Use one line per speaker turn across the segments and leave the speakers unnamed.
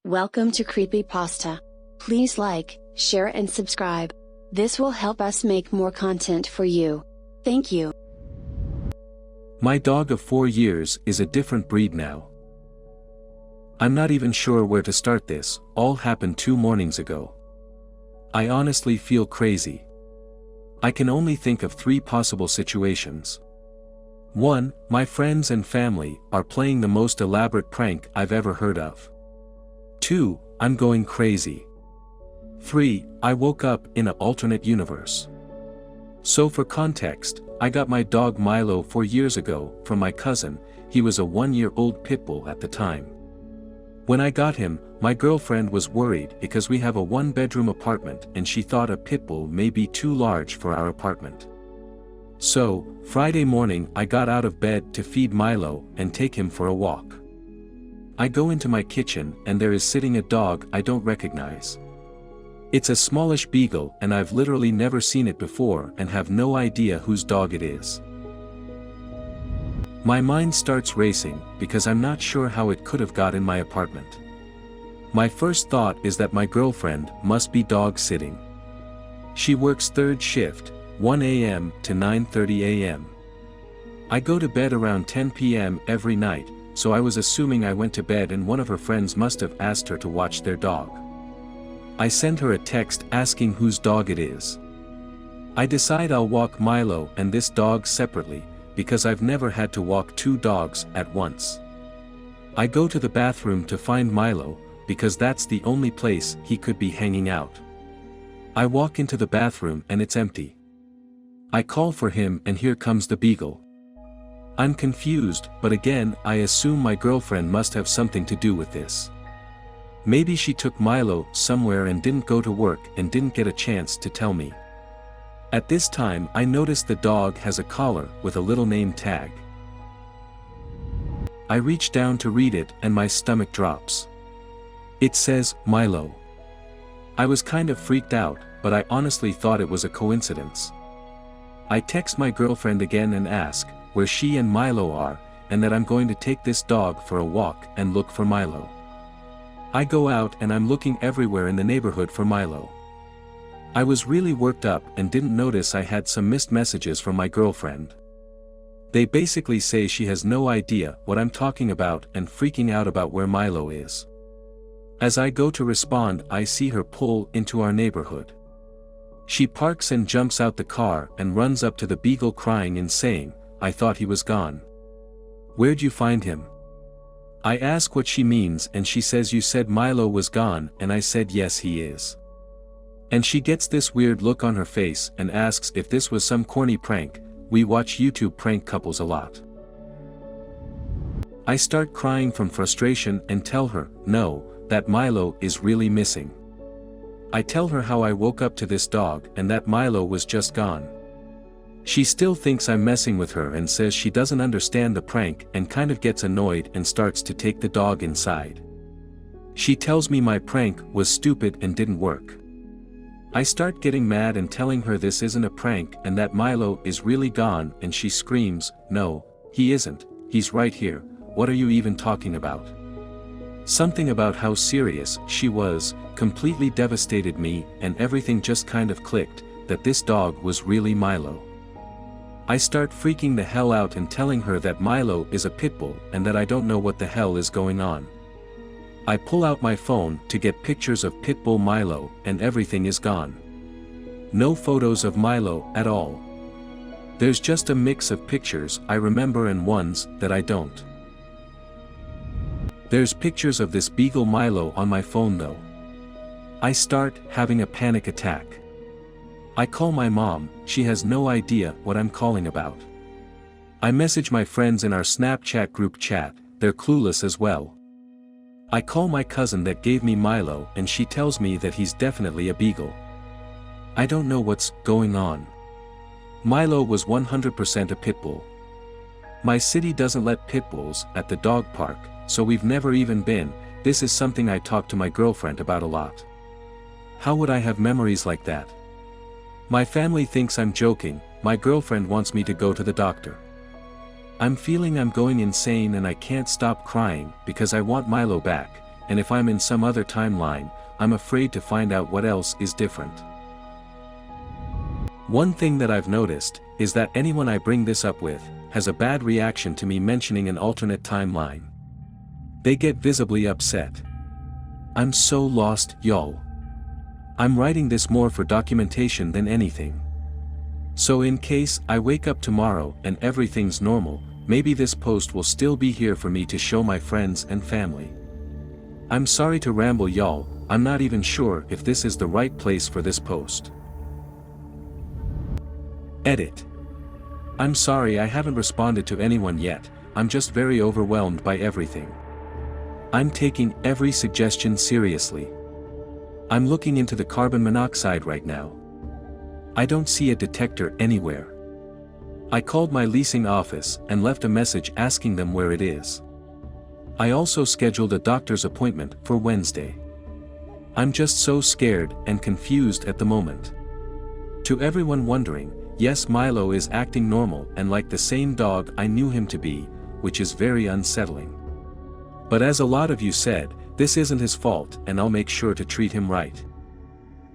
Welcome to Creepypasta. Please like, share and subscribe. This will help us make more content for you. Thank you.
My dog of 4 years is a different breed now. I'm not even sure where to start this, all happened 2 mornings ago. I honestly feel crazy. I can only think of 3 possible situations. 1. My friends and family are playing the most elaborate prank I've ever heard of. 2. I'm going crazy. 3. I woke up in an alternate universe. So for context, I got my dog Milo 4 years ago from my cousin. He was a 1-year-old pit bull at the time. When I got him, my girlfriend was worried because we have a 1-bedroom apartment and she thought a pit bull may be too large for our apartment. So, Friday morning I got out of bed to feed Milo and take him for a walk. I go into my kitchen and there is sitting a dog I don't recognize. It's a smallish beagle and I've literally never seen it before and have no idea whose dog it is. My mind starts racing because I'm not sure how it could have got in my apartment. My first thought is that my girlfriend must be dog sitting. She works 3rd shift, 1 a.m. to 9:30 a.m. I go to bed around 10 p.m. every night, so I was assuming I went to bed and one of her friends must have asked her to watch their dog. I send her a text asking whose dog it is. I decide I'll walk Milo and this dog separately, because I've never had to walk 2 dogs at once. I go to the bathroom to find Milo, because that's the only place he could be hanging out. I walk into the bathroom and it's empty. I call for him and here comes the beagle. I'm confused, but again I assume my girlfriend must have something to do with this. Maybe she took Milo somewhere and didn't go to work and didn't get a chance to tell me. At this time I notice the dog has a collar with a little name tag. I reach down to read it and my stomach drops. It says, Milo. I was kind of freaked out, but I honestly thought it was a coincidence. I text my girlfriend again and ask where she and Milo are, and that I'm going to take this dog for a walk and look for Milo. I go out and I'm looking everywhere in the neighborhood for Milo. I was really worked up and didn't notice I had some missed messages from my girlfriend. They basically say she has no idea what I'm talking about and freaking out about where Milo is. As I go to respond, I see her pull into our neighborhood. She parks and jumps out the car and runs up to the beagle crying and saying, I thought he was gone. Where'd you find him? I ask what she means and she says you said Milo was gone and I said yes he is. And she gets this weird look on her face and asks if this was some corny prank. We watch YouTube prank couples a lot. I start crying from frustration and tell her, no, that Milo is really missing. I tell her how I woke up to this dog and that Milo was just gone. She still thinks I'm messing with her and says she doesn't understand the prank and kind of gets annoyed and starts to take the dog inside. She tells me my prank was stupid and didn't work. I start getting mad and telling her this isn't a prank and that Milo is really gone and she screams, no, he isn't, he's right here, what are you even talking about? Something about how serious she was completely devastated me and everything just kind of clicked, that this dog was really Milo. I start freaking the hell out and telling her that Milo is a pit bull and that I don't know what the hell is going on. I pull out my phone to get pictures of pit bull Milo and everything is gone. No photos of Milo at all. There's just a mix of pictures I remember and ones that I don't. There's pictures of this beagle Milo on my phone though. I start having a panic attack. I call my mom, she has no idea what I'm calling about. I message my friends in our Snapchat group chat, they're clueless as well. I call my cousin that gave me Milo and she tells me that he's definitely a beagle. I don't know what's going on. Milo was 100% a pit bull. My city doesn't let pit bulls at the dog park, so we've never even been. This is something I talk to my girlfriend about a lot. How would I have memories like that? My family thinks I'm joking, my girlfriend wants me to go to the doctor. I'm feeling I'm going insane and I can't stop crying because I want Milo back, and if I'm in some other timeline, I'm afraid to find out what else is different. One thing that I've noticed is that anyone I bring this up with has a bad reaction to me mentioning an alternate timeline. They get visibly upset. I'm so lost, y'all. I'm writing this more for documentation than anything. So in case I wake up tomorrow and everything's normal, maybe this post will still be here for me to show my friends and family. I'm sorry to ramble, y'all. I'm not even sure if this is the right place for this post. Edit. I'm sorry I haven't responded to anyone yet. I'm just very overwhelmed by everything. I'm taking every suggestion seriously. I'm looking into the carbon monoxide right now. I don't see a detector anywhere. I called my leasing office and left a message asking them where it is. I also scheduled a doctor's appointment for Wednesday. I'm just so scared and confused at the moment. To everyone wondering, yes, Milo is acting normal and like the same dog I knew him to be, which is very unsettling. But as a lot of you said, this isn't his fault and I'll make sure to treat him right.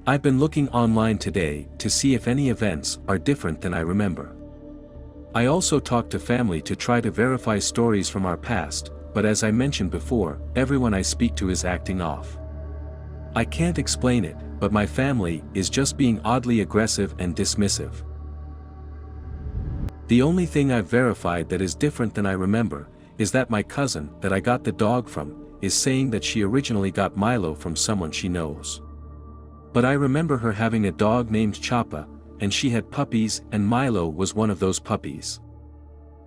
I've been looking online today to see if any events are different than I remember. I also talked to family to try to verify stories from our past, but as I mentioned before, everyone I speak to is acting off. I can't explain it, but my family is just being oddly aggressive and dismissive. The only thing I've verified that is different than I remember is that my cousin that I got the dog from is saying that she originally got Milo from someone she knows. But I remember her having a dog named Choppa, and she had puppies and Milo was one of those puppies.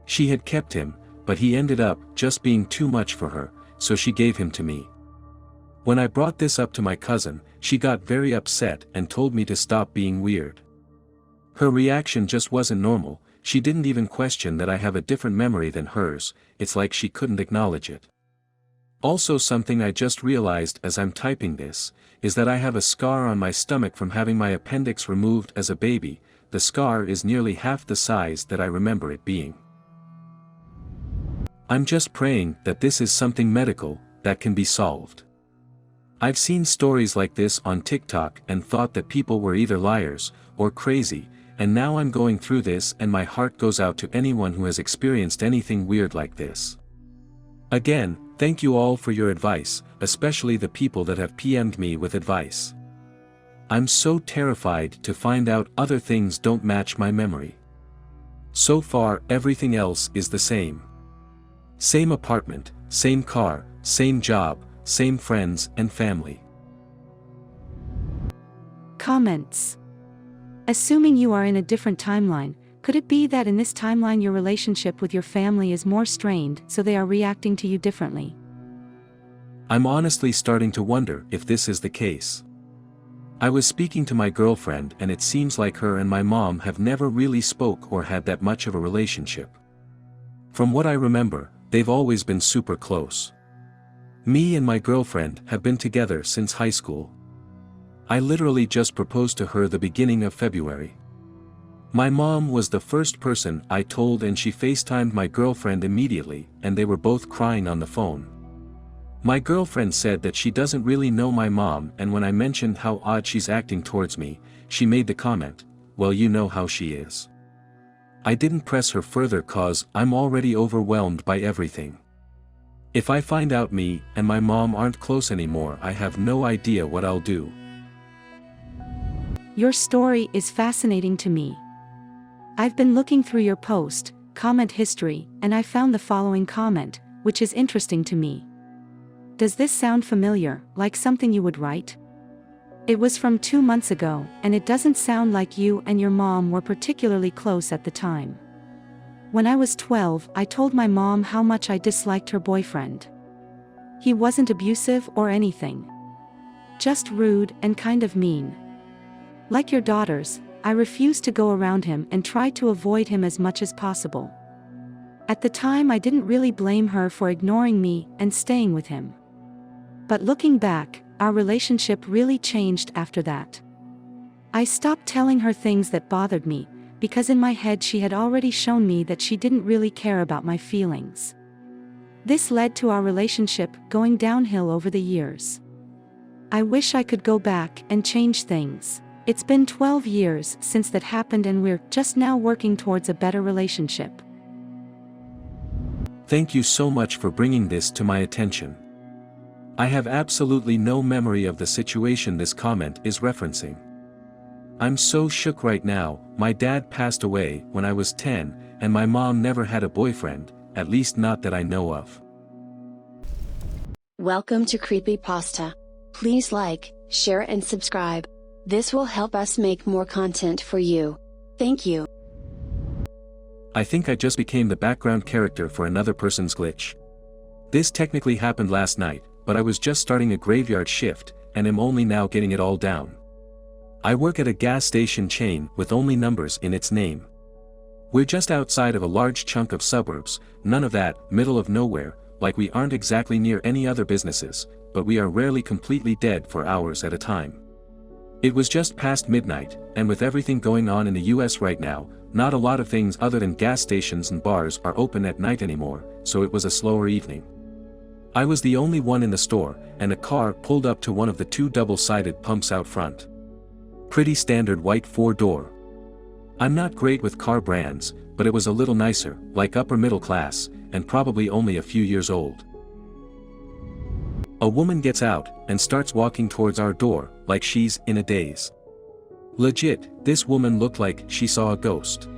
She had kept him, but he ended up just being too much for her, so she gave him to me. When I brought this up to my cousin, she got very upset and told me to stop being weird. Her reaction just wasn't normal. She didn't even question that I have a different memory than hers. It's like she couldn't acknowledge it. Also, something I just realized as I'm typing this, is that I have a scar on my stomach from having my appendix removed as a baby. The scar is nearly half the size that I remember it being. I'm just praying that this is something medical that can be solved. I've seen stories like this on TikTok and thought that people were either liars or crazy, and now I'm going through this and my heart goes out to anyone who has experienced anything weird like this. Again, thank you all for your advice, especially the people that have PM'd me with advice. I'm so terrified to find out other things don't match my memory. So far, everything else is the same. Same apartment, same car, same job, same friends and family.
Comments. Assuming you are in a different timeline, could it be that in this timeline your relationship with your family is more strained, so they are reacting to you differently?
I'm honestly starting to wonder if this is the case. I was speaking to my girlfriend and it seems like her and my mom have never really spoke or had that much of a relationship. From what I remember, they've always been super close. Me and my girlfriend have been together since high school. I literally just proposed to her the beginning of February. My mom was the first person I told and she FaceTimed my girlfriend immediately and they were both crying on the phone. My girlfriend said that she doesn't really know my mom and when I mentioned how odd she's acting towards me, she made the comment, "Well, you know how she is." I didn't press her further cause I'm already overwhelmed by everything. If I find out me and my mom aren't close anymore, I have no idea what I'll do.
Your story is fascinating to me. I've been looking through your post, comment history, and I found the following comment, which is interesting to me. Does this sound familiar, like something you would write? It was from 2 months ago, and it doesn't sound like you and your mom were particularly close at the time. When I was 12, I told my mom how much I disliked her boyfriend. He wasn't abusive or anything. Just rude and kind of mean. Like your daughters, I refused to go around him and tried to avoid him as much as possible. At the time, I didn't really blame her for ignoring me and staying with him. But looking back, our relationship really changed after that. I stopped telling her things that bothered me, because in my head she had already shown me that she didn't really care about my feelings. This led to our relationship going downhill over the years. I wish I could go back and change things. It's been 12 years since that happened and we're just now working towards a better relationship.
Thank you so much for bringing this to my attention. I have absolutely no memory of the situation this comment is referencing. I'm so shook right now. My dad passed away when I was 10, and my mom never had a boyfriend, at least not that I know of.
Welcome to Creepypasta. Please like, share and subscribe. This will help us make more content for you. Thank you.
I think I just became the background character for another person's glitch. This technically happened last night, but I was just starting a graveyard shift, and am only now getting it all down. I work at a gas station chain with only numbers in its name. We're just outside of a large chunk of suburbs, none of that, middle of nowhere, like we aren't exactly near any other businesses, but we are rarely completely dead for hours at a time. It was just past midnight, and with everything going on in the US right now, not a lot of things other than gas stations and bars are open at night anymore, so it was a slower evening. I was the only one in the store, and a car pulled up to one of the two double-sided pumps out front. Pretty standard white four-door. I'm not great with car brands, but it was a little nicer, like upper middle class, and probably only a few years old. A woman gets out, and starts walking towards our door, like she's in a daze. Legit, this woman looked like she saw a ghost.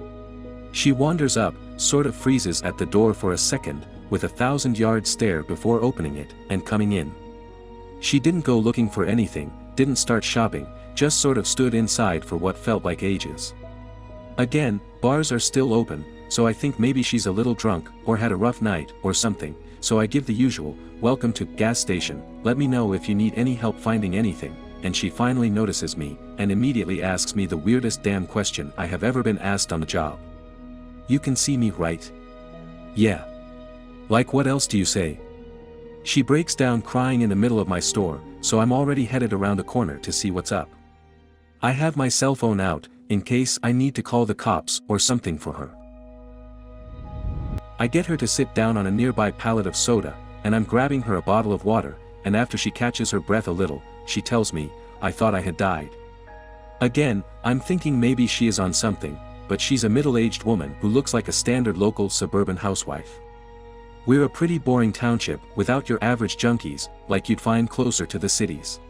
She wanders up, sort of freezes at the door for a second, with a 1,000-yard stare before opening it, and coming in. She didn't go looking for anything, didn't start shopping, just sort of stood inside for what felt like ages. Again, bars are still open, so I think maybe she's a little drunk, or had a rough night, or something, so I give the usual, "Welcome to gas station, let me know if you need any help finding anything," and she finally notices me, and immediately asks me the weirdest damn question I have ever been asked on the job. "You can see me, right?" "Yeah." "Like what else do you say?" She breaks down crying in the middle of my store, so I'm already headed around the corner to see what's up. I have my cell phone out, in case I need to call the cops or something for her. I get her to sit down on a nearby pallet of soda, and I'm grabbing her a bottle of water, and after she catches her breath a little, she tells me, "I thought I had died." Again, I'm thinking maybe she is on something, but she's a middle-aged woman who looks like a standard local suburban housewife. We're a pretty boring township without your average junkies, like you'd find closer to the cities.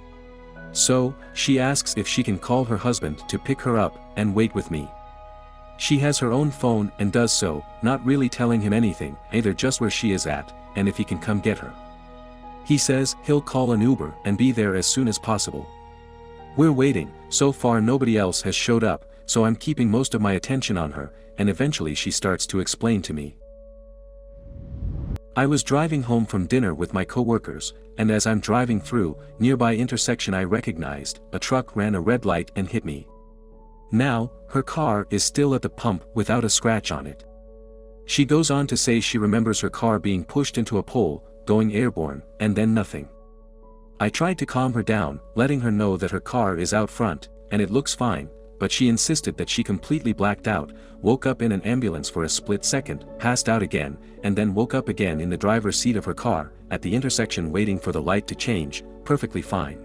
So, she asks if she can call her husband to pick her up and wait with me. She has her own phone and does so, not really telling him anything, either just where she is at, and if he can come get her. He says he'll call an Uber and be there as soon as possible. We're waiting, so far nobody else has showed up, so I'm keeping most of my attention on her, and eventually she starts to explain to me. I was driving home from dinner with my coworkers, and as I'm driving through nearby intersection I recognized a truck ran a red light and hit me. Now, her car is still at the pump without a scratch on it. She goes on to say she remembers her car being pushed into a pole, going airborne, and then nothing. I tried to calm her down, letting her know that her car is out front, and it looks fine, but she insisted that she completely blacked out, woke up in an ambulance for a split second, passed out again, and then woke up again in the driver's seat of her car, at the intersection waiting for the light to change, perfectly fine.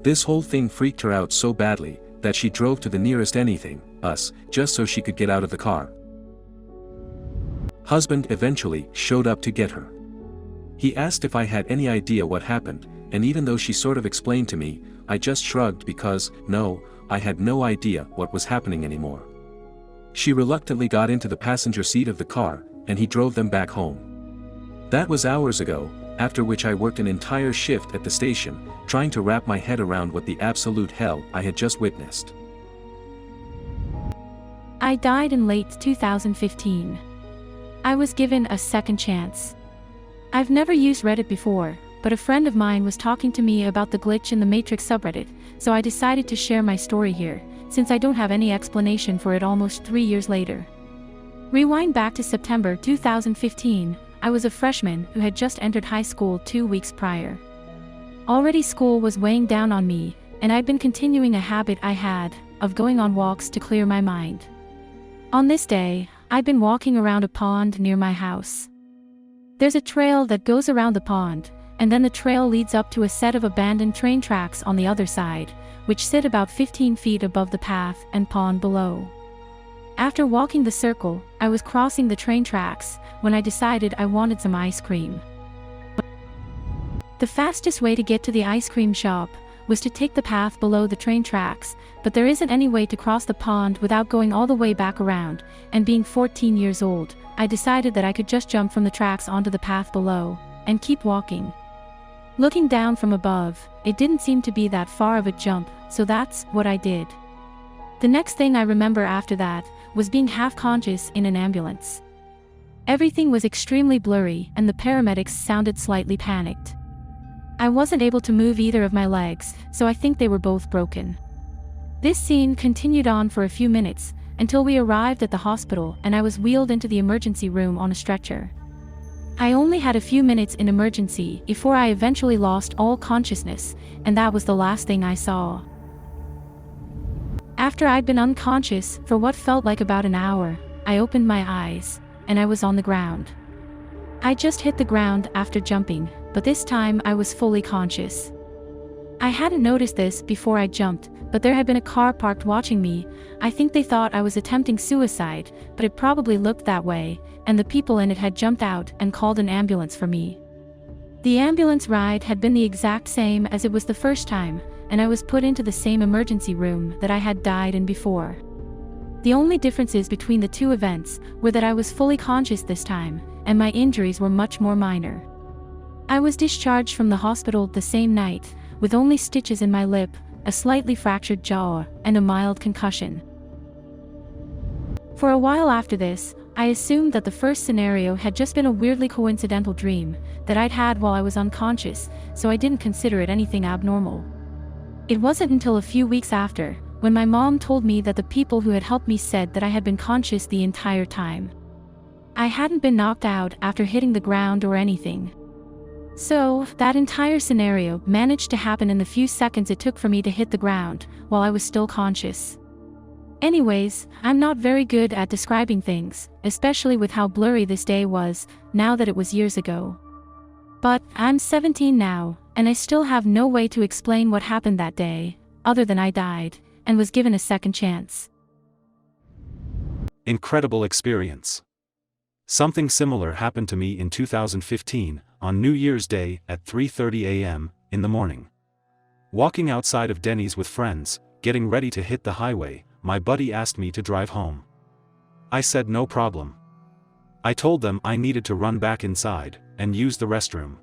This whole thing freaked her out so badly, that she drove to the nearest anything, us, just so she could get out of the car. Husband eventually showed up to get her. He asked if I had any idea what happened, and even though she sort of explained to me, I just shrugged because, no, I had no idea what was happening anymore. She reluctantly got into the passenger seat of the car, and he drove them back home. That was hours ago, after which I worked an entire shift at the station, trying to wrap my head around what the absolute hell I had just witnessed.
I died in late 2015. I was given a second chance. I've never used Reddit before, but a friend of mine was talking to me about the glitch in the Matrix subreddit, so I decided to share my story here, since I don't have any explanation for it almost 3 years later. Rewind back to September 2015, I was a freshman who had just entered high school 2 weeks prior. Already school was weighing down on me, and I'd been continuing a habit I had, of going on walks to clear my mind. On this day, I'd been walking around a pond near my house. There's a trail that goes around the pond, and then the trail leads up to a set of abandoned train tracks on the other side, which sit about 15 feet above the path and pond below. After walking the circle, I was crossing the train tracks when I decided I wanted some ice cream. The fastest way to get to the ice cream shop was to take the path below the train tracks, but there isn't any way to cross the pond without going all the way back around, and being 14 years old, I decided that I could just jump from the tracks onto the path below, and keep walking. Looking down from above, it didn't seem to be that far of a jump, so that's what I did. The next thing I remember after that was being half-conscious in an ambulance. Everything was extremely blurry and the paramedics sounded slightly panicked. I wasn't able to move either of my legs, so I think they were both broken. This scene continued on for a few minutes, until we arrived at the hospital and I was wheeled into the emergency room on a stretcher. I only had a few minutes in emergency before I eventually lost all consciousness, and that was the last thing I saw. After I'd been unconscious for what felt like about an hour, I opened my eyes, and I was on the ground. I just hit the ground after jumping, but this time I was fully conscious. I hadn't noticed this before I jumped, but there had been a car parked watching me. I think they thought I was attempting suicide, but it probably looked that way, and the people in it had jumped out and called an ambulance for me. The ambulance ride had been the exact same as it was the first time, and I was put into the same emergency room that I had died in before. The only differences between the two events were that I was fully conscious this time, and my injuries were much more minor. I was discharged from the hospital the same night, with only stitches in my lip, a slightly fractured jaw, and a mild concussion. For a while after this, I assumed that the first scenario had just been a weirdly coincidental dream that I'd had while I was unconscious, so I didn't consider it anything abnormal. It wasn't until a few weeks after, when my mom told me that the people who had helped me said that I had been conscious the entire time. I hadn't been knocked out after hitting the ground or anything. So, that entire scenario managed to happen in the few seconds it took for me to hit the ground, while I was still conscious. Anyways, I'm not very good at describing things, especially with how blurry this day was, now that it was years ago. But, I'm 17 now, and I still have no way to explain what happened that day, other than I died, and was given a second chance.
Incredible experience. Something similar happened to me in 2015, on New Year's Day at 3:30 a.m. in the morning. Walking outside of Denny's with friends, getting ready to hit the highway, my buddy asked me to drive home. I said no problem. I told them I needed to run back inside and use the restroom.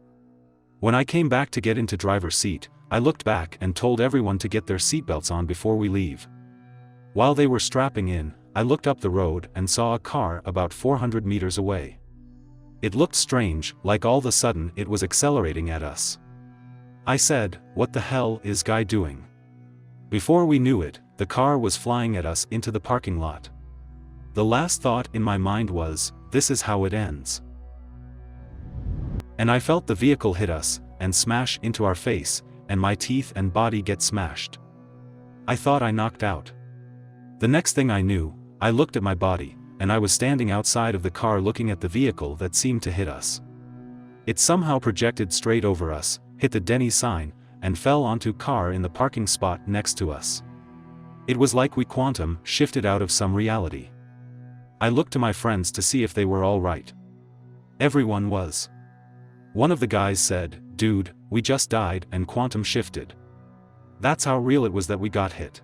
When I came back to get into driver's seat, I looked back and told everyone to get their seatbelts on before we leave. While they were strapping in, I looked up the road and saw a car about 400 meters away. It looked strange, like all of a sudden it was accelerating at us. I said, "What the hell is guy doing?" Before we knew it, the car was flying at us into the parking lot. The last thought in my mind was, this is how it ends. And I felt the vehicle hit us, and smash into our face, and my teeth and body get smashed. I thought I knocked out. The next thing I knew, I looked at my body, and I was standing outside of the car looking at the vehicle that seemed to hit us. It somehow projected straight over us, hit the Denny's sign, and fell onto a car in the parking spot next to us. It was like we quantum shifted out of some reality. I looked to my friends to see if they were all right. Everyone was. One of the guys said, "Dude, we just died and quantum shifted. That's how real it was that we got hit."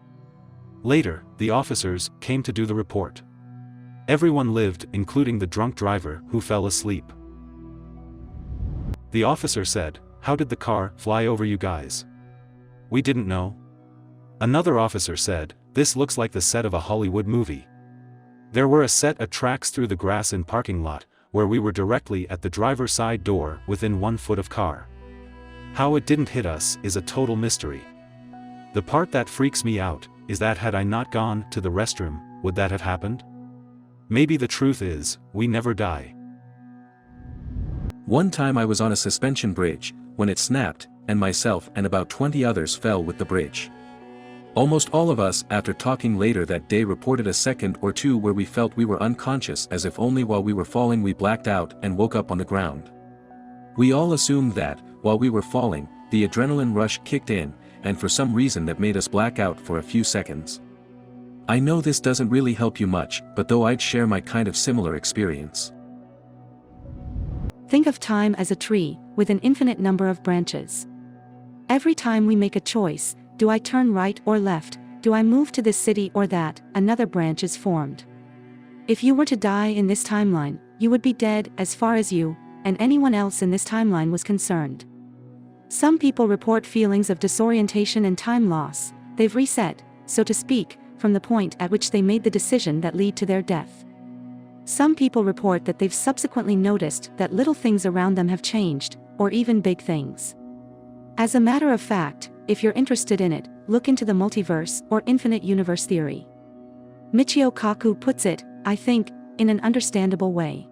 Later, the officers came to do the report. Everyone lived, including the drunk driver who fell asleep. The officer said, "How did the car fly over you guys?" "We didn't know." Another officer said, "This looks like the set of a Hollywood movie." There were a set of tracks through the grass in parking lot, where we were directly at the driver's side door within 1 foot of car. How it didn't hit us is a total mystery. The part that freaks me out is that had I not gone to the restroom, would that have happened? Maybe the truth is, we never die.
One time I was on a suspension bridge, when it snapped, and myself and about 20 others fell with the bridge. Almost all of us, after talking later that day, reported a second or two where we felt we were unconscious, as if only while we were falling we blacked out and woke up on the ground. We all assumed that, while we were falling, the adrenaline rush kicked in, and for some reason that made us black out for a few seconds. I know this doesn't really help you much, but though I'd share my kind of similar experience.
Think of time as a tree, with an infinite number of branches. Every time we make a choice, do I turn right or left, do I move to this city or that, another branch is formed. If you were to die in this timeline, you would be dead as far as you and anyone else in this timeline was concerned. Some people report feelings of disorientation and time loss. They've reset, so to speak, from the point at which they made the decision that led to their death. Some people report that they've subsequently noticed that little things around them have changed, or even big things. As a matter of fact, if you're interested in it, look into the multiverse or infinite universe theory. Michio Kaku puts it, I think, in an understandable way.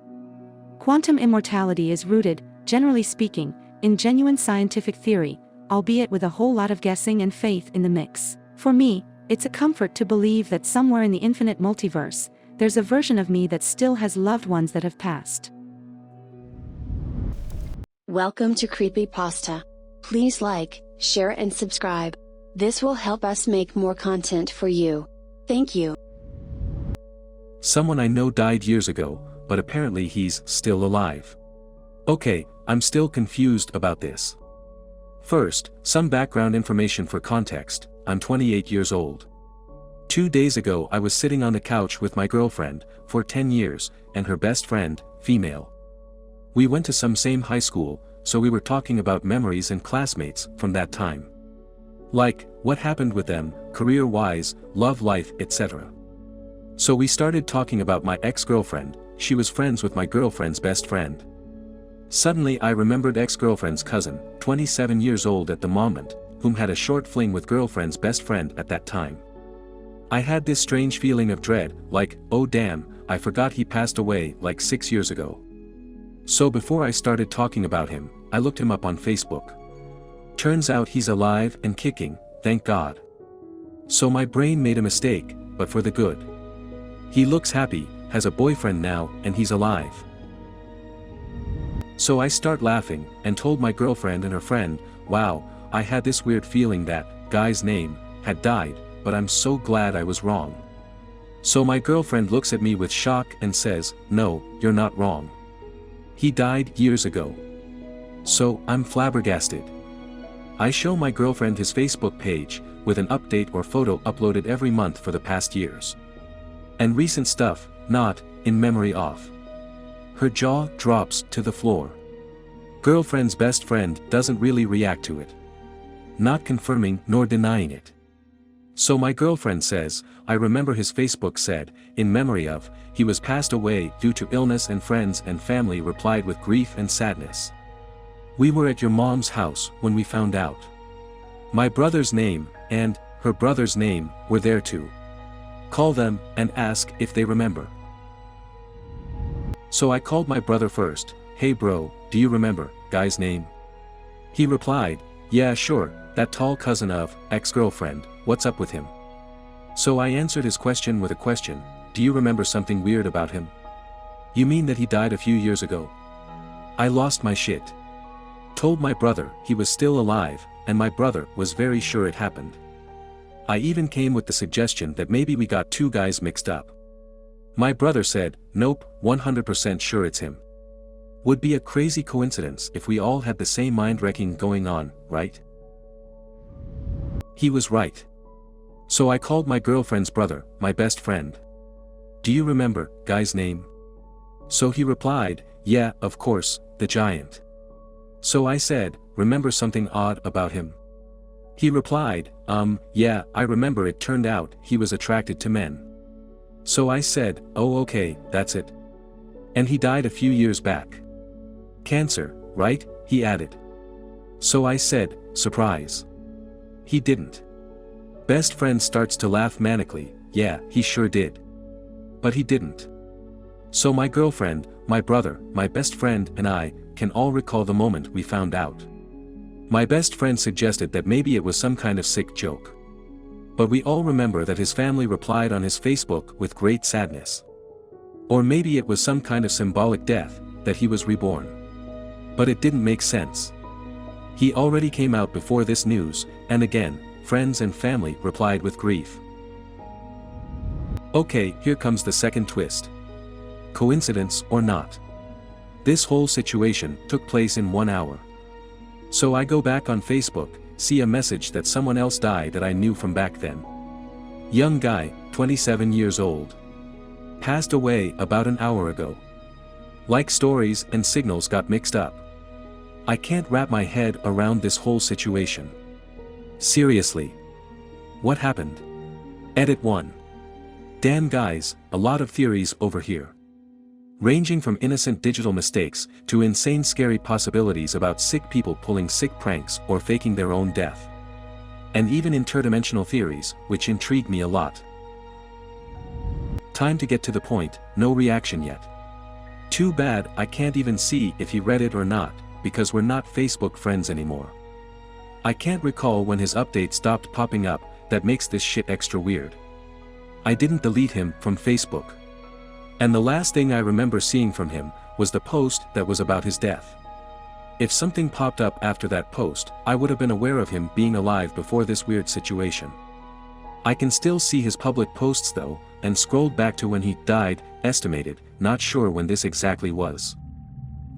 Quantum immortality is rooted, generally speaking, in genuine scientific theory, albeit with a whole lot of guessing and faith in the mix. For me, it's a comfort to believe that somewhere in the infinite multiverse, there's a version of me that still has loved ones that have passed.
Welcome to Creepypasta. Please like, share and subscribe. This will help us make more content for you. Thank you.
Someone I know died years ago, but apparently he's still alive. Okay, I'm still confused about this. First, some background information for context. I'm 28 years old. 2 days ago I was sitting on the couch with my girlfriend, for 10 years, and her best friend, female. We went to some same high school, so we were talking about memories and classmates from that time. Like, what happened with them, career-wise, love life, etc. So we started talking about my ex-girlfriend. She was friends with my girlfriend's best friend. Suddenly I remembered ex-girlfriend's cousin, 27 years old at the moment, whom had a short fling with girlfriend's best friend at that time. I had this strange feeling of dread, like, oh damn, I forgot he passed away like 6 years ago. So before I started talking about him, I looked him up on Facebook. Turns out he's alive and kicking, thank God. So my brain made a mistake, but for the good. He looks happy, has a boyfriend now, and he's alive. So I start laughing, and told my girlfriend and her friend, wow, I had this weird feeling that guy's name had died, but I'm so glad I was wrong. So my girlfriend looks at me with shock and says, no, you're not wrong. He died years ago. So I'm flabbergasted. I show my girlfriend his Facebook page, with an update or photo uploaded every month for the past years. And recent stuff, not, in memory of. Her jaw drops to the floor. Girlfriend's best friend doesn't really react to it. Not confirming nor denying it. So my girlfriend says, I remember his Facebook said, in memory of, he was passed away due to illness, and friends and family replied with grief and sadness. We were at your mom's house when we found out. My brother's name, and her brother's name, were there too. Call them, and ask if they remember. So I called my brother first, hey bro, do you remember, guy's name? He replied, yeah sure, that tall cousin of, ex-girlfriend, what's up with him? So I answered his question with a question, do you remember something weird about him? You mean that he died a few years ago? I lost my shit. Told my brother he was still alive, and my brother was very sure it happened. I even came with the suggestion that maybe we got two guys mixed up. My brother said, nope, 100% sure it's him. Would be a crazy coincidence if we all had the same mind-wrecking going on, right? He was right. So I called my girlfriend's brother, my best friend. Do you remember, guy's name? So he replied, yeah, of course, the giant. So I said, remember something odd about him? He replied, yeah, I remember it turned out he was attracted to men. So I said, oh okay, that's it. And he died a few years back. Cancer, right? He added. So I said, surprise. He didn't. Best friend starts to laugh manically, yeah, he sure did. But he didn't. So my girlfriend, my brother, my best friend and I, can all recall the moment we found out. My best friend suggested that maybe it was some kind of sick joke. But we all remember that his family replied on his Facebook with great sadness. Or maybe it was some kind of symbolic death, that he was reborn. But it didn't make sense. He already came out before this news, and again, friends and family replied with grief. Okay, here comes the second twist. Coincidence or not? This whole situation took place in 1 hour. So I go back on Facebook, see a message that someone else died that I knew from back then. Young guy, 27 years old. Passed away about an hour ago. Like stories and signals got mixed up. I can't wrap my head around this whole situation. Seriously. What happened? Edit 1. Damn guys, a lot of theories over here. Ranging from innocent digital mistakes to insane scary possibilities about sick people pulling sick pranks or faking their own death. And even interdimensional theories, which intrigue me a lot. Time to get to the point, no reaction yet. Too bad I can't even see if he read it or not, because we're not Facebook friends anymore. I can't recall when his update stopped popping up, that makes this shit extra weird. I didn't delete him from Facebook. And the last thing I remember seeing from him was the post that was about his death. If something popped up after that post, I would have been aware of him being alive before this weird situation. I can still see his public posts though, and scrolled back to when he died, estimated, not sure when this exactly was.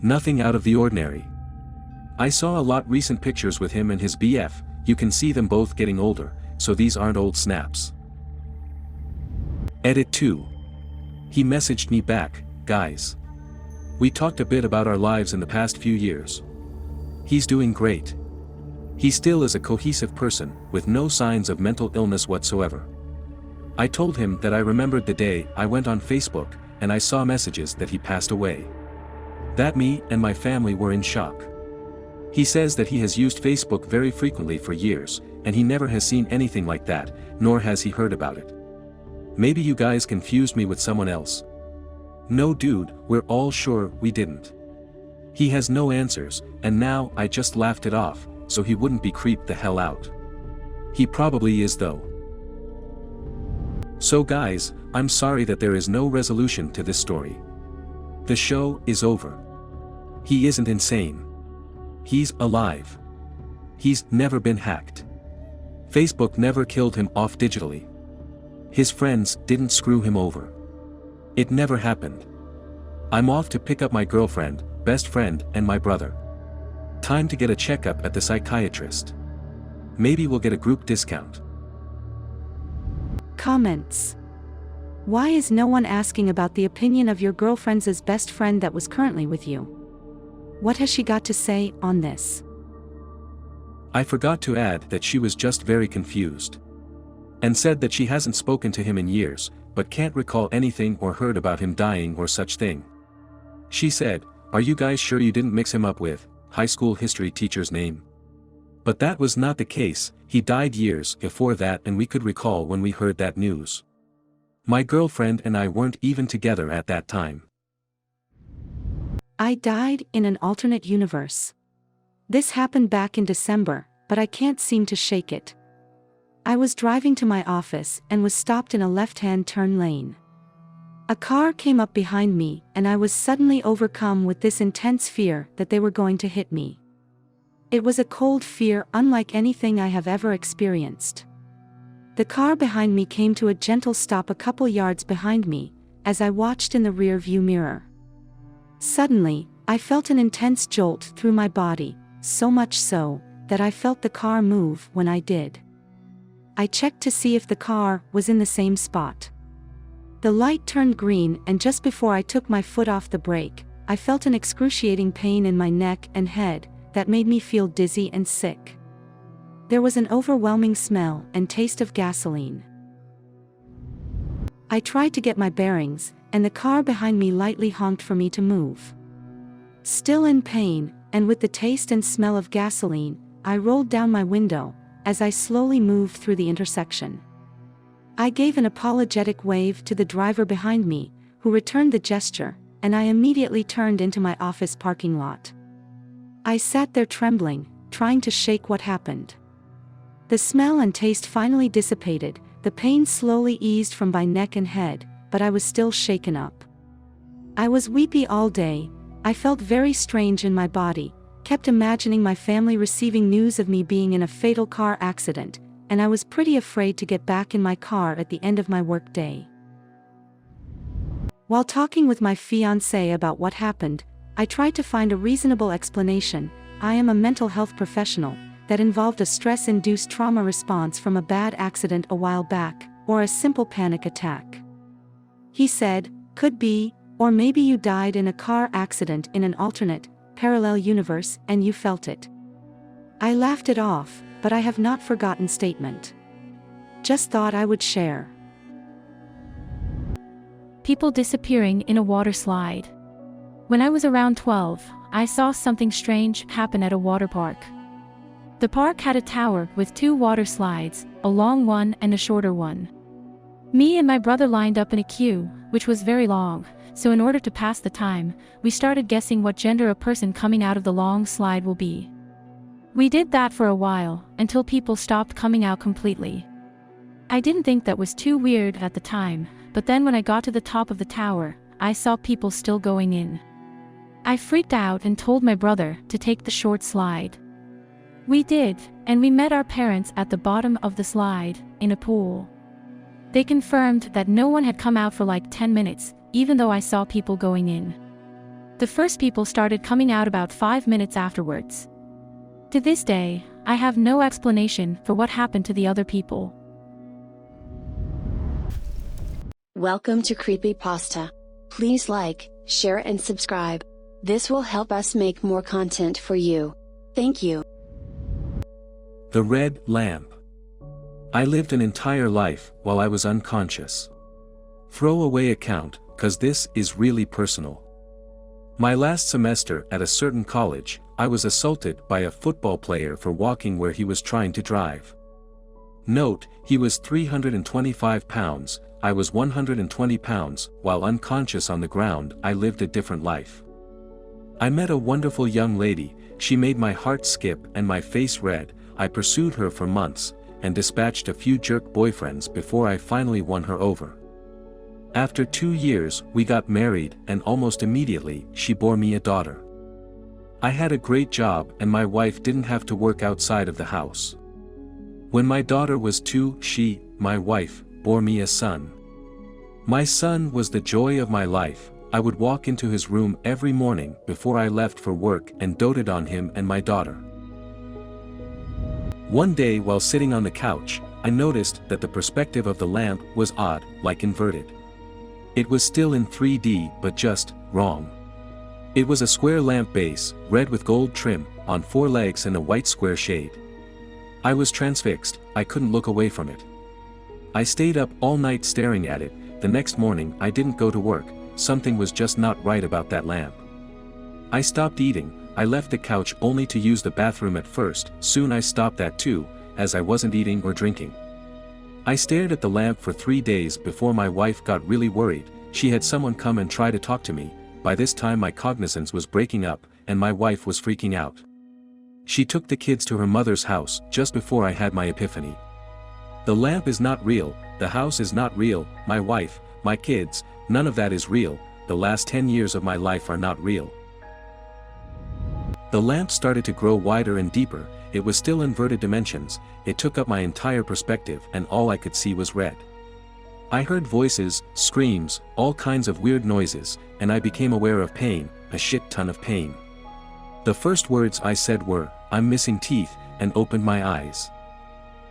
Nothing out of the ordinary. I saw a lot recent pictures with him and his BF, you can see them both getting older, so these aren't old snaps. Edit 2. He messaged me back, guys. We talked a bit about our lives in the past few years. He's doing great. He still is a cohesive person, with no signs of mental illness whatsoever. I told him that I remembered the day I went on Facebook, and I saw messages that he passed away. That me and my family were in shock. He says that he has used Facebook very frequently for years, and he never has seen anything like that, nor has he heard about it. Maybe you guys confused me with someone else. No dude, we're all sure we didn't. He has no answers, and now I just laughed it off, so he wouldn't be creeped the hell out. He probably is though. So guys, I'm sorry that there is no resolution to this story. The show is over. He isn't insane. He's alive. He's never been hacked. Facebook never killed him off digitally. His friends didn't screw him over. It never happened. I'm off to pick up my girlfriend, best friend, and my brother. Time to get a checkup at the psychiatrist. Maybe we'll get a group discount.
Comments. Why is no one asking about the opinion of your girlfriend's best friend that was currently with you? What has she got to say on this?
I forgot to add that she was just very confused. And said that she hasn't spoken to him in years, but can't recall anything or heard about him dying or such thing. She said, "Are you guys sure you didn't mix him up with high school history teacher's name?" But that was not the case, he died years before that and we could recall when we heard that news. My girlfriend and I weren't even together at that time.
I died in an alternate universe. This happened back in December, but I can't seem to shake it. I was driving to my office and was stopped in a left-hand turn lane. A car came up behind me and I was suddenly overcome with this intense fear that they were going to hit me. It was a cold fear unlike anything I have ever experienced. The car behind me came to a gentle stop a couple yards behind me, as I watched in the rear view mirror. Suddenly, I felt an intense jolt through my body, so much so, that I felt the car move when I did. I checked to see if the car was in the same spot. The light turned green and just before I took my foot off the brake, I felt an excruciating pain in my neck and head that made me feel dizzy and sick. There was an overwhelming smell and taste of gasoline. I tried to get my bearings, and the car behind me lightly honked for me to move. Still in pain, and with the taste and smell of gasoline, I rolled down my window as I slowly moved through the intersection. I gave an apologetic wave to the driver behind me, who returned the gesture, and I immediately turned into my office parking lot. I sat there trembling, trying to shake what happened. The smell and taste finally dissipated, the pain slowly eased from my neck and head, but I was still shaken up. I was weepy all day, I felt very strange in my body, kept imagining my family receiving news of me being in a fatal car accident, and I was pretty afraid to get back in my car at the end of my work day. While talking with my fiancé about what happened, I tried to find a reasonable explanation. I am a mental health professional, that involved a stress-induced trauma response from a bad accident a while back, or a simple panic attack. He said, could be, or maybe you died in a car accident in an alternate, parallel universe and you felt it. I laughed it off, but I have not forgotten statement. Just thought I would share.
People disappearing in a water slide. When I was around 12, I saw something strange happen at a water park. The park had a tower with 2 water slides, a long one and a shorter one. Me and my brother lined up in a queue, which was very long, so in order to pass the time, we started guessing what gender a person coming out of the long slide will be. We did that for a while, until people stopped coming out completely. I didn't think that was too weird at the time, but then when I got to the top of the tower, I saw people still going in. I freaked out and told my brother to take the short slide. We did, and we met our parents at the bottom of the slide, in a pool. They confirmed that no one had come out for like 10 minutes, even though I saw people going in. The first people started coming out about 5 minutes afterwards. To this day, I have no explanation for what happened to the other people.
Welcome to Creepypasta. Please like, share and subscribe. This will help us make more content for you. Thank you.
The red lamp. I lived an entire life while I was unconscious. Throw away account, cause this is really personal. My last semester at a certain college, I was assaulted by a football player for walking where he was trying to drive. Note, he was 325 pounds, I was 120 pounds, while unconscious on the ground I lived a different life. I met a wonderful young lady, she made my heart skip and my face red. I pursued her for months, and dispatched a few jerk boyfriends before I finally won her over. After 2 years, we got married and almost immediately, she bore me a daughter. I had a great job and my wife didn't have to work outside of the house. When my daughter was 2, she, my wife, bore me a son. My son was the joy of my life. I would walk into his room every morning before I left for work and doted on him and my daughter. One day while sitting on the couch, I noticed that the perspective of the lamp was odd, like inverted. It was still in 3D but just wrong. It was a square lamp base, red with gold trim, on 4 legs and a white square shade. I was transfixed, I couldn't look away from it. I stayed up all night staring at it. The next morning I didn't go to work, something was just not right about that lamp. I stopped eating. I left the couch only to use the bathroom at first, soon I stopped that too, as I wasn't eating or drinking. I stared at the lamp for 3 days before my wife got really worried. She had someone come and try to talk to me. By this time my cognizance was breaking up, and my wife was freaking out. She took the kids to her mother's house just before I had my epiphany. The lamp is not real, the house is not real, my wife, my kids, none of that is real, the last 10 years of my life are not real. The lamp started to grow wider and deeper, it was still inverted dimensions, it took up my entire perspective and all I could see was red. I heard voices, screams, all kinds of weird noises, and I became aware of pain, a shit ton of pain. The first words I said were, "I'm missing teeth," and opened my eyes.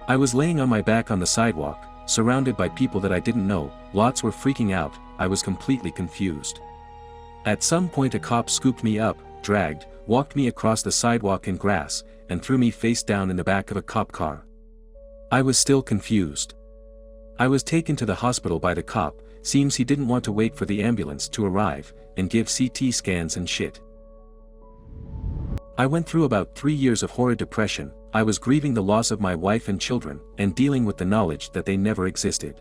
I was laying on my back on the sidewalk, surrounded by people that I didn't know, lots were freaking out, I was completely confused. At some point a cop scooped me up, dragged, walked me across the sidewalk in grass, and threw me face down in the back of a cop car. I was still confused. I was taken to the hospital by the cop, seems he didn't want to wait for the ambulance to arrive, and give CT scans and shit. I went through about 3 years of horrid depression, I was grieving the loss of my wife and children, and dealing with the knowledge that they never existed.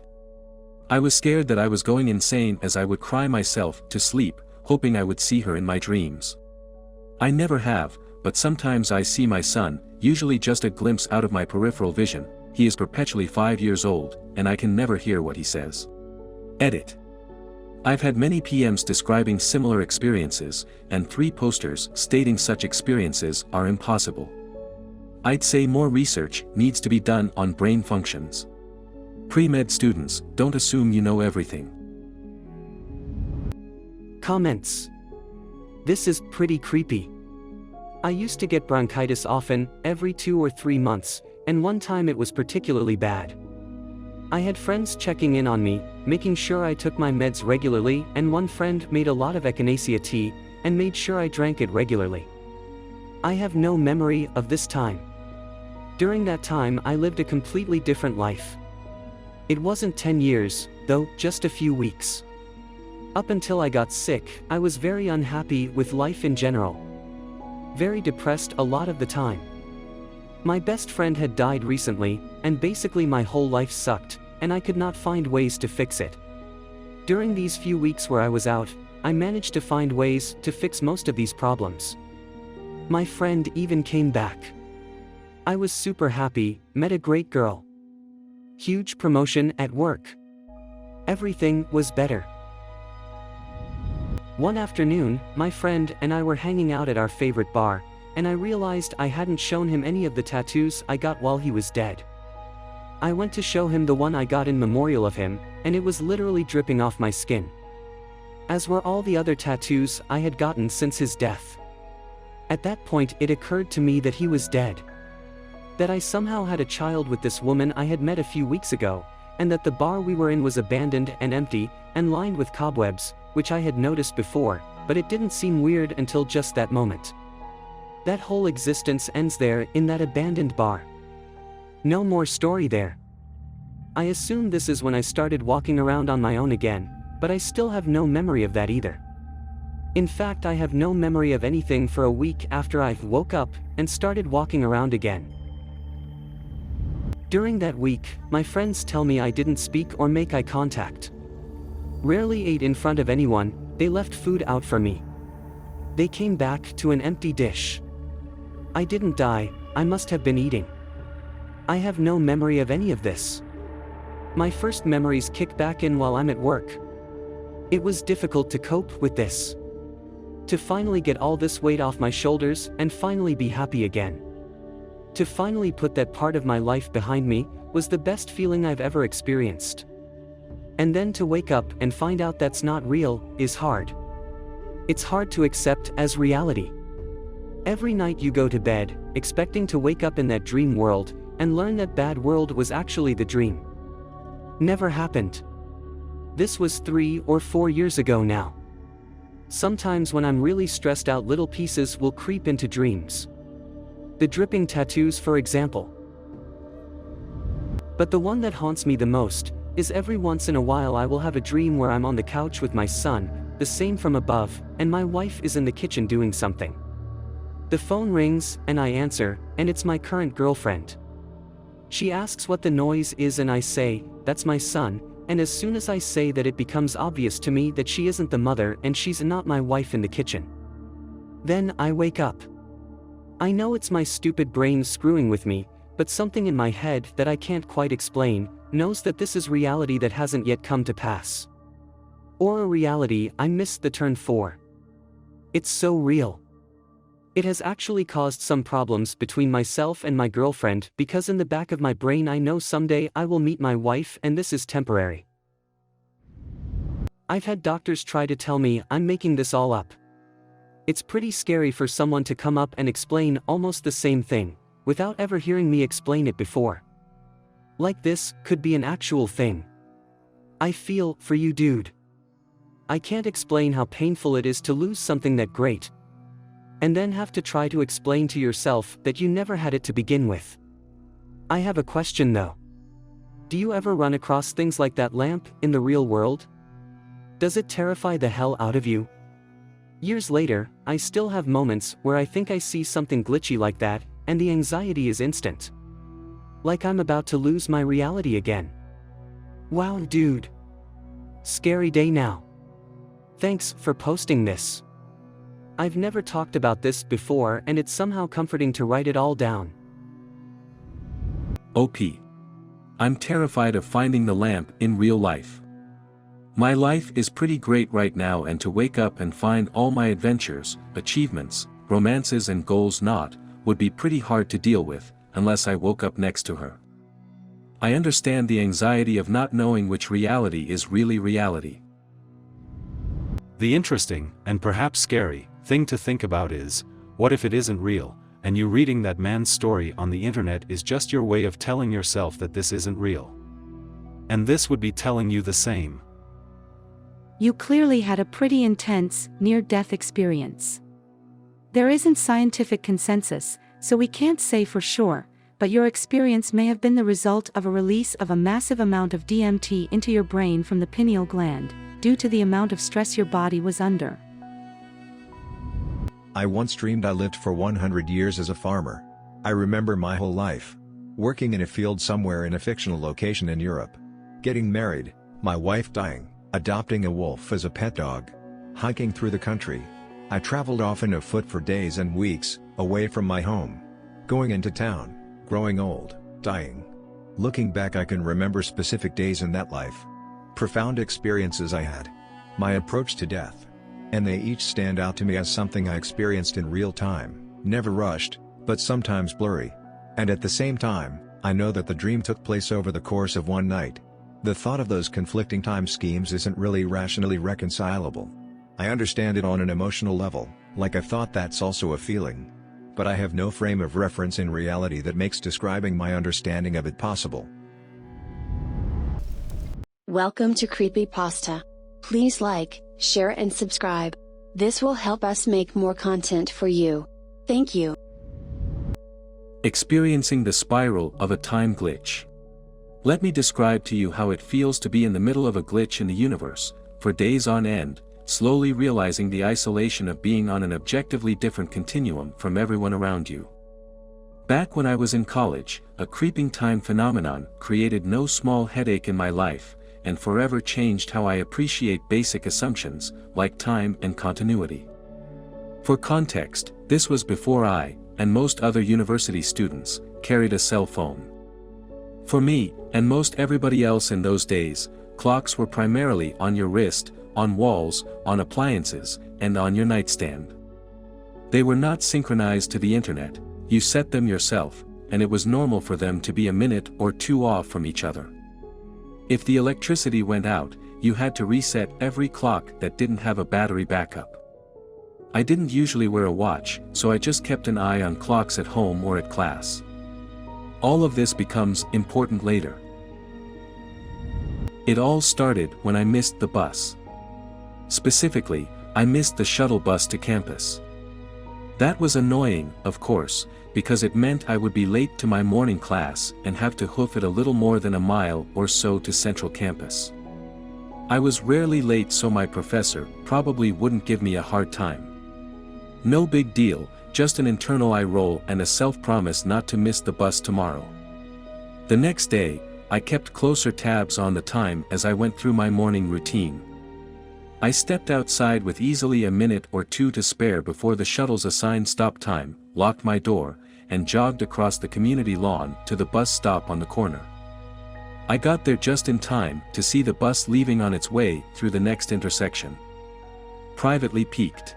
I was scared that I was going insane as I would cry myself to sleep, hoping I would see her in my dreams. I never have, but sometimes I see my son, usually just a glimpse out of my peripheral vision. He is perpetually 5 years old, and I can never hear what he says. Edit. I've had many PMs describing similar experiences, and 3 posters stating such experiences are impossible. I'd say more research needs to be done on brain functions. Pre-med students, don't assume you know everything.
Comments. This is pretty creepy. I used to get bronchitis often, every 2 or 3 months, and one time it was particularly bad. I had friends checking in on me, making sure I took my meds regularly, and one friend made a lot of echinacea tea, and made sure I drank it regularly. I have no memory of this time. During that time I lived a completely different life. It wasn't 10 years, though, just a few weeks. Up until I got sick, I was very unhappy with life in general. Very depressed a lot of the time. My best friend had died recently, and basically my whole life sucked, and I could not find ways to fix it. During these few weeks where I was out, I managed to find ways to fix most of these problems. My friend even came back. I was super happy, met a great girl. Huge promotion at work. Everything was better. One afternoon, my friend and I were hanging out at our favorite bar, and I realized I hadn't shown him any of the tattoos I got while he was dead. I went to show him the one I got in memorial of him, and it was literally dripping off my skin. As were all the other tattoos I had gotten since his death. At that point it occurred to me that he was dead. That I somehow had a child with this woman I had met a few weeks ago, and that the bar we were in was abandoned and empty, and lined with cobwebs, which I had noticed before, but it didn't seem weird until just that moment. That whole existence ends there, in that abandoned bar. No more story there. I assume this is when I started walking around on my own again, but I still have no memory of that either. In fact, I have no memory of anything for a week after I woke up and started walking around again. During that week, my friends tell me I didn't speak or make eye contact. Rarely ate in front of anyone, they left food out for me. They came back to an empty dish. I didn't die, I must have been eating. I have no memory of any of this. My first memories kick back in while I'm at work. It was difficult to cope with this. To finally get all this weight off my shoulders and finally be happy again. To finally put that part of my life behind me was the best feeling I've ever experienced. And then to wake up and find out that's not real is hard. It's hard to accept as reality. Every night you go to bed, expecting to wake up in that dream world, and learn that bad world was actually the dream. Never happened. This was 3 or 4 years ago now. Sometimes when I'm really stressed out, little pieces will creep into dreams. The dripping tattoos, for example. But the one that haunts me the most is every once in a while I will have a dream where I'm on the couch with my son, the same from above, and my wife is in the kitchen doing something. The phone rings, and I answer, and it's my current girlfriend. She asks what the noise is, and I say, that's my son, and as soon as I say that, it becomes obvious to me that she isn't the mother and she's not my wife in the kitchen. Then I wake up. I know it's my stupid brain screwing with me, but something in my head that I can't quite explain knows that this is reality that hasn't yet come to pass. Or a reality I missed the turn for. It's so real. It has actually caused some problems between myself and my girlfriend, because in the back of my brain I know someday I will meet my wife and this is temporary. I've had doctors try to tell me I'm making this all up. It's pretty scary for someone to come up and explain almost the same thing, without ever hearing me explain it before. Like this could be an actual thing. I feel for you, dude. I can't explain how painful it is to lose something that great. And then have to try to explain to yourself that you never had it to begin with. I have a question though. Do you ever run across things like that lamp in the real world? Does it terrify the hell out of you? Years later, I still have moments where I think I see something glitchy like that, and the anxiety is instant. Like I'm about to lose my reality again. Wow, dude. Scary day now. Thanks for posting this. I've never talked about this before, and it's somehow comforting to write it all down.
OP. I'm terrified of finding the lamp in real life. My life is pretty great right now, and to wake up and find all my adventures, achievements, romances and goals not, would be pretty hard to deal with, unless I woke up next to her. I understand the anxiety of not knowing which reality is really reality.
The interesting, and perhaps scary, thing to think about is, what if it isn't real, and you reading that man's story on the internet is just your way of telling yourself that this isn't real? And this would be telling you the same.
You clearly had a pretty intense, near-death experience. There isn't scientific consensus, so we can't say for sure, but your experience may have been the result of a release of a massive amount of DMT into your brain from the pineal gland, due to the amount of stress your body was under.
I once dreamed I lived for 100 years as a farmer. I remember my whole life working in a field somewhere in a fictional location in Europe, getting married, my wife dying, adopting a wolf as a pet dog, hiking through the country. I traveled often afoot for days and weeks, away from my home, going into town, growing old, dying. Looking back, I can remember specific days in that life. Profound experiences I had. My approach to death. And they each stand out to me as something I experienced in real time, never rushed, but sometimes blurry. And at the same time, I know that the dream took place over the course of one night. The thought of those conflicting time schemes isn't really rationally reconcilable. I understand it on an emotional level, like a thought that's also a feeling. But I have no frame of reference in reality that makes describing my understanding of it possible.
Welcome to Creepypasta. Please like, share and subscribe. This will help us make more content for you. Thank you.
Experiencing the spiral of a time glitch. Let me describe to you how it feels to be in the middle of a glitch in the universe, for days on end, slowly realizing the isolation of being on an objectively different continuum from everyone around you. Back when I was in college, a creeping time phenomenon created no small headache in my life, and forever changed how I appreciate basic assumptions, like time and continuity. For context, this was before I, and most other university students, carried a cell phone. For me, and most everybody else in those days, clocks were primarily on your wrist, on walls, on appliances, and on your nightstand. They were not synchronized to the internet, you set them yourself, and it was normal for them to be a minute or two off from each other. If the electricity went out, you had to reset every clock that didn't have a battery backup. I didn't usually wear a watch, so I just kept an eye on clocks at home or at class. All of this becomes important later. It all started when I missed the bus. Specifically, I missed the shuttle bus to campus. That was annoying, of course, because it meant I would be late to my morning class and have to hoof it a little more than a mile or so to Central Campus. I was rarely late, so my professor probably wouldn't give me a hard time. No big deal, just an internal eye roll and a self-promise not to miss the bus tomorrow. The next day, I kept closer tabs on the time as I went through my morning routine. I stepped outside with easily a minute or two to spare before the shuttle's assigned stop time, locked my door, and jogged across the community lawn to the bus stop on the corner. I got there just in time to see the bus leaving on its way through the next intersection. Privately piqued.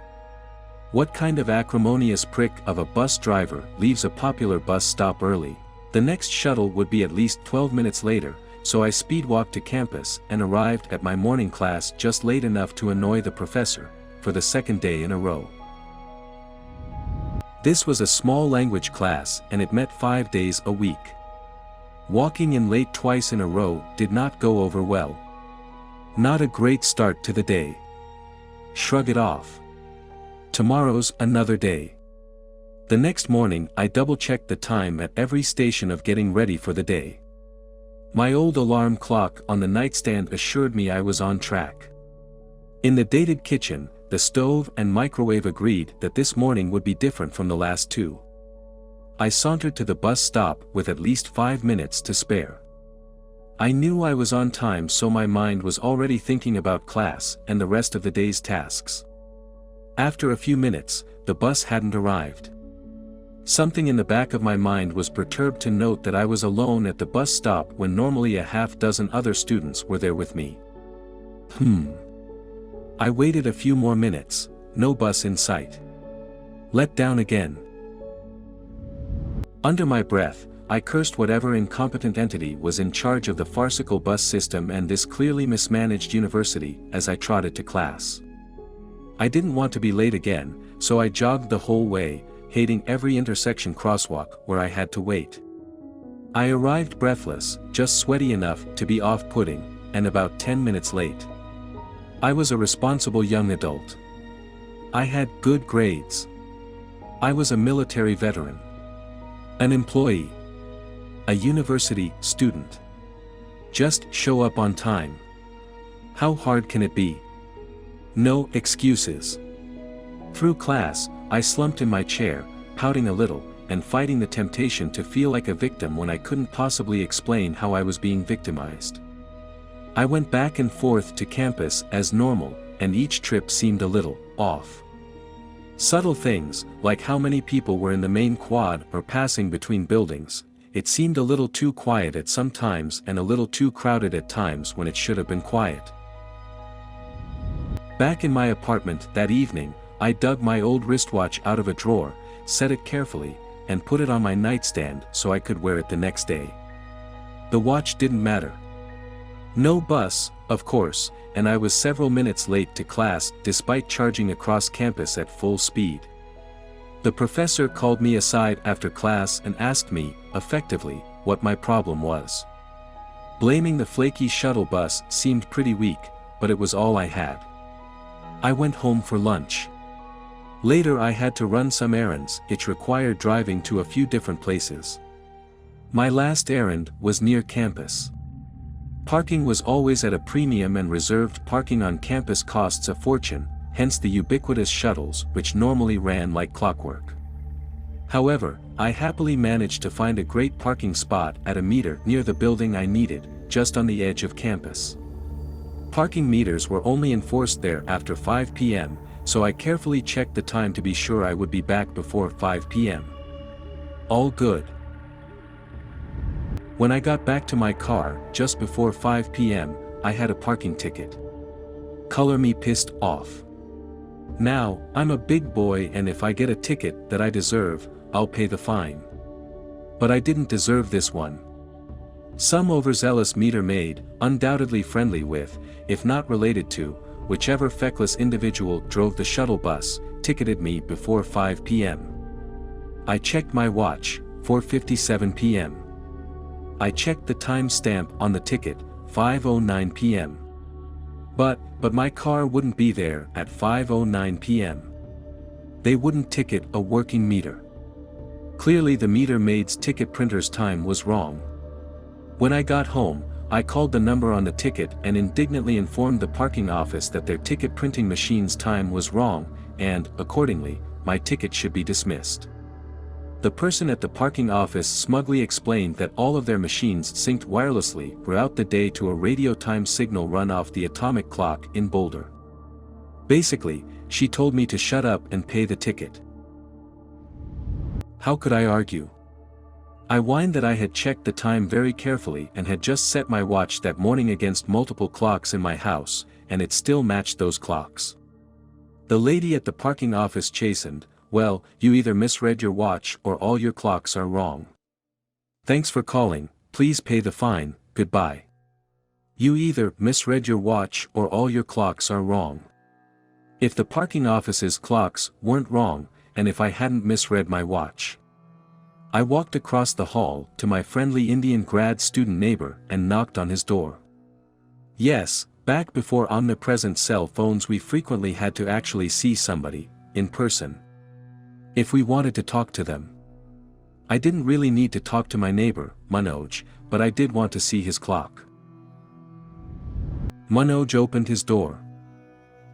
What kind of acrimonious prick of a bus driver leaves a popular bus stop early? The next shuttle would be at least 12 minutes later, so I speed-walked to campus and arrived at my morning class just late enough to annoy the professor, for the second day in a row. This was a small language class and it met 5 days a week. Walking in late twice in a row did not go over well. Not a great start to the day. Shrug it off. Tomorrow's another day. The next morning I double-checked the time at every station of getting ready for the day. My old alarm clock on the nightstand assured me I was on track. In the dated kitchen, the stove and microwave agreed that this morning would be different from the last two. I sauntered to the bus stop with at least 5 minutes to spare. I knew I was on time, so my mind was already thinking about class and the rest of the day's tasks. After a few minutes, the bus hadn't arrived. Something in the back of my mind was perturbed to note that I was alone at the bus stop when normally a half dozen other students were there with me. I waited a few more minutes, no bus in sight. Let down again. Under my breath, I cursed whatever incompetent entity was in charge of the farcical bus system and this clearly mismanaged university as I trotted to class. I didn't want to be late again, so I jogged the whole way, hating every intersection crosswalk where I had to wait. I arrived breathless, just sweaty enough to be off-putting, and about 10 minutes late. I was a responsible young adult. I had good grades. I was a military veteran. An employee. A university student. Just show up on time. How hard can it be? No excuses. Through class, I slumped in my chair, pouting a little, and fighting the temptation to feel like a victim when I couldn't possibly explain how I was being victimized. I went back and forth to campus as normal, and each trip seemed a little off. Subtle things, like how many people were in the main quad or passing between buildings. It seemed a little too quiet at some times and a little too crowded at times when it should have been quiet. Back in my apartment that evening, I dug my old wristwatch out of a drawer, set it carefully, and put it on my nightstand so I could wear it the next day. The watch didn't matter. No bus, of course, and I was several minutes late to class despite charging across campus at full speed. The professor called me aside after class and asked me, effectively, what my problem was. Blaming the flaky shuttle bus seemed pretty weak, but it was all I had. I went home for lunch. Later I had to run some errands, which required driving to a few different places. My last errand was near campus. Parking was always at a premium and reserved parking on campus costs a fortune, hence the ubiquitous shuttles which normally ran like clockwork. However, I happily managed to find a great parking spot at a meter near the building I needed, just on the edge of campus. Parking meters were only enforced there after 5 p.m., so I carefully checked the time to be sure I would be back before 5 p.m. All good. When I got back to my car, just before 5 p.m., I had a parking ticket. Color me pissed off. Now, I'm a big boy and if I get a ticket that I deserve, I'll pay the fine. But I didn't deserve this one. Some overzealous meter maid, undoubtedly friendly with, if not related to, whichever feckless individual drove the shuttle bus, ticketed me before 5 p.m. I checked my watch, 4:57 p.m. I checked the time stamp on the ticket, 5:09 p.m. But my car wouldn't be there at 5:09 p.m. They wouldn't ticket a working meter. Clearly the meter maid's ticket printer's time was wrong. When I got home, I called the number on the ticket and indignantly informed the parking office that their ticket printing machine's time was wrong, and, accordingly, my ticket should be dismissed. The person at the parking office smugly explained that all of their machines synced wirelessly throughout the day to a radio time signal run off the atomic clock in Boulder. Basically, she told me to shut up and pay the ticket. How could I argue? I whined that I had checked the time very carefully and had just set my watch that morning against multiple clocks in my house, and it still matched those clocks. The lady at the parking office chastened, "Well, you either misread your watch or all your clocks are wrong. Thanks for calling, please pay the fine, goodbye." You either misread your watch or all your clocks are wrong. If the parking office's clocks weren't wrong, and if I hadn't misread my watch. I walked across the hall to my friendly Indian grad student neighbor and knocked on his door. Yes, back before omnipresent cell phones we frequently had to actually see somebody, in person. If we wanted to talk to them. I didn't really need to talk to my neighbor, Manoj, but I did want to see his clock. Manoj opened his door.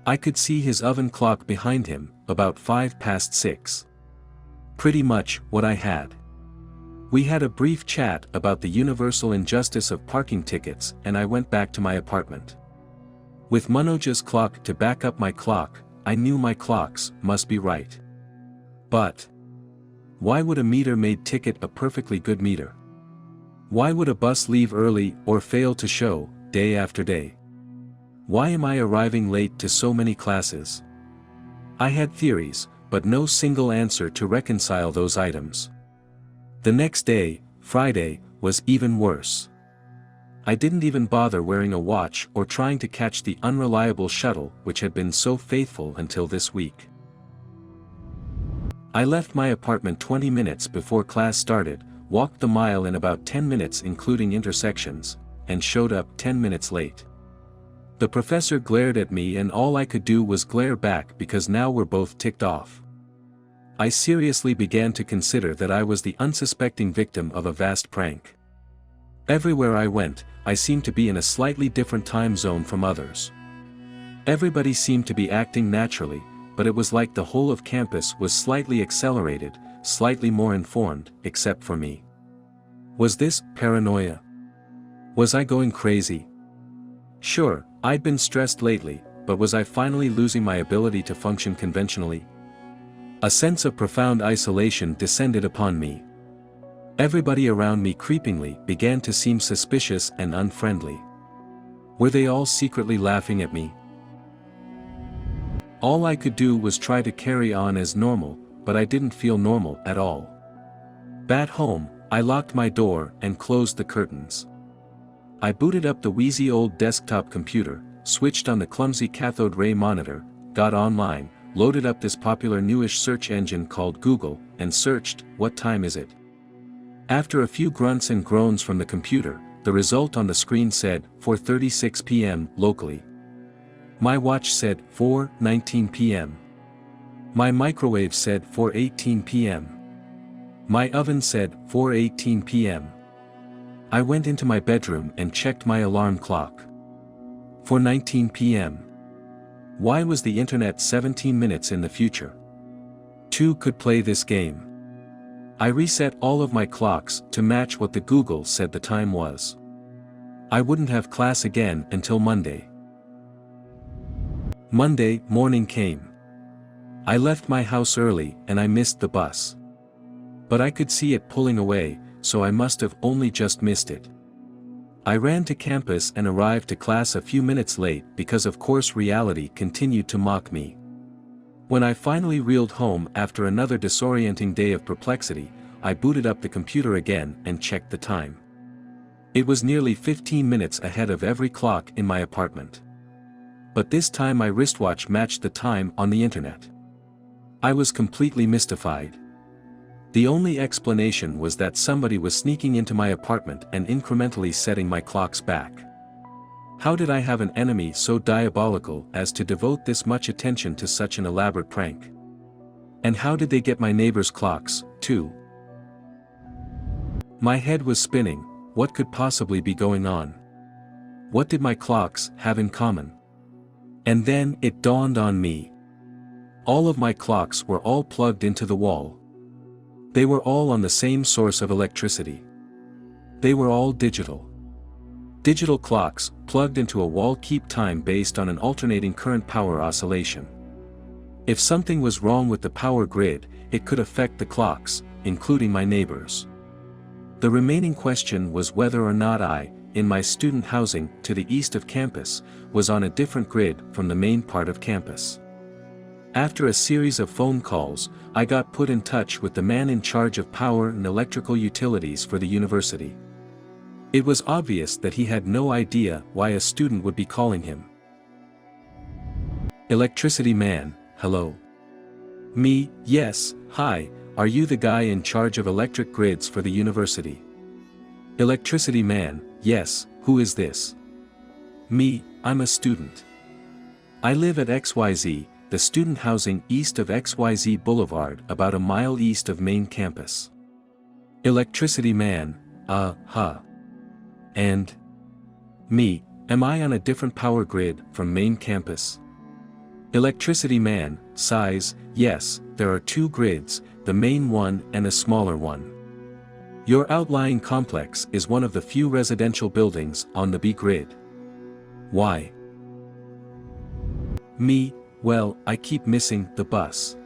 I could see his oven clock behind him, about 6:05. Pretty much what I had. We had a brief chat about the universal injustice of parking tickets and I went back to my apartment. With Manoj's clock to back up my clock, I knew my clocks must be right. But why would a meter maid ticket a perfectly good meter? Why would a bus leave early or fail to show, day after day? Why am I arriving late to so many classes? I had theories, but no single answer to reconcile those items. The next day, Friday, was even worse. I didn't even bother wearing a watch or trying to catch the unreliable shuttle which had been so faithful until this week. I left my apartment 20 minutes before class started, walked the mile in about 10 minutes including intersections, and showed up 10 minutes late. The professor glared at me and all I could do was glare back because now we're both ticked off. I seriously began to consider that I was the unsuspecting victim of a vast prank. Everywhere I went, I seemed to be in a slightly different time zone from others. Everybody seemed to be acting naturally, but it was like the whole of campus was slightly accelerated, slightly more informed, except for me. Was this paranoia? Was I going crazy? Sure, I'd been stressed lately, but was I finally losing my ability to function conventionally? A sense of profound isolation descended upon me. Everybody around me creepingly began to seem suspicious and unfriendly. Were they all secretly laughing at me? All I could do was try to carry on as normal, but I didn't feel normal at all. Back home, I locked my door and closed the curtains. I booted up the wheezy old desktop computer, switched on the clumsy cathode ray monitor, got online, loaded up this popular newish search engine called Google, and searched, "What time is it?" After a few grunts and groans from the computer, the result on the screen said, 4:36 p.m. locally. My watch said, 4:19 p.m. My microwave said 4:18 p.m. My oven said 4:18 p.m. I went into my bedroom and checked my alarm clock. 4:19 p.m. Why was the internet 17 minutes in the future? Two could play this game. I reset all of my clocks to match what the Google said the time was. I wouldn't have class again until Monday. Monday morning came. I left my house early and I missed the bus. But I could see it pulling away, so I must have only just missed it. I ran to campus and arrived to class a few minutes late because of course reality continued to mock me. When I finally reeled home after another disorienting day of perplexity, I booted up the computer again and checked the time. It was nearly 15 minutes ahead of every clock in my apartment. But this time my wristwatch matched the time on the internet. I was completely mystified. The only explanation was that somebody was sneaking into my apartment and incrementally setting my clocks back. How did I have an enemy so diabolical as to devote this much attention to such an elaborate prank? And how did they get my neighbor's clocks, too? My head was spinning. What could possibly be going on? What did my clocks have in common? And then it dawned on me. All of my clocks were all plugged into the wall. They were all on the same source of electricity. They were all digital. Digital clocks, plugged into a wall, keep time based on an alternating current power oscillation. If something was wrong with the power grid, it could affect the clocks, including my neighbors. The remaining question was whether or not I, in my student housing to the east of campus, was on a different grid from the main part of campus. After a series of phone calls, I got put in touch with the man in charge of power and electrical utilities for the university. It was obvious that he had no idea why a student would be calling him. Electricity man, hello. Me, yes, hi, are you the guy in charge of electric grids for the university? Electricity man, yes, who is this? Me, I'm a student. I live at XYZ, the student housing east of XYZ Boulevard about a mile east of main campus. Electricity man, And? Me, am I on a different power grid from main campus? Electricity man, size, yes, there are two grids, the main one and a smaller one. Your outlying complex is one of the few residential buildings on the B grid. Why? Me, well, I keep missing the bus.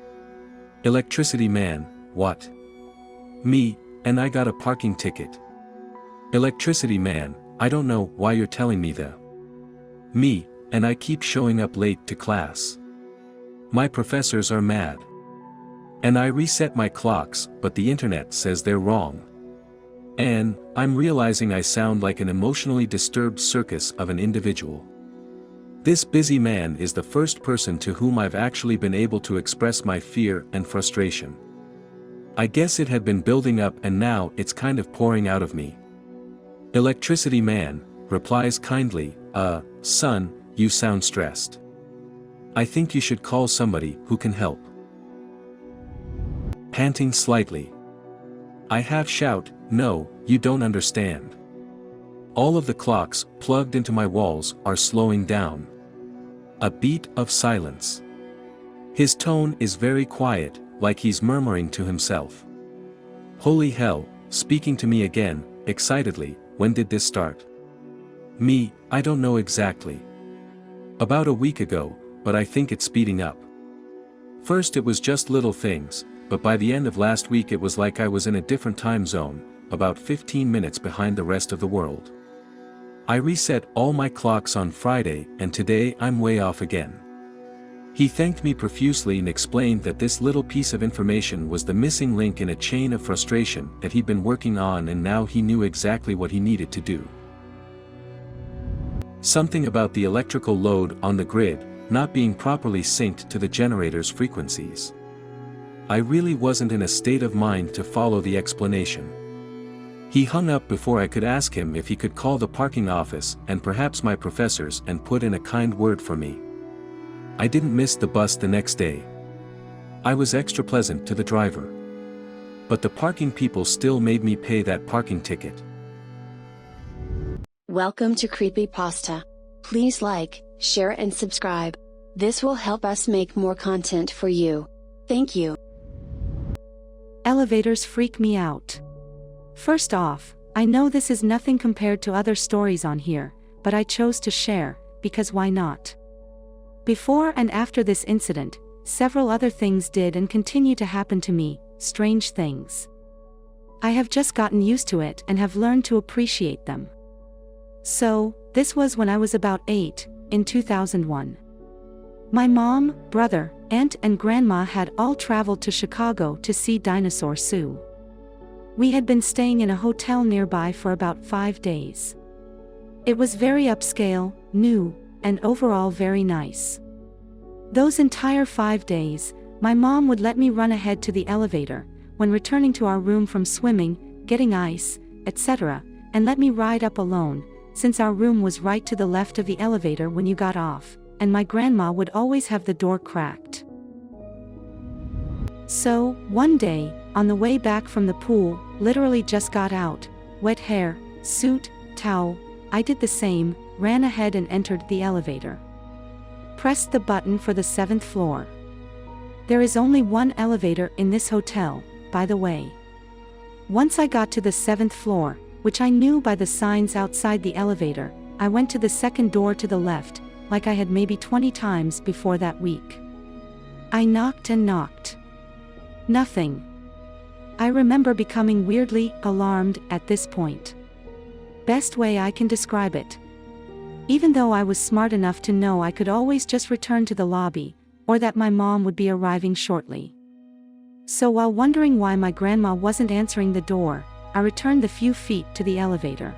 Electricity man, what? Me, and I got a parking ticket. Electricity man, I don't know why you're telling me that. Me, and I keep showing up late to class. My professors are mad. And I reset my clocks, but the internet says they're wrong. And I'm realizing I sound like an emotionally disturbed circus of an individual. This busy man is the first person to whom I've actually been able to express my fear and frustration. I guess it had been building up and now it's kind of pouring out of me. Electricity Man replies kindly, son, you sound stressed. I think you should call somebody who can help. Panting slightly. I half shout, no, you don't understand. All of the clocks plugged into my walls are slowing down. A beat of silence. His tone is very quiet, like he's murmuring to himself. Holy hell, speaking to me again, excitedly, when did this start? Me, I don't know exactly. About a week ago, but I think it's speeding up. First it was just little things, but by the end of last week it was like I was in a different time zone, about 15 minutes behind the rest of the world. I reset all my clocks on Friday and today I'm way off again. He thanked me profusely and explained that this little piece of information was the missing link in a chain of frustration that he'd been working on and now he knew exactly what he needed to do. Something about the electrical load on the grid not being properly synced to the generator's frequencies. I really wasn't in a state of mind to follow the explanation. He hung up before I could ask him if he could call the parking office and perhaps my professors and put in a kind word for me. I didn't miss the bus the next day. I was extra pleasant to the driver. But the parking people still made me pay that parking ticket.
Welcome to Creepypasta. Please like, share and subscribe. This will help us make more content for you. Thank you.
Elevators freak me out. First off, I know this is nothing compared to other stories on here, but I chose to share, because why not? Before and after this incident, several other things did and continue to happen to me, strange things. I have just gotten used to it and have learned to appreciate them. So, this was when I was about 8, in 2001. My mom, brother, aunt and grandma had all traveled to Chicago to see Dinosaur Sue. We had been staying in a hotel nearby for about 5 days. It was very upscale, new, and overall very nice. Those entire 5 days, my mom would let me run ahead to the elevator, when returning to our room from swimming, getting ice, etc., and let me ride up alone, since our room was right to the left of the elevator when you got off, and my grandma would always have the door cracked. So, one day, on the way back from the pool, literally just got out, wet hair, suit, towel, I did the same, ran ahead and entered the elevator. Pressed the button for the 7th floor. There is only one elevator in this hotel, by the way. Once I got to the 7th floor, which I knew by the signs outside the elevator, I went to the second door to the left, like I had maybe 20 times before that week. I knocked and knocked. Nothing. I remember becoming weirdly alarmed at this point. Best way I can describe it. Even though I was smart enough to know I could always just return to the lobby, or that my mom would be arriving shortly. So while wondering why my grandma wasn't answering the door, I returned the few feet to the elevator.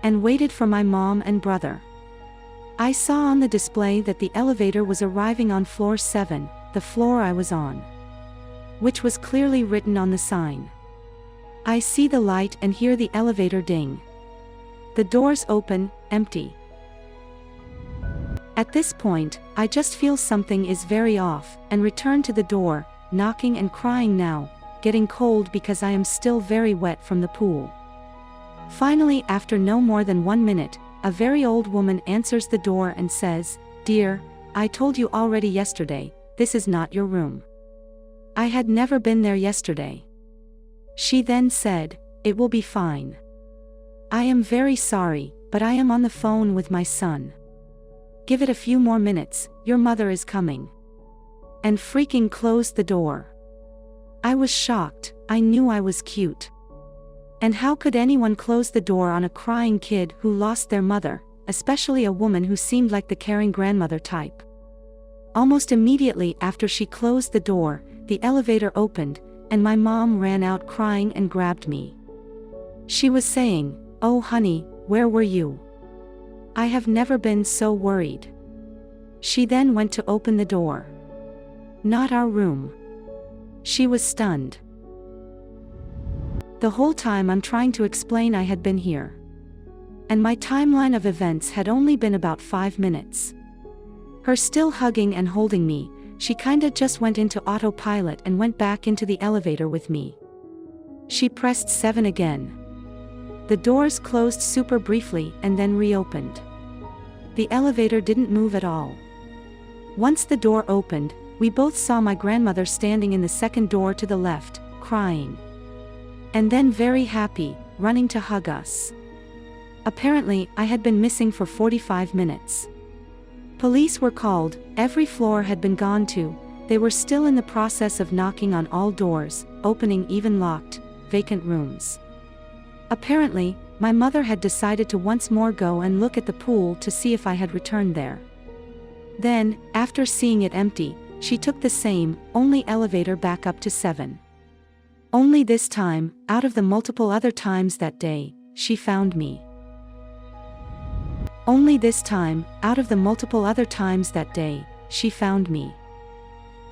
And waited for my mom and brother. I saw on the display that the elevator was arriving on floor 7, the floor I was on. Which was clearly written on the sign. I see the light and hear the elevator ding. The doors open, empty. At this point, I just feel something is very off, and return to the door, knocking and crying now, getting cold because I am still very wet from the pool. Finally, after no more than 1 minute, a very old woman answers the door and says, "Dear, I told you already yesterday, this is not your room." I had never been there yesterday. She then said, "It will be fine. I am very sorry, but I am on the phone with my son. Give it a few more minutes, your mother is coming." And freaking closed the door. I was shocked, I knew I was cute. And how could anyone close the door on a crying kid who lost their mother, especially a woman who seemed like the caring grandmother type. Almost immediately after she closed the door, the elevator opened, and my mom ran out crying and grabbed me. She was saying, "Oh honey, where were you? I have never been so worried." She then went to open the door. Not our room. She was stunned. The whole time I'm trying to explain I had been here. And my timeline of events had only been about 5 minutes. Her still hugging and holding me, she kinda just went into autopilot and went back into the elevator with me. She pressed 7 again. The doors closed super briefly and then reopened. The elevator didn't move at all. Once the door opened, we both saw my grandmother standing in the second door to the left, crying. And then very happy, running to hug us. Apparently, I had been missing for 45 minutes. Police were called, every floor had been gone to, they were still in the process of knocking on all doors, opening even locked, vacant rooms. Apparently, my mother had decided to once more go and look at the pool to see if I had returned there. Then, after seeing it empty, she took the same, only elevator back up to 7. Only this time, out of the multiple other times that day, she found me. Only this time, out of the multiple other times that day, she found me.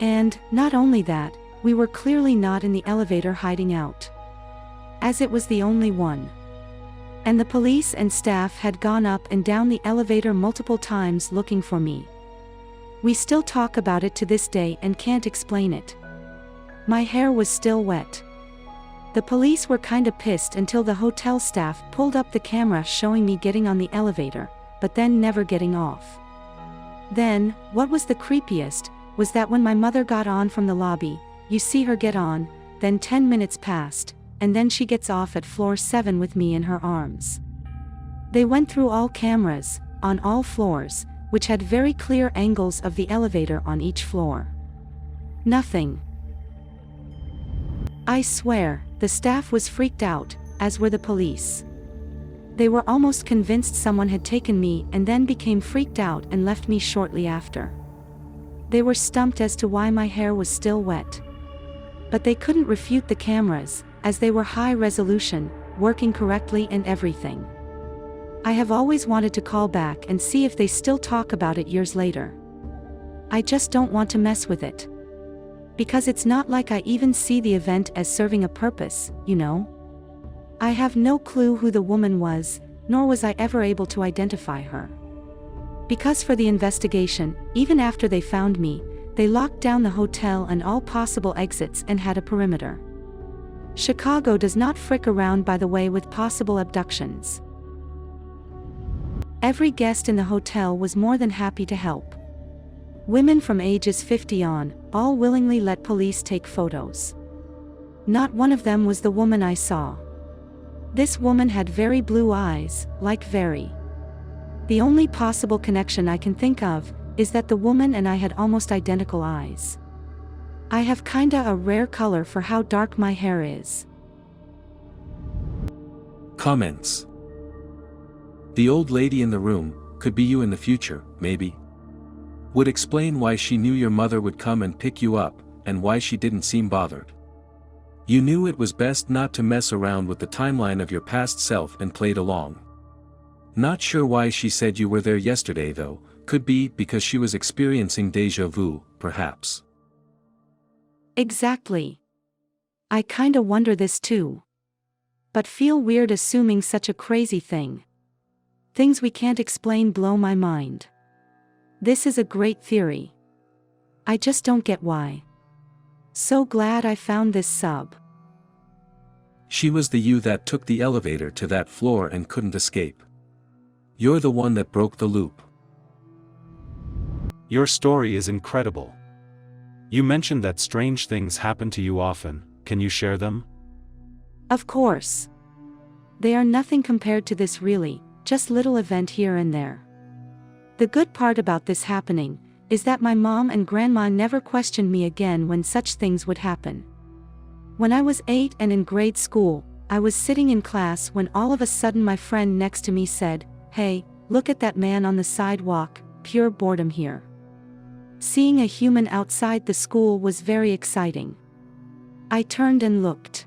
And, not only that, we were clearly not in the elevator hiding out. As it was the only one. And the police and staff had gone up and down the elevator multiple times looking for me. We still talk about it to this day and can't explain it. My hair was still wet. The police were kinda pissed until the hotel staff pulled up the camera showing me getting on the elevator, but then never getting off. Then, what was the creepiest, was that when my mother got on from the lobby, you see her get on, then 10 minutes passed, and then she gets off at floor 7 with me in her arms. They went through all cameras, on all floors, which had very clear angles of the elevator on each floor. Nothing. I swear, the staff was freaked out, as were the police. They were almost convinced someone had taken me and then became freaked out and left me shortly after. They were stumped as to why my hair was still wet. But they couldn't refute the cameras, as they were high resolution, working correctly and everything. I have always wanted to call back and see if they still talk about it years later. I just don't want to mess with it. Because it's not like I even see the event as serving a purpose, you know? I have no clue who the woman was, nor was I ever able to identify her. Because for the investigation, even after they found me, they locked down the hotel and all possible exits and had a perimeter. Chicago does not frick around, by the way, with possible abductions. Every guest in the hotel was more than happy to help. Women from ages 50 on, all willingly let police take photos. Not one of them was the woman I saw. This woman had very blue eyes, like very. The only possible connection I can think of, is that the woman and I had almost identical eyes. I have kinda a rare color for how dark my hair is.
Comments. The old lady in the room, could be you in the future, maybe. Would explain why she knew your mother would come and pick you up, and why she didn't seem bothered. You knew it was best not to mess around with the timeline of your past self and played along. Not sure why she said you were there yesterday though, could be because she was experiencing déjà vu, perhaps.
Exactly. I kinda wonder this too. But feel weird assuming such a crazy thing. Things we can't explain blow my mind. This is a great theory. I just don't get why. So glad I found this sub.
She was the you that took the elevator to that floor and couldn't escape. You're the one that broke the loop.
Your story is incredible. You mentioned that strange things happen to you often, can you share them?
Of course. They are nothing compared to this really, just little event here and there. The good part about this happening, is that my mom and grandma never questioned me again when such things would happen. When I was 8 and in grade school, I was sitting in class when all of a sudden my friend next to me said, "Hey, look at that man on the sidewalk, pure boredom here. Seeing a human outside the school was very exciting. I turned and looked.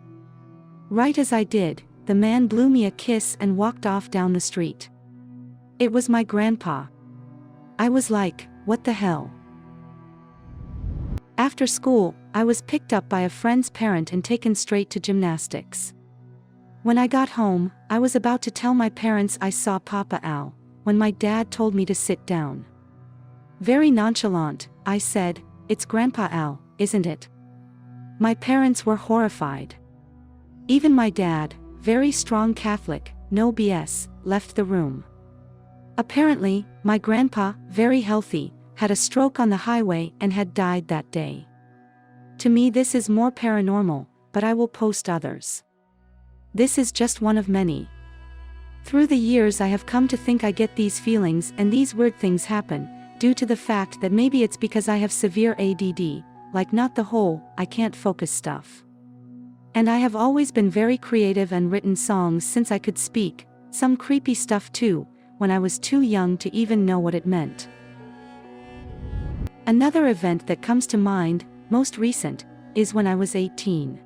Right as I did, the man blew me a kiss and walked off down the street. It was my grandpa. I was like, what the hell? After school, I was picked up by a friend's parent and taken straight to gymnastics. When I got home, I was about to tell my parents I saw Papa Al, when my dad told me to sit down. Very nonchalant, I said, "It's Grandpa Al, isn't it?" My parents were horrified. Even my dad, very strong Catholic, no BS, left the room. Apparently, my grandpa, very healthy, had a stroke on the highway and had died that day. To me, this is more paranormal, but I will post others. This is just one of many. Through the years, I have come to think I get these feelings and these weird things happen, due to the fact that maybe it's because I have severe ADD, like not the whole, I can't focus stuff. And I have always been very creative and written songs since I could speak, some creepy stuff too, when I was too young to even know what it meant. Another event that comes to mind, most recent, is when I was 18.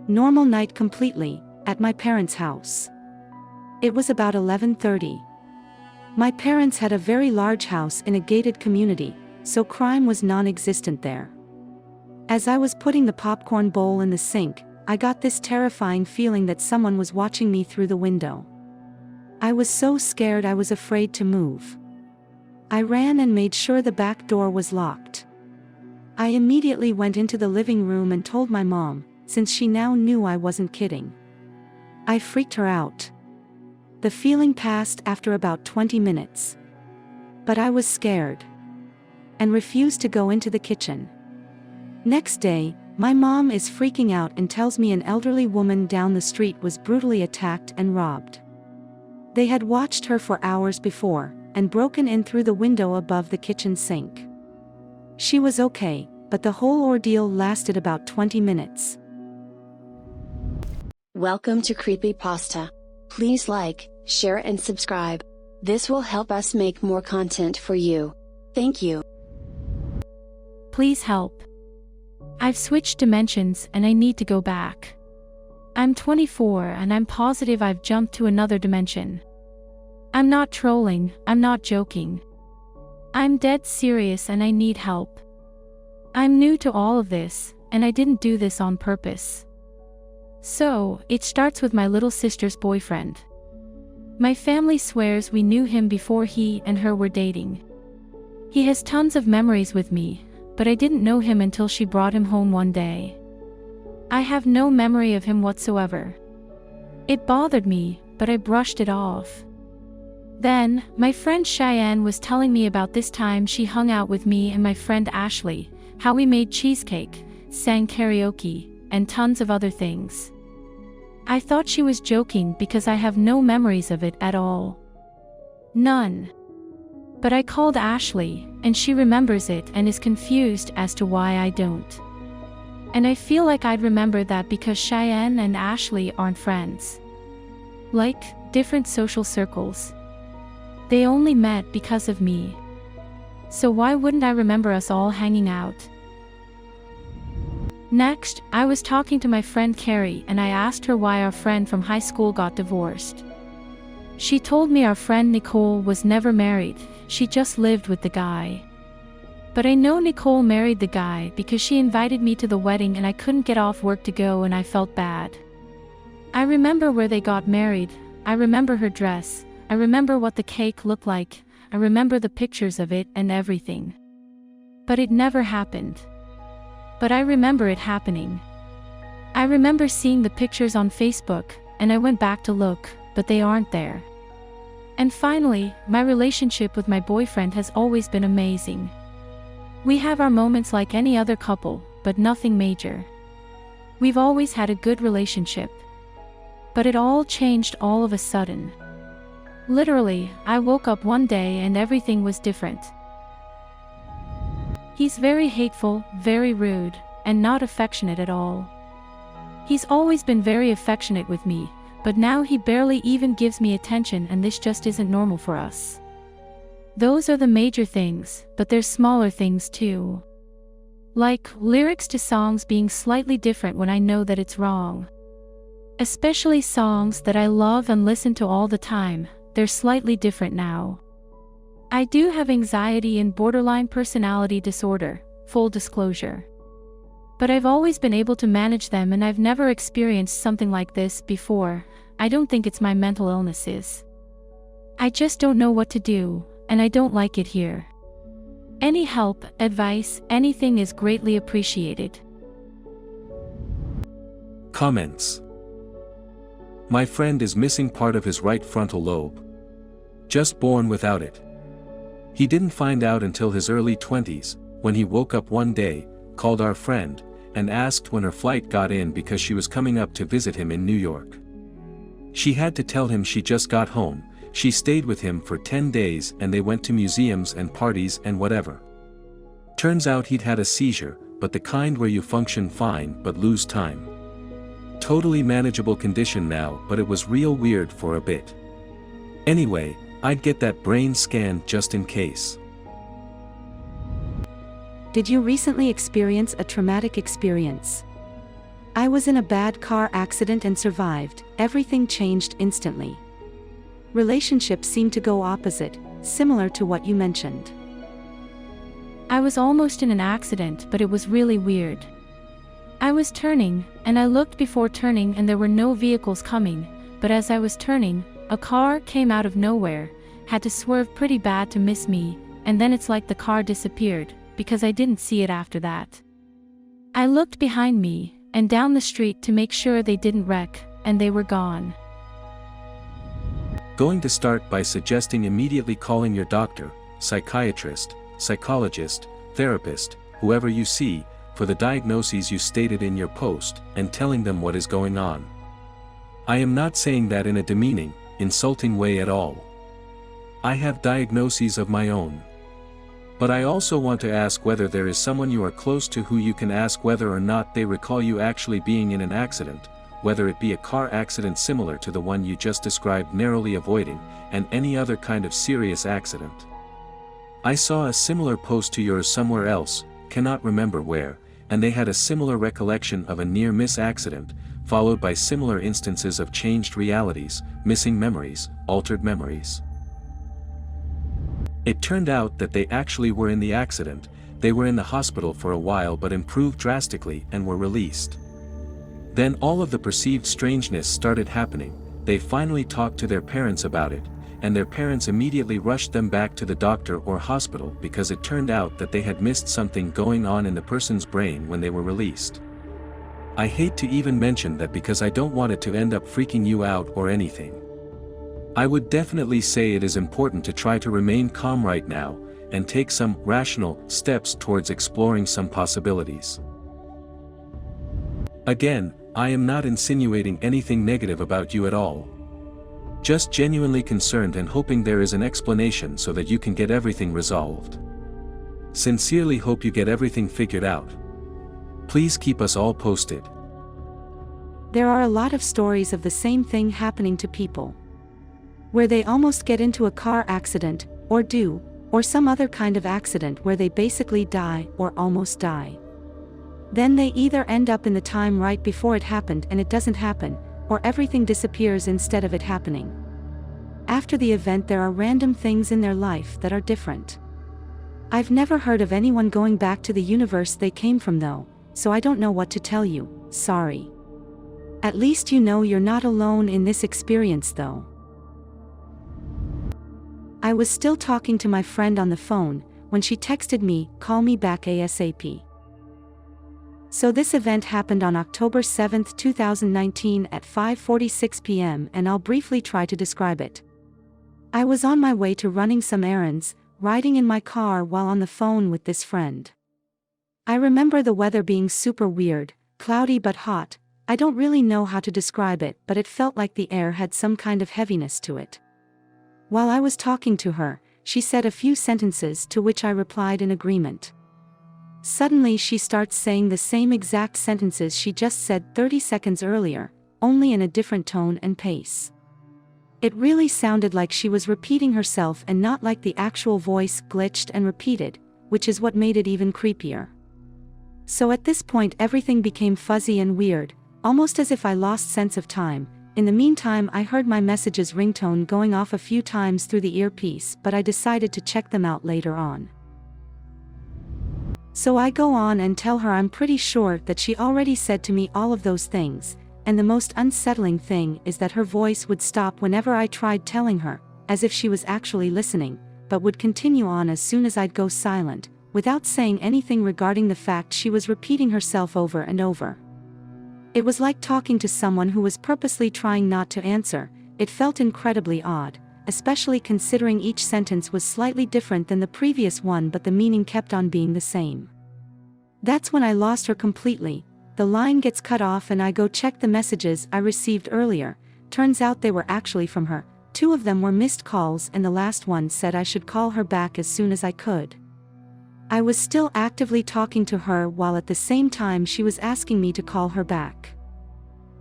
Normal night completely, at my parents' house. It was about 11:30. My parents had a very large house in a gated community, so crime was non-existent there. As I was putting the popcorn bowl in the sink, I got this terrifying feeling that someone was watching me through the window. I was so scared I was afraid to move. I ran and made sure the back door was locked. I immediately went into the living room and told my mom, since she now knew I wasn't kidding. I freaked her out. The feeling passed after about 20 minutes. But I was scared. And refused to go into the kitchen. Next day, my mom is freaking out and tells me an elderly woman down the street was brutally attacked and robbed. They had watched her for hours before, and broken in through the window above the kitchen sink. She was okay, but the whole ordeal lasted about 20 minutes.
Welcome to Creepypasta. Please like, share and subscribe. This will help us make more content for you. Thank you.
Please help. I've switched dimensions and I need to go back. I'm 24 and I'm positive I've jumped to another dimension. I'm not trolling, I'm not joking. I'm dead serious and I need help. I'm new to all of this, and I didn't do this on purpose. So, it starts with my little sister's boyfriend. My family swears we knew him before he and her were dating. He has tons of memories with me, but I didn't know him until she brought him home one day. I have no memory of him whatsoever. It bothered me, but I brushed it off. Then, my friend Cheyenne was telling me about this time she hung out with me and my friend Ashley, how we made cheesecake, sang karaoke, and tons of other things. I thought she was joking because I have no memories of it at all. None. But I called Ashley, and she remembers it and is confused as to why I don't. And I feel like I'd remember that because Cheyenne and Ashley aren't friends. Like, different social circles. They only met because of me. So why wouldn't I remember us all hanging out? Next, I was talking to my friend Carrie and I asked her why our friend from high school got divorced. She told me our friend Nicole was never married, she just lived with the guy. But I know Nicole married the guy because she invited me to the wedding and I couldn't get off work to go and I felt bad. I remember where they got married, I remember her dress, I remember what the cake looked like, I remember the pictures of it and everything. But it never happened. But I remember it happening. I remember seeing the pictures on Facebook, and I went back to look, but they aren't there. And finally, my relationship with my boyfriend has always been amazing. We have our moments like any other couple, but nothing major. We've always had a good relationship. But it all changed all of a sudden. Literally, I woke up one day and everything was different. He's very hateful, very rude, and not affectionate at all. He's always been very affectionate with me, but now he barely even gives me attention, and this just isn't normal for us. Those are the major things, but there's smaller things too. Like lyrics to songs being slightly different when I know that it's wrong. Especially songs that I love and listen to all the time, they're slightly different now. I do have anxiety and borderline personality disorder, full disclosure. But I've always been able to manage them, and I've never experienced something like this before. I don't think it's my mental illnesses. I just don't know what to do, and I don't like it here. Any help, advice, anything is greatly appreciated.
Comments. My friend is missing part of his right frontal lobe. Just born without it. He didn't find out until his early 20s, when he woke up one day, called our friend, and asked when her flight got in because she was coming up to visit him in New York. She had to tell him she just got home. She stayed with him for 10 days and they went to museums and parties and whatever. Turns out he'd had a seizure, but the kind where you function fine but lose time. Totally manageable condition now, but it was real weird for a bit. Anyway, I'd get that brain scanned just in case.
Did you recently experience a traumatic experience? I was in a bad car accident and survived. Everything changed instantly. Relationships seemed to go opposite, similar to what you mentioned.
I was almost in an accident, but it was really weird. I was turning, and I looked before turning and there were no vehicles coming, but as I was turning, a car came out of nowhere, had to swerve pretty bad to miss me, and then it's like the car disappeared, because I didn't see it after that. I looked behind me, and down the street to make sure they didn't wreck, and they were gone.
Going to start by suggesting immediately calling your doctor, psychiatrist, psychologist, therapist, whoever you see, for the diagnoses you stated in your post, and telling them what is going on. I am not saying that in a demeaning, insulting way at all. I have diagnoses of my own. But I also want to ask whether there is someone you are close to who you can ask whether or not they recall you actually being in an accident, whether it be a car accident similar to the one you just described narrowly avoiding, and any other kind of serious accident. I saw a similar post to yours somewhere else, cannot remember where, and they had a similar recollection of a near-miss accident, followed by similar instances of changed realities, missing memories, altered memories. It turned out that they actually were in the accident. They were in the hospital for a while but improved drastically and were released. Then all of the perceived strangeness started happening. They finally talked to their parents about it, and their parents immediately rushed them back to the doctor or hospital because it turned out that they had missed something going on in the person's brain when they were released. I hate to even mention that because I don't want it to end up freaking you out or anything. I would definitely say it is important to try to remain calm right now, and take some rational steps towards exploring some possibilities. Again, I am not insinuating anything negative about you at all. Just genuinely concerned and hoping there is an explanation so that you can get everything resolved. Sincerely hope you get everything figured out. Please keep us all posted.
There are a lot of stories of the same thing happening to people. Where they almost get into a car accident, or some other kind of accident where they basically die or almost die. Then they either end up in the time right before it happened and it doesn't happen, or everything disappears instead of it happening. After the event there are random things in their life that are different. I've never heard of anyone going back to the universe they came from though, so I don't know what to tell you, sorry. At least you know you're not alone in this experience though. I was still talking to my friend on the phone, when she texted me, "Call me back ASAP." So this event happened on October 7, 2019 at 5:46 p.m. and I'll briefly try to describe it. I was on my way to running some errands, riding in my car while on the phone with this friend. I remember the weather being super weird, cloudy but hot. I don't really know how to describe it, but it felt like the air had some kind of heaviness to it. While I was talking to her, she said a few sentences to which I replied in agreement. Suddenly she starts saying the same exact sentences she just said 30 seconds earlier, only in a different tone and pace. It really sounded like she was repeating herself and not like the actual voice glitched and repeated, which is what made it even creepier. So at this point everything became fuzzy and weird, almost as if I lost sense of time. In the meantime, I heard my messages ringtone going off a few times through the earpiece, but I decided to check them out later on. So I go on and tell her I'm pretty sure that she already said to me all of those things, and the most unsettling thing is that her voice would stop whenever I tried telling her, as if she was actually listening, but would continue on as soon as I'd go silent, without saying anything regarding the fact she was repeating herself over and over. It was like talking to someone who was purposely trying not to answer. It felt incredibly odd, especially considering each sentence was slightly different than the previous one, but the meaning kept on being the same. That's when I lost her completely. The line gets cut off and I go check the messages I received earlier. Turns out they were actually from her. 2 of them were missed calls and the last one said I should call her back as soon as I could. I was still actively talking to her while at the same time she was asking me to call her back.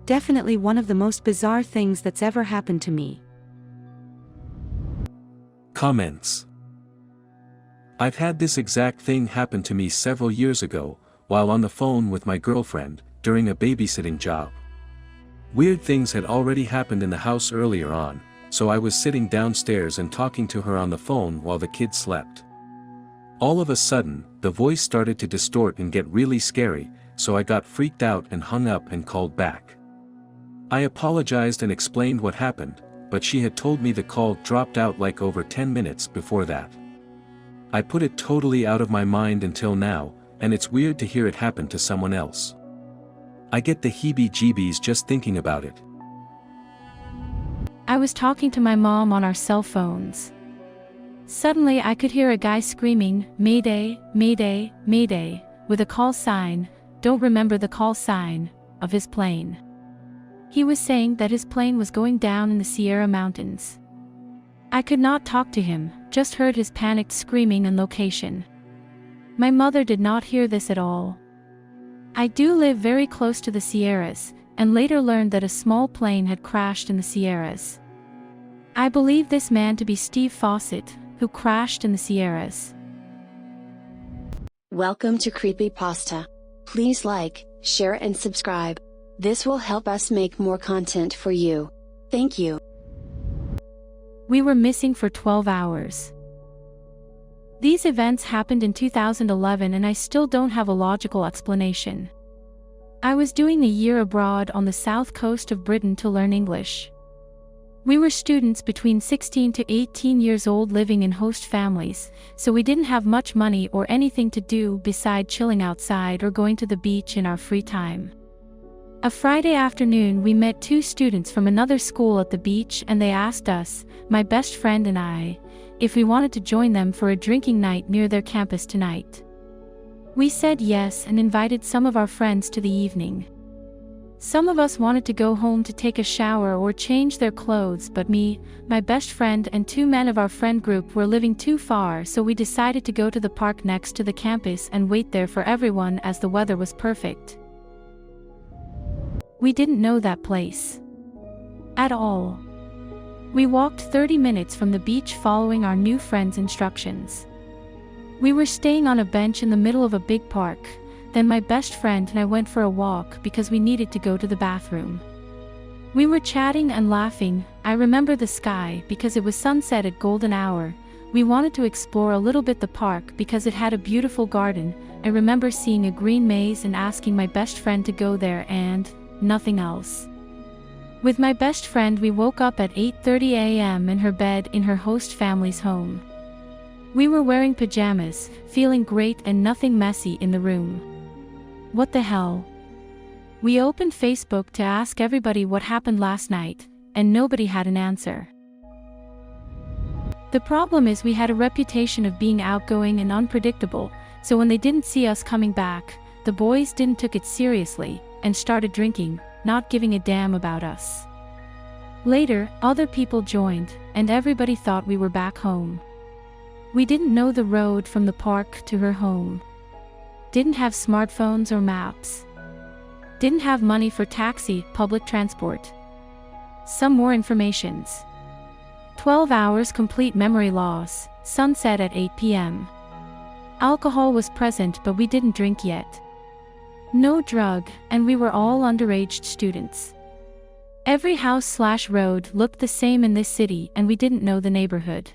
Definitely one of the most bizarre things that's ever happened to me.
Comments. I've had this exact thing happen to me several years ago, while on the phone with my girlfriend, during a babysitting job. Weird things had already happened in the house earlier on, so I was sitting downstairs and talking to her on the phone while the kids slept. All of a sudden, the voice started to distort and get really scary, so I got freaked out and hung up and called back. I apologized and explained what happened, but she had told me the call dropped out like over 10 minutes before that. I put it totally out of my mind until now, and it's weird to hear it happen to someone else. I get the heebie-jeebies just thinking about it.
I was talking to my mom on our cell phones. Suddenly I could hear a guy screaming, "Mayday, Mayday, Mayday," with a call sign, don't remember the call sign, of his plane. He was saying that his plane was going down in the Sierra Mountains. I could not talk to him, just heard his panicked screaming and location. My mother did not hear this at all. I do live very close to the Sierras, and later learned that a small plane had crashed in the Sierras. I believe this man to be Steve Fawcett, who crashed in the Sierras.
Welcome to Creepypasta. Please like, share and subscribe. This will help us make more content for you. Thank you.
We were missing for 12 hours. These events happened in 2011 and I still don't have a logical explanation. I was doing a year abroad on the south coast of Britain to learn English. We were students between 16 to 18 years old living in host families, so we didn't have much money or anything to do beside chilling outside or going to the beach in our free time. A Friday afternoon we met 2 students from another school at the beach and they asked us, my best friend and I, if we wanted to join them for a drinking night near their campus tonight. We said yes and invited some of our friends to the evening. Some of us wanted to go home to take a shower or change their clothes, but me, my best friend and 2 men of our friend group were living too far, so we decided to go to the park next to the campus and wait there for everyone as the weather was perfect. We didn't know that place at all. We walked 30 minutes from the beach following our new friend's instructions. We were staying on a bench in the middle of a big park. Then my best friend and I went for a walk because we needed to go to the bathroom. We were chatting and laughing. I remember the sky because it was sunset at golden hour. We wanted to explore a little bit the park because it had a beautiful garden. I remember seeing a green maze and asking my best friend to go there and nothing else. With my best friend we woke up at 8:30 a.m. in her bed in her host family's home. We were wearing pajamas, feeling great and nothing messy in the room. What the hell? We opened Facebook to ask everybody what happened last night, and nobody had an answer. The problem is we had a reputation of being outgoing and unpredictable, so when they didn't see us coming back, the boys didn't took it seriously, and started drinking, not giving a damn about us. Later, other people joined, and everybody thought we were back home. We didn't know the road from the park to her home. Didn't have smartphones or maps. Didn't have money for taxi, public transport. Some more informations. 12 hours complete memory loss, sunset at 8 p.m. Alcohol was present but we didn't drink yet. No drug, and we were all underage students. Every house/road looked the same in this city and we didn't know the neighborhood.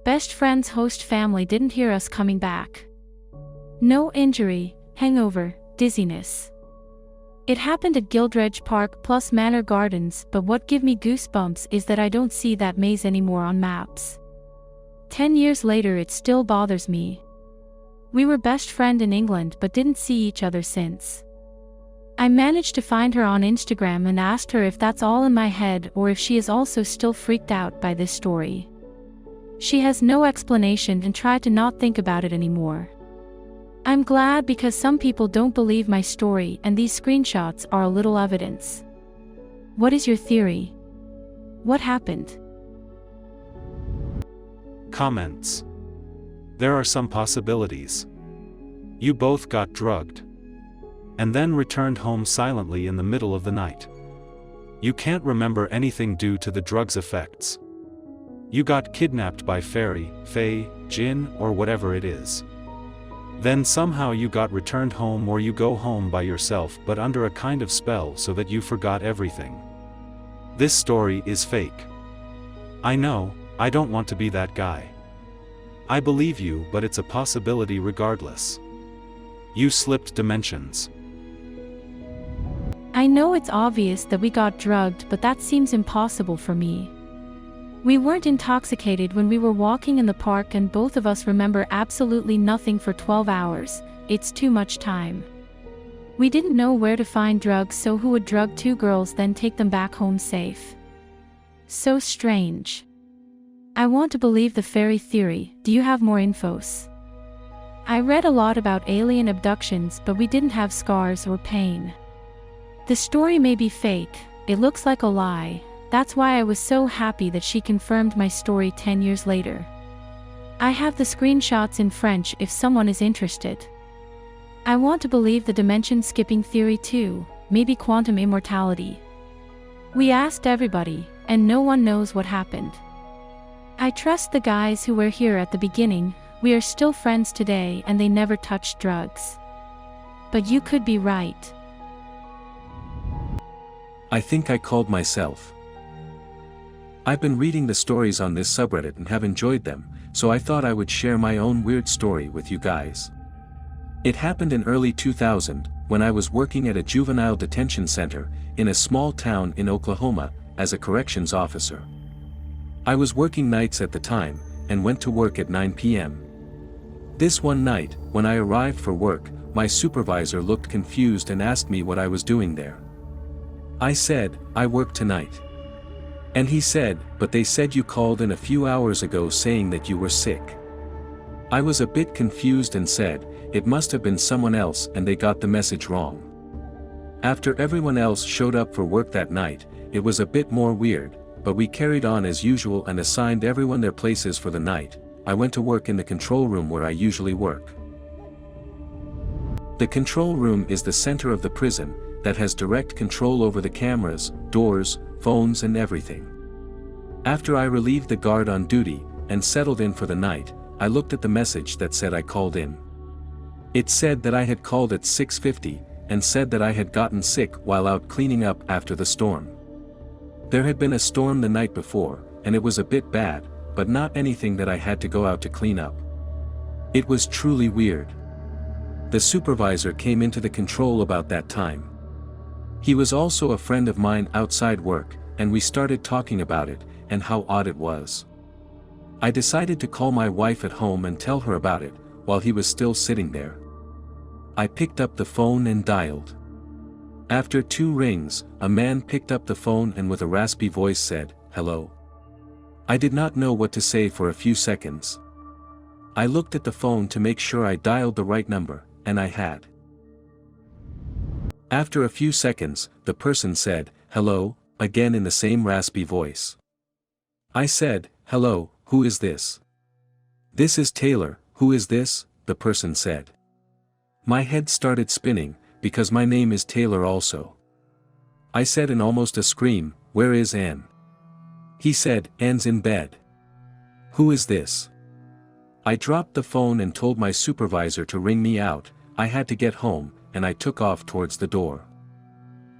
Best friend's host family didn't hear us coming back. No injury, hangover, dizziness. It happened at Gildredge Park plus Manor Gardens, but what give me goosebumps is that I don't see that maze anymore on maps. 10 years later it still bothers me. We were best friend in England but didn't see each other since. I managed to find her on Instagram and asked her if that's all in my head or if she is also still freaked out by this story. She has no explanation and tried to not think about it anymore. I'm glad because some people don't believe my story and these screenshots are a little evidence. What is your theory? What happened?
Comments. There are some possibilities. You both got drugged. And then returned home silently in the middle of the night. You can't remember anything due to the drug's effects. You got kidnapped by fairy, fae, jinn, or whatever it is. Then somehow you got returned home or you go home by yourself but under a kind of spell so that you forgot everything. This story is fake. I know, I don't want to be that guy. I believe you but it's a possibility regardless. You slipped dimensions.
I know it's obvious that we got drugged but that seems impossible for me. We weren't intoxicated when we were walking in the park and both of us remember absolutely nothing for 12 hours, it's too much time. We didn't know where to find drugs, so who would drug two girls then take them back home safe? So strange. I want to believe the fairy theory. Do you have more infos? I read a lot about alien abductions but we didn't have scars or pain. The story may be fake, it looks like a lie. That's why I was so happy that she confirmed my story 10 years later. I have the screenshots in French if someone is interested. I want to believe the dimension skipping theory too, maybe quantum immortality. We asked everybody, and no one knows what happened. I trust the guys who were here at the beginning, we are still friends today and they never touched drugs. But you could be right.
I think I called myself. I've been reading the stories on this subreddit and have enjoyed them, so I thought I would share my own weird story with you guys. It happened in early 2000, when I was working at a juvenile detention center, in a small town in Oklahoma, as a corrections officer. I was working nights at the time, and went to work at 9 p.m. This one night, when I arrived for work, my supervisor looked confused and asked me what I was doing there. I said, I work tonight. And he said, but they said you called in a few hours ago saying that you were sick. I was a bit confused and said, it must have been someone else and they got the message wrong. After everyone else showed up for work that night, it was a bit more weird, but we carried on as usual and assigned everyone their places for the night. I went to work in the control room where I usually work. The control room is the center of the prison, that has direct control over the cameras, doors, phones and everything. After I relieved the guard on duty, and settled in for the night, I looked at the message that said I called in. It said that I had called at 6:50, and said that I had gotten sick while out cleaning up after the storm. There had been a storm the night before, and it was a bit bad, but not anything that I had to go out to clean up. It was truly weird. The supervisor came into the control about that time. He was also a friend of mine outside work, and we started talking about it, and how odd it was. I decided to call my wife at home and tell her about it, while he was still sitting there. I picked up the phone and dialed. After 2 rings, a man picked up the phone and with a raspy voice said, "Hello." I did not know what to say for a few seconds. I looked at the phone to make sure I dialed the right number, and I had. After a few seconds, the person said, "Hello," again in the same raspy voice. I said, "Hello, who is this?" "This is Taylor, who is this?" the person said. My head started spinning, because my name is Taylor also. I said in almost a scream, "Where is Ann?" He said, "Ann's in bed." "Who is this?" I dropped the phone and told my supervisor to ring me out. I had to get home, and I took off towards the door.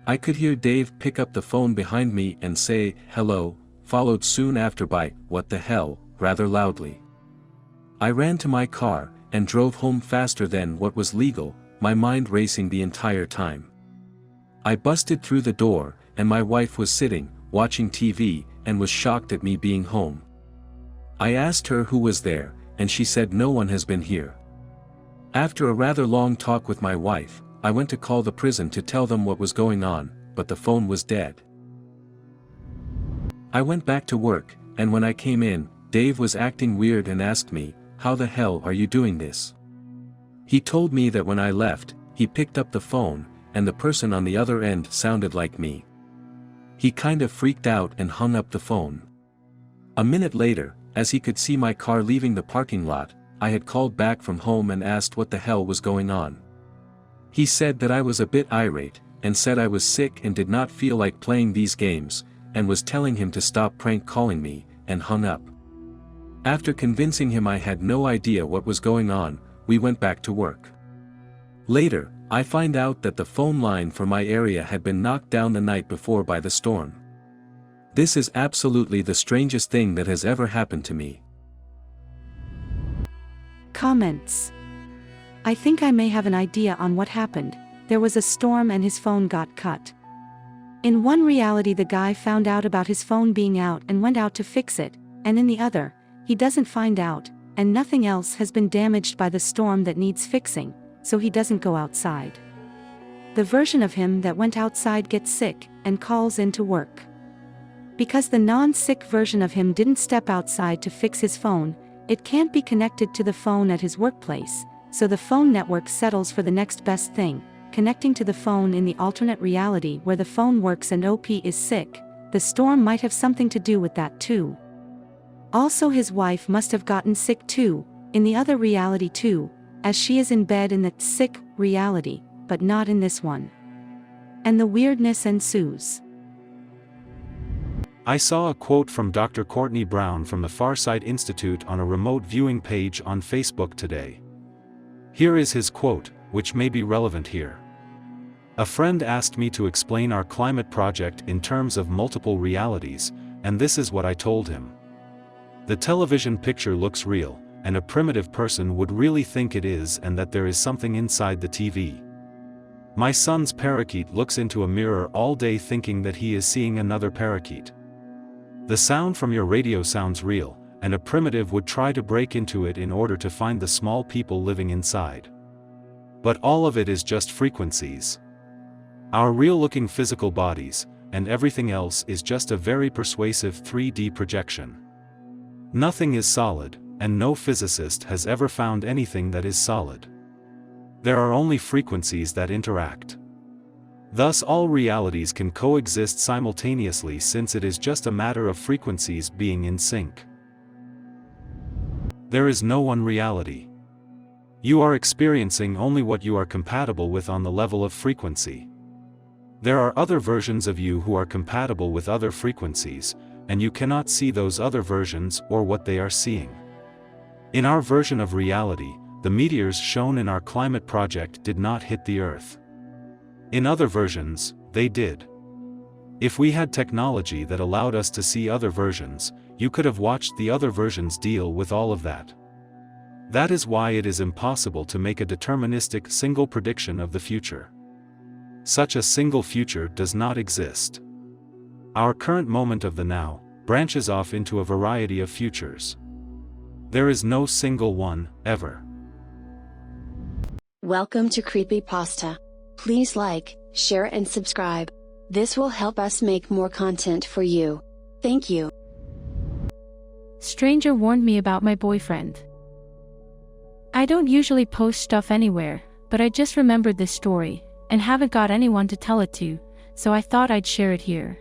I could hear Dave pick up the phone behind me and say, "Hello," followed soon after by, "What the hell," rather loudly. I ran to my car, and drove home faster than what was legal, my mind racing the entire time. I busted through the door, and my wife was sitting, watching TV, and was shocked at me being home. I asked her who was there, and she said no one has been here. After a rather long talk with my wife, I went to call the prison to tell them what was going on, but the phone was dead. I went back to work, and when I came in, Dave was acting weird and asked me, "How the hell are you doing this?" He told me that when I left, he picked up the phone, and the person on the other end sounded like me. He kind of freaked out and hung up the phone. A minute later, as he could see my car leaving the parking lot, I had called back from home and asked what the hell was going on. He said that I was a bit irate, and said I was sick and did not feel like playing these games, and was telling him to stop prank calling me, and hung up. After convincing him I had no idea what was going on, we went back to work. Later, I find out that the phone line for my area had been knocked down the night before by the storm. This is absolutely the strangest thing that has ever happened to me.
Comments. I think I may have an idea on what happened. There was a storm and his phone got cut. In one reality, the guy found out about his phone being out and went out to fix it, and in the other, he doesn't find out, and nothing else has been damaged by the storm that needs fixing, so he doesn't go outside. The version of him that went outside gets sick and calls in to work. Because the non-sick version of him didn't step outside to fix his phone, it can't be connected to the phone at his workplace, so the phone network settles for the next best thing, connecting to the phone in the alternate reality where the phone works and OP is sick. The storm might have something to do with that too. Also, his wife must have gotten sick too, in the other reality too, as she is in bed in the sick reality, but not in this one. And the weirdness ensues.
I saw a quote from Dr. Courtney Brown from the Farsight Institute on a remote viewing page on Facebook today. Here is his quote, which may be relevant here. "A friend asked me to explain our climate project in terms of multiple realities, and this is what I told him. The television picture looks real, and a primitive person would really think it is, and that there is something inside the TV. My son's parakeet looks into a mirror all day thinking that he is seeing another parakeet. The sound from your radio sounds real, and a primitive would try to break into it in order to find the small people living inside. But all of it is just frequencies. Our real-looking physical bodies, and everything else is just a very persuasive 3D projection. Nothing is solid, and no physicist has ever found anything that is solid. There are only frequencies that interact. Thus all realities can coexist simultaneously since it is just a matter of frequencies being in sync. There is no one reality. You are experiencing only what you are compatible with on the level of frequency. There are other versions of you who are compatible with other frequencies, and you cannot see those other versions or what they are seeing. In our version of reality, the meteors shown in our climate project did not hit the Earth. In other versions, they did. If we had technology that allowed us to see other versions, you could have watched the other versions deal with all of that. That is why it is impossible to make a deterministic single prediction of the future. Such a single future does not exist. Our current moment of the now branches off into a variety of futures. There is no single one, ever.
Welcome to Creepypasta. Please like, share and subscribe. This will help us make more content for you. Thank you.
Stranger warned me about my boyfriend. I don't usually post stuff anywhere, but I just remembered this story, and haven't got anyone to tell it to, so I thought I'd share it here.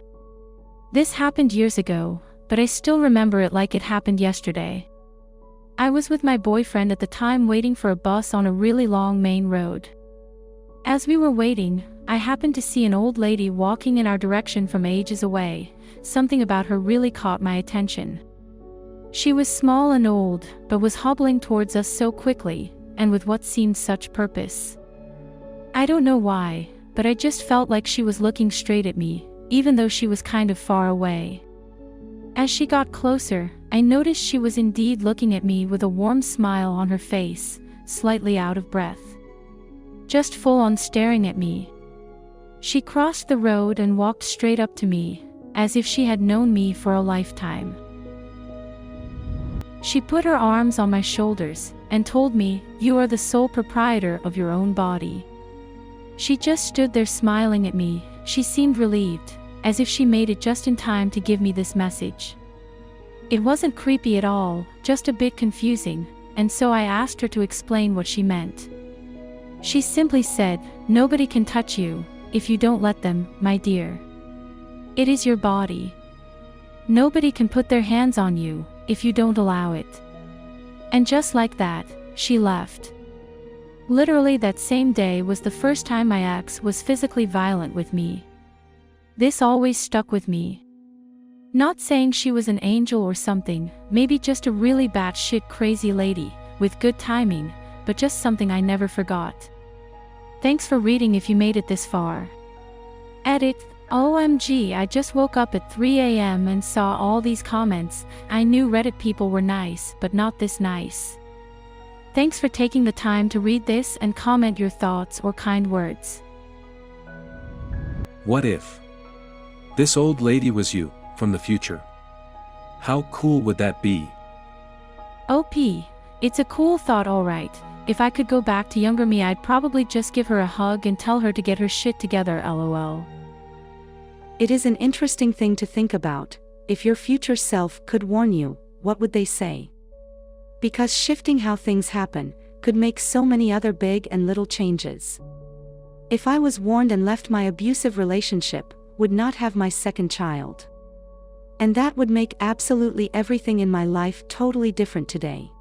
This happened years ago, but I still remember it like it happened yesterday. I was with my boyfriend at the time waiting for a bus on a really long main road. As we were waiting, I happened to see an old lady walking in our direction from ages away. Something about her really caught my attention. She was small and old, but was hobbling towards us so quickly, and with what seemed such purpose. I don't know why, but I just felt like she was looking straight at me, even though she was kind of far away. As she got closer, I noticed she was indeed looking at me with a warm smile on her face, slightly out of breath. Just full on staring at me. She crossed the road and walked straight up to me, as if she had known me for a lifetime. She put her arms on my shoulders and told me, "You are the sole proprietor of your own body." She just stood there smiling at me. She seemed relieved, as if she made it just in time to give me this message. It wasn't creepy at all, just a bit confusing, and so I asked her to explain what she meant. She simply said, "Nobody can touch you, if you don't let them, my dear. It is your body. Nobody can put their hands on you, if you don't allow it." And just like that, she left. Literally that same day was the first time my ex was physically violent with me. This always stuck with me. Not saying she was an angel or something, maybe just a really batshit crazy lady, with good timing, but just something I never forgot. Thanks for reading if you made it this far. Edit. OMG, I just woke up at 3 a.m. and saw all these comments. I knew Reddit people were nice, but not this nice. Thanks for taking the time to read this and comment your thoughts or kind words.
What if this old lady was you, from the future? How cool would that be?
OP. It's a cool thought, alright. If I could go back to younger me, I'd probably just give her a hug and tell her to get her shit together, lol.
It is an interesting thing to think about. If your future self could warn you, what would they say? Because shifting how things happen could make so many other big and little changes. If I was warned and left my abusive relationship, would not have my second child. And that would make absolutely everything in my life totally different today.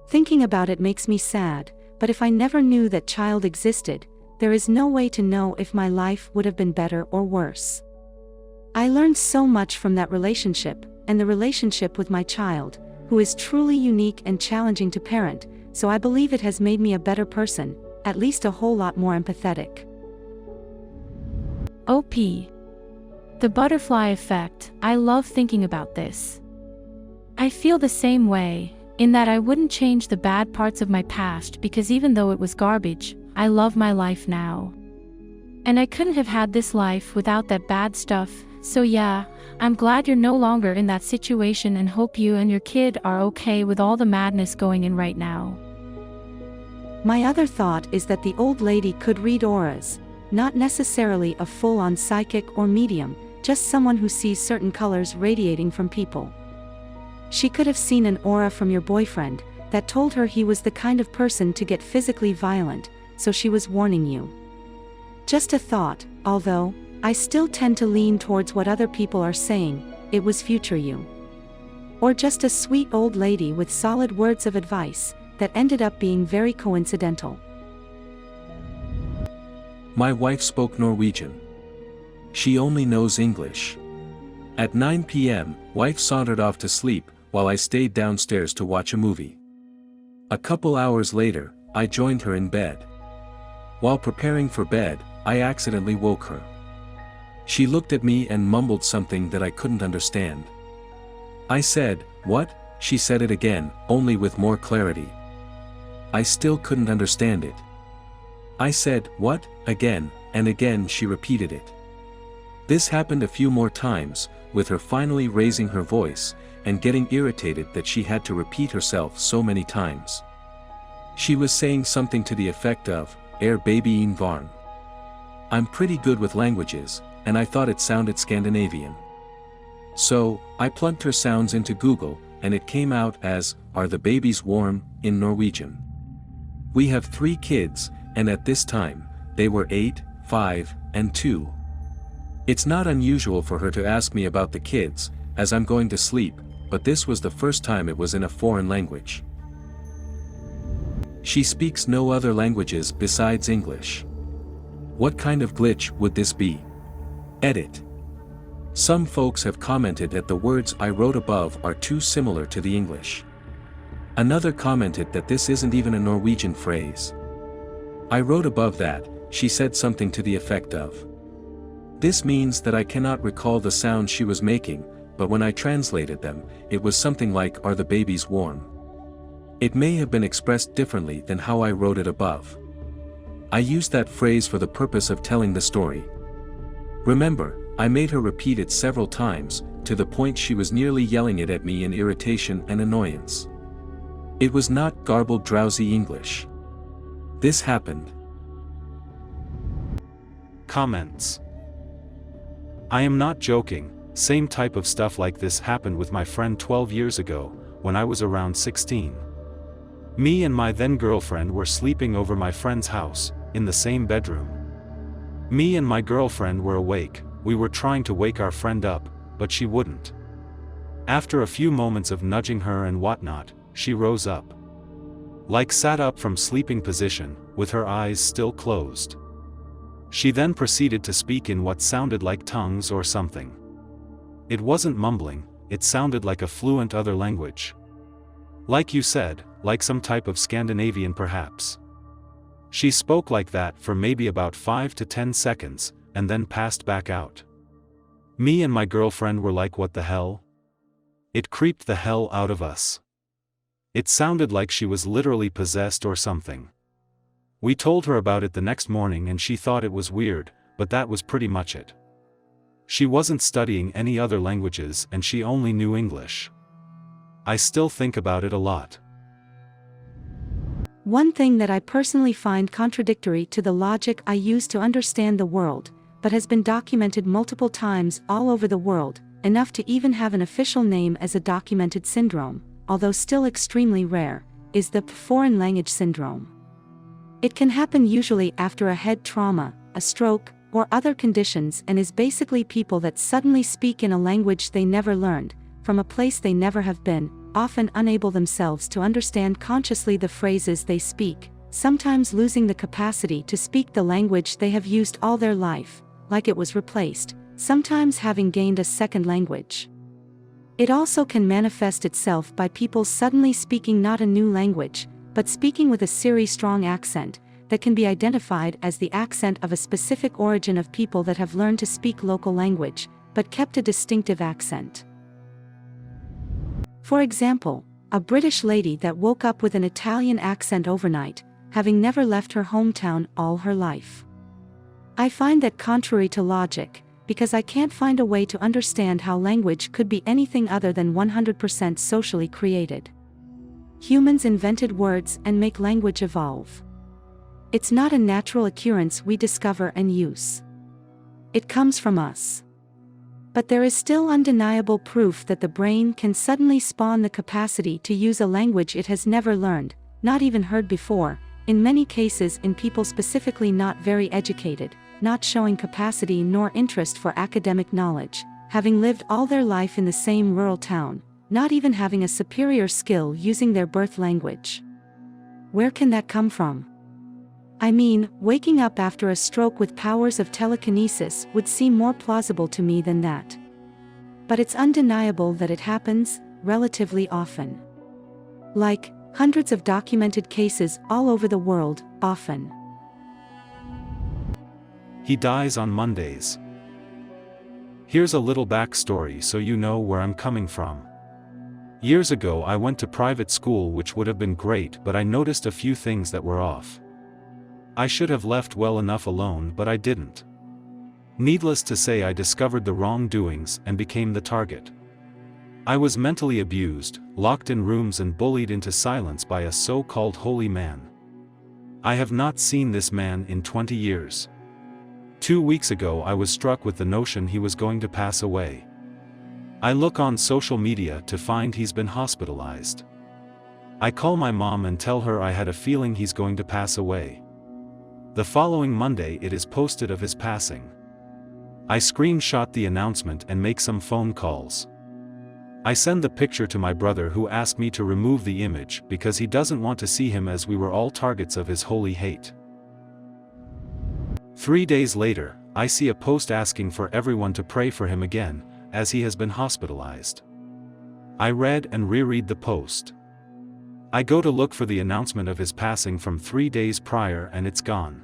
Thinking about it makes me sad, but if I never knew that child existed, there is no way to know if my life would have been better or worse. I learned so much from that relationship, and the relationship with my child, who is truly unique and challenging to parent, so I believe it has made me a better person, at least a whole lot more empathetic.
OP. The butterfly effect. I love thinking about this. I feel the same way, in that I wouldn't change the bad parts of my past because even though it was garbage, I love my life now. And I couldn't have had this life without that bad stuff, so yeah, I'm glad you're no longer in that situation and hope you and your kid are okay with all the madness going in right now.
My other thought is that the old lady could read auras, not necessarily a full-on psychic or medium, just someone who sees certain colors radiating from people. She could have seen an aura from your boyfriend that told her he was the kind of person to get physically violent, so she was warning you. Just a thought, although, I still tend to lean towards what other people are saying, it was future you. Or just a sweet old lady with solid words of advice, that ended up being very coincidental.
My wife spoke Norwegian. She only knows English. At 9 p.m., wife sauntered off to sleep, while I stayed downstairs to watch a movie. A couple hours later, I joined her in bed. While preparing for bed, I accidentally woke her. She looked at me and mumbled something that I couldn't understand. I said, "What?" She said it again, only with more clarity. I still couldn't understand it. I said, "What?" again, and again she repeated it. This happened a few more times, with her finally raising her voice, and getting irritated that she had to repeat herself so many times. She was saying something to the effect of, "Er baby in varn." I'm pretty good with languages, and I thought it sounded Scandinavian. So, I plugged her sounds into Google, and it came out as, "Are the babies warm?" in Norwegian. We have 3 kids, and at this time, they were 8, 5, and 2. It's not unusual for her to ask me about the kids, as I'm going to sleep, but this was the first time it was in a foreign language. She speaks no other languages besides English. What kind of glitch would this be? Edit. Some folks have commented that the words I wrote above are too similar to the English. Another commented that this isn't even a Norwegian phrase. I wrote above that, she said something to the effect of, "This means that I cannot recall the sound she was making, but when I translated them, it was something like 'Are the babies warm?' It may have been expressed differently than how I wrote it above. I used that phrase for the purpose of telling the story. Remember, I made her repeat it several times, to the point she was nearly yelling it at me in irritation and annoyance. It was not garbled drowsy English. This happened."
Comments. I am not joking, same type of stuff like this happened with my friend 12 years ago, when I was around 16. Me and my then girlfriend were sleeping over my friend's house, in the same bedroom. Me and my girlfriend were awake, we were trying to wake our friend up, but she wouldn't. After a few moments of nudging her and whatnot, she rose up. Like sat up from sleeping position, with her eyes still closed. She then proceeded to speak in what sounded like tongues or something. It wasn't mumbling, it sounded like a fluent other language. Like you said, like some type of Scandinavian perhaps. She spoke like that for maybe about 5 to 10 seconds, and then passed back out. Me and my girlfriend were like, what the hell? It creeped the hell out of us. It sounded like she was literally possessed or something. We told her about it the next morning and she thought it was weird, but that was pretty much it. She wasn't studying any other languages and she only knew English. I still think about it a lot.
One thing that I personally find contradictory to the logic I use to understand the world, but has been documented multiple times all over the world, enough to even have an official name as a documented syndrome, although still extremely rare, is the foreign language syndrome. It can happen usually after a head trauma, a stroke, or other conditions, and is basically people that suddenly speak in a language they never learned, from a place they never have been, often unable themselves to understand consciously the phrases they speak, sometimes losing the capacity to speak the language they have used all their life, like it was replaced, sometimes having gained a second language. It also can manifest itself by people suddenly speaking not a new language, but speaking with a strong accent, that can be identified as the accent of a specific origin of people that have learned to speak local language, but kept a distinctive accent. For example, a British lady that woke up with an Italian accent overnight, having never left her hometown all her life. I find that contrary to logic, because I can't find a way to understand how language could be anything other than 100% socially created. Humans invented words and make language evolve. It's not a natural occurrence we discover and use. It comes from us. But there is still undeniable proof that the brain can suddenly spawn the capacity to use a language it has never learned, not even heard before, in many cases in people specifically not very educated, not showing capacity nor interest for academic knowledge, having lived all their life in the same rural town, not even having a superior skill using their birth language. Where can that come from? I mean, waking up after a stroke with powers of telekinesis would seem more plausible to me than that. But it's undeniable that it happens, relatively often. Like, hundreds of documented cases all over the world, often.
He dies on Mondays. Here's a little backstory so you know where I'm coming from. Years ago I went to private school, which would have been great, but I noticed a few things that were off. I should have left well enough alone, but I didn't. Needless to say, I discovered the wrongdoings and became the target. I was mentally abused, locked in rooms and bullied into silence by a so-called holy man. I have not seen this man in 20 years. 2 weeks ago I was struck with the notion he was going to pass away. I look on social media to find he's been hospitalized. I call my mom and tell her I had a feeling he's going to pass away. The following Monday it is posted of his passing. I screenshot the announcement and make some phone calls. I send the picture to my brother, who asked me to remove the image because he doesn't want to see him, as we were all targets of his holy hate. 3 days later, I see a post asking for everyone to pray for him again, as he has been hospitalized. I read and reread the post. I go to look for the announcement of his passing from 3 days prior and it's gone.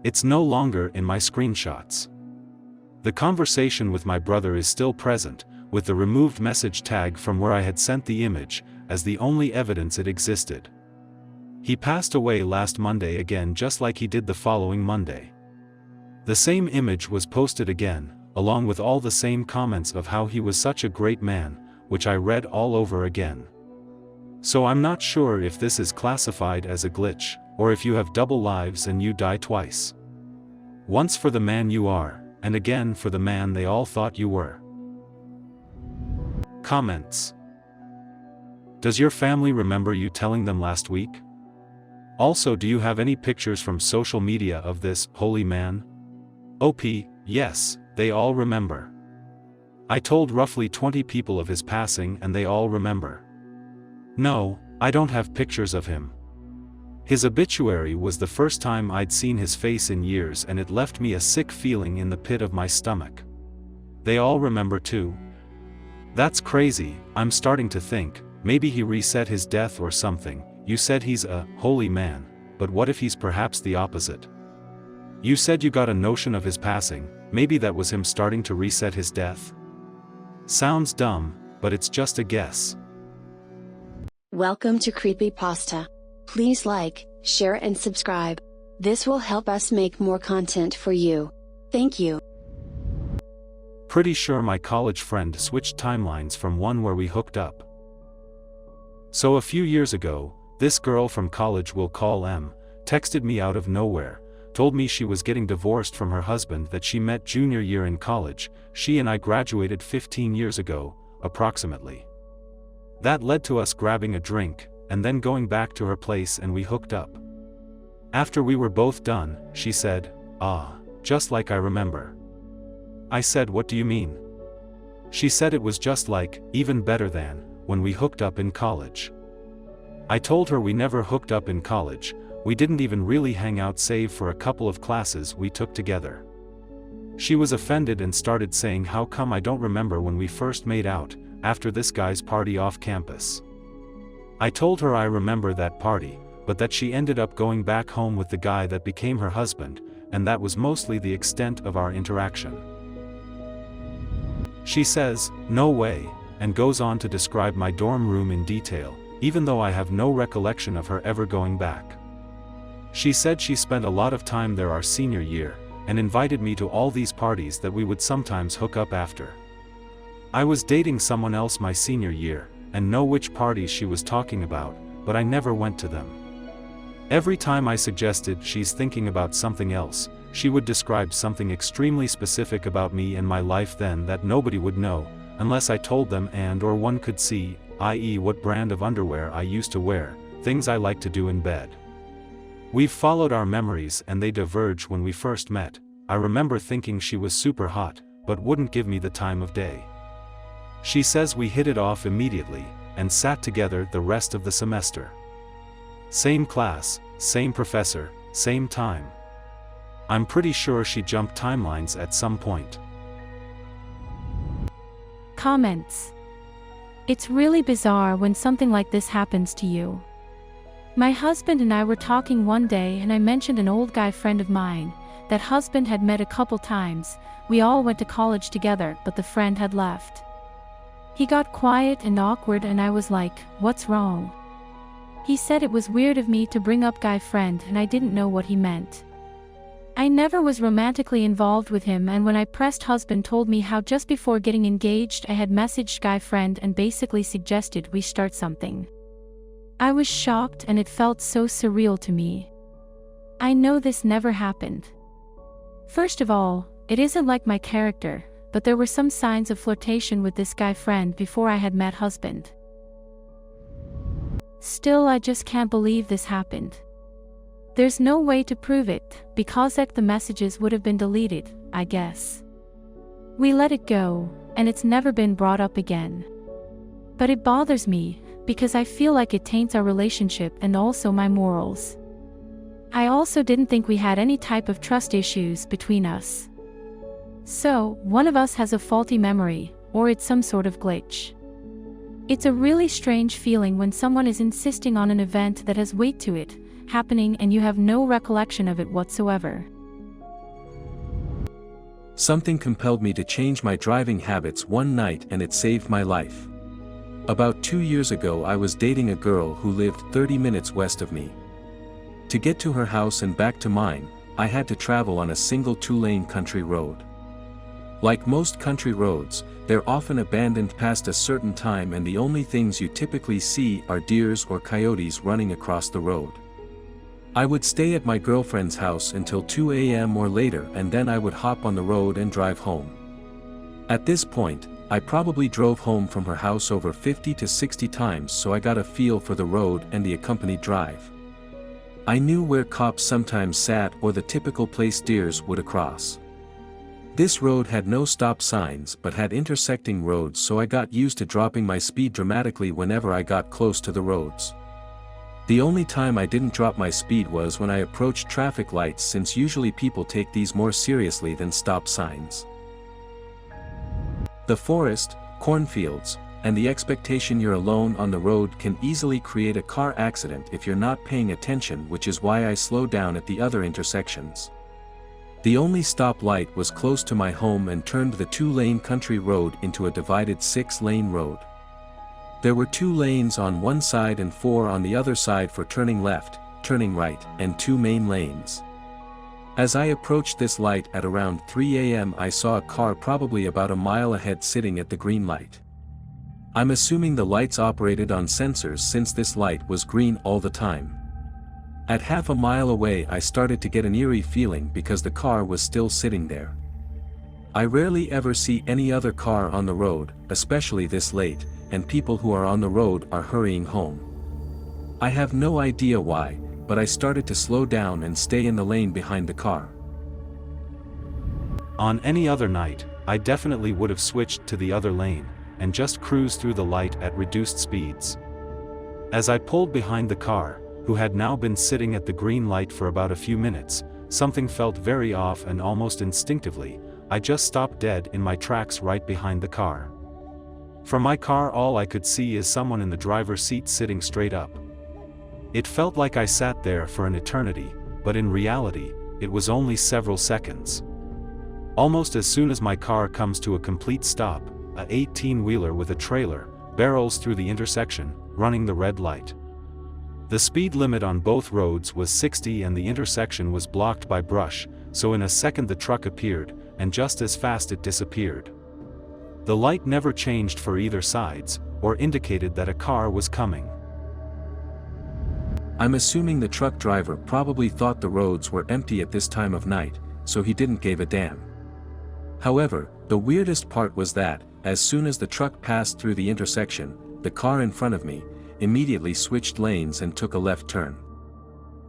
It's no longer in my screenshots. The conversation with my brother is still present, with the removed message tag from where I had sent the image, as the only evidence it existed. He passed away last Monday again, just like he did the following Monday. The same image was posted again, along with all the same comments of how he was such a great man, which I read all over again. So I'm not sure if this is classified as a glitch, or if you have double lives and you die twice. Once for the man you are, and again for the man they all thought you were. Comments. Does your family remember you telling them last week? Also, do you have any pictures from social media of this holy man? OP, yes, they all remember. I told roughly 20 people of his passing and they all remember. No, I don't have pictures of him. His obituary was the first time I'd seen his face in years and it left me a sick feeling in the pit of my stomach. They all remember too. That's crazy. I'm starting to think, maybe he reset his death or something. You said he's a holy man, but what if he's perhaps the opposite? You said you got a notion of his passing, maybe that was him starting to reset his death? Sounds dumb, but it's just a guess.
Welcome to Creepypasta. Please like, share and subscribe. This will help us make more content for you. Thank you.
Pretty sure my college friend switched timelines from one where we hooked up. So a few years ago, this girl from college we'll call M, texted me out of nowhere, told me she was getting divorced from her husband that she met junior year in college. She and I graduated 15 years ago, approximately. That led to us grabbing a drink, and then going back to her place and we hooked up. After we were both done, she said, "Ah, just like I remember." I said, "What do you mean?" She said it was just like, even better than, when we hooked up in college. I told her we never hooked up in college, we didn't even really hang out save for a couple of classes we took together. She was offended and started saying how come I don't remember when we first made out, after this guy's party off campus. I told her I remember that party, but that she ended up going back home with the guy that became her husband, and that was mostly the extent of our interaction. She says, "No way," and goes on to describe my dorm room in detail, even though I have no recollection of her ever going back. She said she spent a lot of time there our senior year, and invited me to all these parties that we would sometimes hook up after. I was dating someone else my senior year, and know which parties she was talking about, but I never went to them. Every time I suggested she's thinking about something else, she would describe something extremely specific about me and my life then that nobody would know, unless I told them and/or one could see, i.e. what brand of underwear I used to wear, things I like to do in bed. We've followed our memories and they diverge. When we first met, I remember thinking she was super hot, but wouldn't give me the time of day. She says we hit it off immediately, and sat together the rest of the semester. Same class, same professor, same time. I'm pretty sure she jumped timelines at some point.
Comments. It's really bizarre when something like this happens to you. My husband and I were talking one day and I mentioned an old guy friend of mine. That husband had met a couple times, we all went to college together, but the friend had left. He got quiet and awkward and I was like, "What's wrong?" He said it was weird of me to bring up guy friend and I didn't know what he meant. I never was romantically involved with him, and when I pressed, husband told me how just before getting engaged I had messaged guy friend and basically suggested we start something. I was shocked and it felt so surreal to me. I know this never happened. First of all, it isn't like my character, but there were some signs of flirtation with this guy friend before I had met husband. Still, I just can't believe this happened. There's no way to prove it, because the messages would have been deleted, I guess. We let it go, and it's never been brought up again. But it bothers me, because I feel like it taints our relationship and also my morals. I also didn't think we had any type of trust issues between us. So, one of us has a faulty memory, or it's some sort of glitch. It's a really strange feeling when someone is insisting on an event that has weight to it, happening and you have no recollection of it whatsoever.
Something compelled me to change my driving habits one night and it saved my life. About 2 years ago I was dating a girl who lived 30 minutes west of me. To get to her house and back to mine, I had to travel on a single 2-lane country road. Like most country roads, they're often abandoned past a certain time and the only things you typically see are deers or coyotes running across the road. I would stay at my girlfriend's house until 2 a.m. or later and then I would hop on the road and drive home. At this point, I probably drove home from her house over 50 to 60 times, so I got a feel for the road and the accompanied drive. I knew where cops sometimes sat or the typical place deers would cross. This road had no stop signs but had intersecting roads, so I got used to dropping my speed dramatically whenever I got close to the roads. The only time I didn't drop my speed was when I approached traffic lights, since usually people take these more seriously than stop signs. The forest, cornfields, and the expectation you're alone on the road can easily create a car accident if you're not paying attention, which is why I slow down at the other intersections. The only stop light was close to my home and turned the 2-lane country road into a divided 6-lane road. There were 2 lanes on one side and 4 on the other side for turning left, turning right, and 2 main lanes. As I approached this light at around 3 a.m. I saw a car probably about a mile ahead sitting at the green light. I'm assuming the lights operated on sensors since this light was green all the time. At half a mile away I started to get an eerie feeling because the car was still sitting there. I rarely ever see any other car on the road, especially this late, and people who are on the road are hurrying home. I have no idea why, but I started to slow down and stay in the lane behind the car.
On any other night, I definitely would have switched to the other lane, and just cruised through the light at reduced speeds. As I pulled behind the car, who had now been sitting at the green light for about a few minutes, something felt very off and almost instinctively, I just stopped dead in my tracks right behind the car. From my car all I could see is someone in the driver's seat sitting straight up. It felt like I sat there for an eternity, but in reality, it was only several seconds. Almost as soon as my car comes to a complete stop, a 18-wheeler with a trailer barrels through the intersection, running the red light. The speed limit on both roads was 60 and the intersection was blocked by brush, so in a second the truck appeared, and just as fast it disappeared. The light never changed for either sides, or indicated that a car was coming.
I'm assuming the truck driver probably thought the roads were empty at this time of night, so he didn't give a damn. However, the weirdest part was that, as soon as the truck passed through the intersection, the car in front of me immediately switched lanes and took a left turn.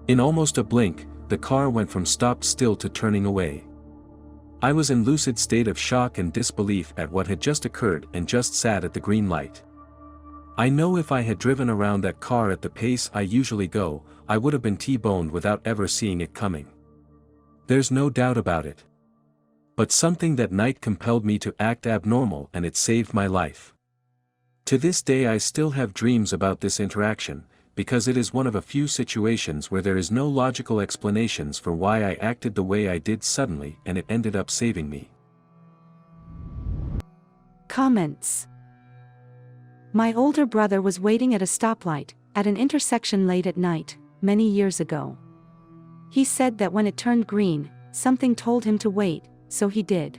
In almost a blink, the car went from stopped still to turning away. I was in lucid state of shock and disbelief at what had just occurred and just sat at the green light. I know if I had driven around that car at the pace I usually go, I would have been T-boned without ever seeing it coming. There's no doubt about it. But something that night compelled me to act abnormal and it saved my life. To this day I still have dreams about this interaction, because it is one of a few situations where there is no logical explanations for why I acted the way I did suddenly and it ended up saving me.
Comments. My older brother was waiting at a stoplight, at an intersection late at night, many years ago. He said that when it turned green, something told him to wait, so he did.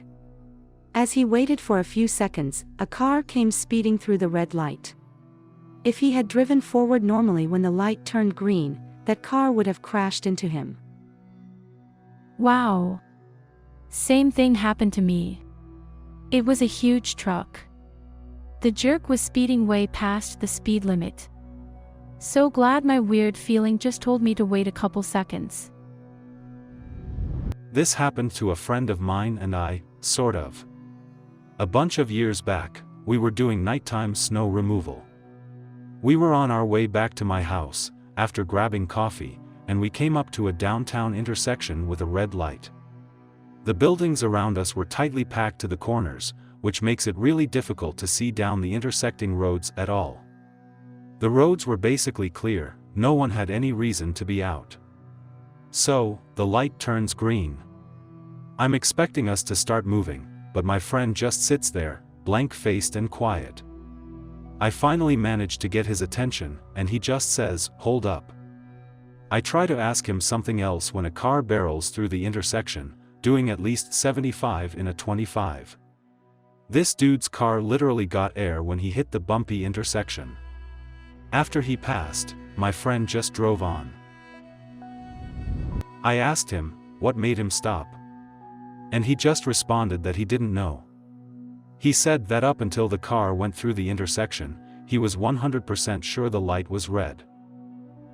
As he waited for a few seconds, a car came speeding through the red light. If he had driven forward normally when the light turned green, that car would have crashed into him.
Wow. Same thing happened to me. It was a huge truck. The jerk was speeding way past the speed limit. So glad my weird feeling just told me to wait a couple seconds.
This happened to a friend of mine and I, sort of. A bunch of years back, we were doing nighttime snow removal. We were on our way back to my house, after grabbing coffee, and we came up to a downtown intersection with a red light. The buildings around us were tightly packed to the corners, which makes it really difficult to see down the intersecting roads at all. The roads were basically clear, no one had any reason to be out. So, the light turns green. I'm expecting us to start moving, but my friend just sits there, blank-faced and quiet. I finally manage to get his attention, and he just says, "Hold up." I try to ask him something else when a car barrels through the intersection, doing at least 75 in a 25. This dude's car literally got air when he hit the bumpy intersection. After he passed, my friend just drove on. I asked him, what made him stop? And he just responded that he didn't know. He said that up until the car went through the intersection, he was 100% sure the light was red.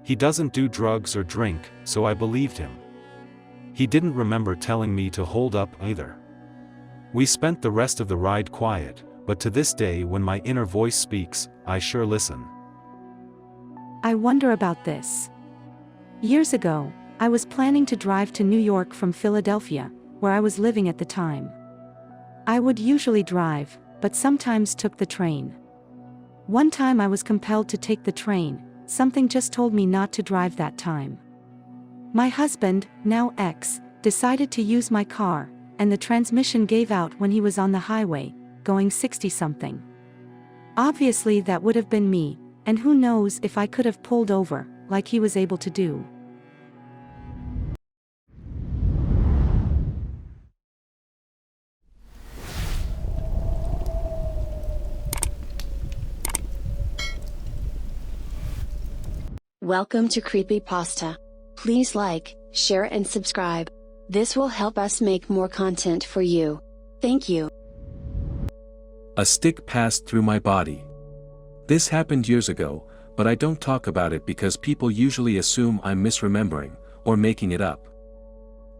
He doesn't do drugs or drink, so I believed him. He didn't remember telling me to hold up either. We spent the rest of the ride quiet, but to this day when my inner voice speaks, I sure listen.
I wonder about this. Years ago, I was planning to drive to New York from Philadelphia, where I was living at the time. I would usually drive, but sometimes took the train. One time I was compelled to take the train, something just told me not to drive that time. My husband, now ex, decided to use my car, and the transmission gave out when he was on the highway, going 60-something. Obviously that would have been me, and who knows if I could have pulled over, like he was able to do.
Welcome to Creepypasta. Please like, share and subscribe. This will help us make more content for you. Thank you.
A stick passed through my body. This happened years ago, but I don't talk about it because people usually assume I'm misremembering, or making it up.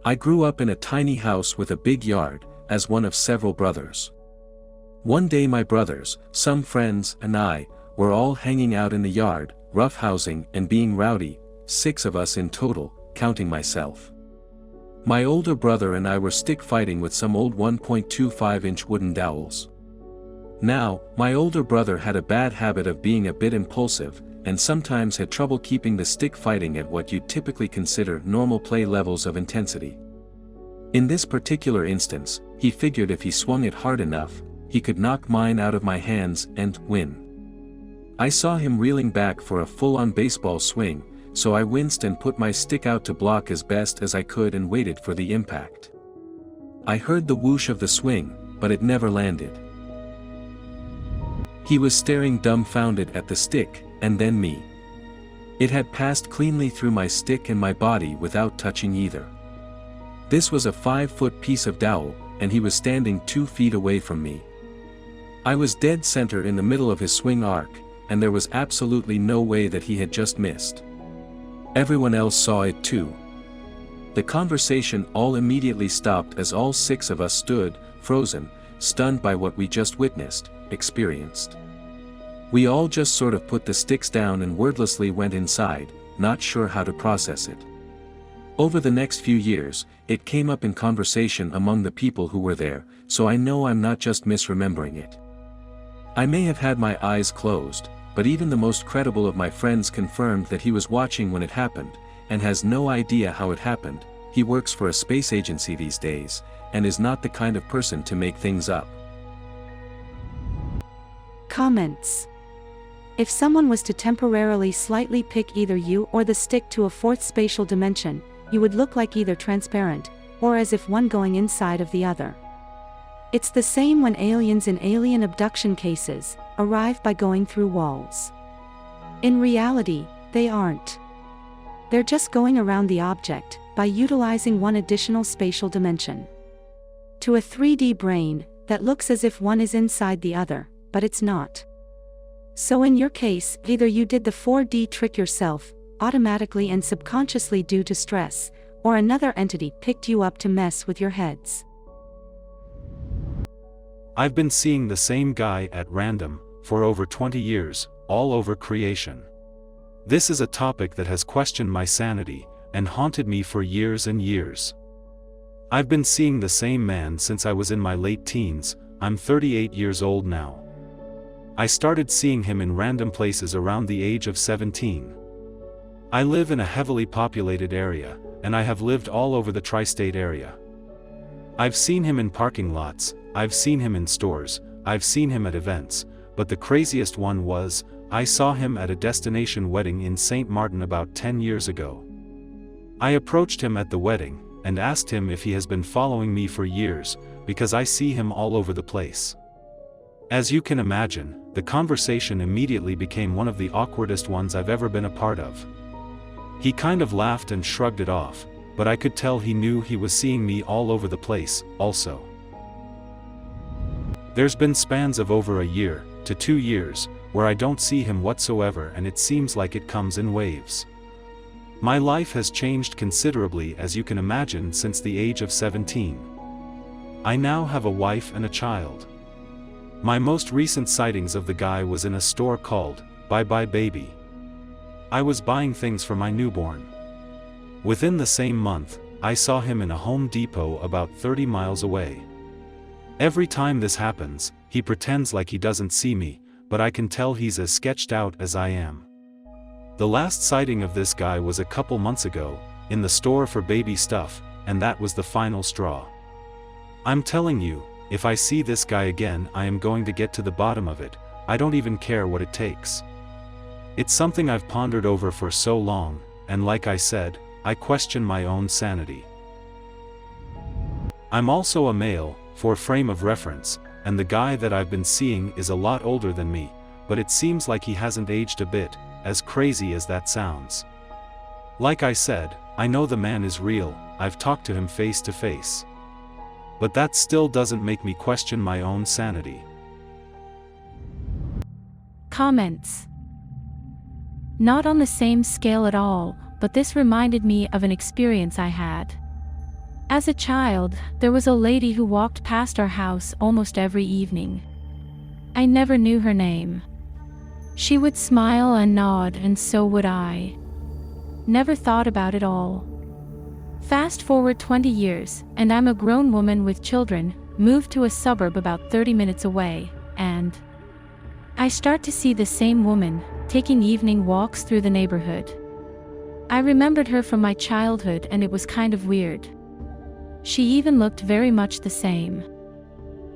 I grew up in a tiny house with a big yard, as one of several brothers. One day my brothers, some friends, and I, were all hanging out in the yard, roughhousing and being rowdy, 6 of us in total, counting myself. My older brother and I were stick fighting with some old 1.25-inch wooden dowels. Now, my older brother had a bad habit of being a bit impulsive, and sometimes had trouble keeping the stick fighting at what you'd typically consider normal play levels of intensity. In this particular instance, he figured if he swung it hard enough, he could knock mine out of my hands and win. I saw him reeling back for a full-on baseball swing, so I winced and put my stick out to block as best as I could and waited for the impact. I heard the whoosh of the swing, but it never landed. He was staring dumbfounded at the stick, and then me. It had passed cleanly through my stick and my body without touching either. This was a 5-foot piece of dowel, and he was standing 2 feet away from me. I was dead center in the middle of his swing arc, and there was absolutely no way that he had just missed. Everyone else saw it too. The conversation all immediately stopped as all 6 of us stood, frozen, stunned by what we just experienced. We all just sort of put the sticks down and wordlessly went inside, not sure how to process it. Over the next few years, it came up in conversation among the people who were there, so I know I'm not just misremembering it. I may have had my eyes closed, but even the most credible of my friends confirmed that he was watching when it happened, and has no idea how it happened. He works for a space agency these days, and is not the kind of person to make things up.
Comments. If someone was to temporarily slightly pick either you or the stick to a 4th spatial dimension, you would look like either transparent, or as if one going inside of the other. It's the same when aliens in alien abduction cases arrive by going through walls. In reality, they aren't. They're just going around the object by utilizing one additional spatial dimension. To a 3D brain, that looks as if one is inside the other, but it's not. So in your case, either you did the 4D trick yourself, automatically and subconsciously due to stress, or another entity picked you up to mess with your heads.
I've been seeing the same guy at random, for over 20 years, all over creation. This is a topic that has questioned my sanity, and haunted me for years and years. I've been seeing the same man since I was in my late teens. I'm 38 years old now. I started seeing him in random places around the age of 17. I live in a heavily populated area, and I have lived all over the tri-state area. I've seen him in parking lots, I've seen him in stores, I've seen him at events, but the craziest one was, I saw him at a destination wedding in St. Martin about 10 years ago. I approached him at the wedding, and asked him if he has been following me for years, because I see him all over the place. As you can imagine, the conversation immediately became one of the awkwardest ones I've ever been a part of. He kind of laughed and shrugged it off, but I could tell he knew he was seeing me all over the place, also. There's been spans of over a year, to 2 years, where I don't see him whatsoever, and it seems like it comes in waves. My life has changed considerably, as you can imagine, since the age of 17. I now have a wife and a child. My most recent sightings of the guy was in a store called Bye Bye Baby. I was buying things for my newborn. Within the same month, I saw him in a Home Depot about 30 miles away. Every time this happens, he pretends like he doesn't see me, but I can tell he's as sketched out as I am. The last sighting of this guy was a couple months ago, in the store for baby stuff, and that was the final straw. I'm telling you, if I see this guy again, I am going to get to the bottom of it. I don't even care what it takes. It's something I've pondered over for so long, and like I said, I question my own sanity. I'm also a male, for frame of reference, and the guy that I've been seeing is a lot older than me, but it seems like he hasn't aged a bit, as crazy as that sounds. Like I said, I know the man is real, I've talked to him face to face. But that still doesn't make me question my own sanity.
Comments. Not on the same scale at all, but this reminded me of an experience I had. As a child, there was a lady who walked past our house almost every evening. I never knew her name. She would smile and nod, and so would I. Never thought about it all. Fast forward 20 years, and I'm a grown woman with children, moved to a suburb about 30 minutes away, and I start to see the same woman, taking evening walks through the neighborhood. I remembered her from my childhood, and it was kind of weird. She even looked very much the same.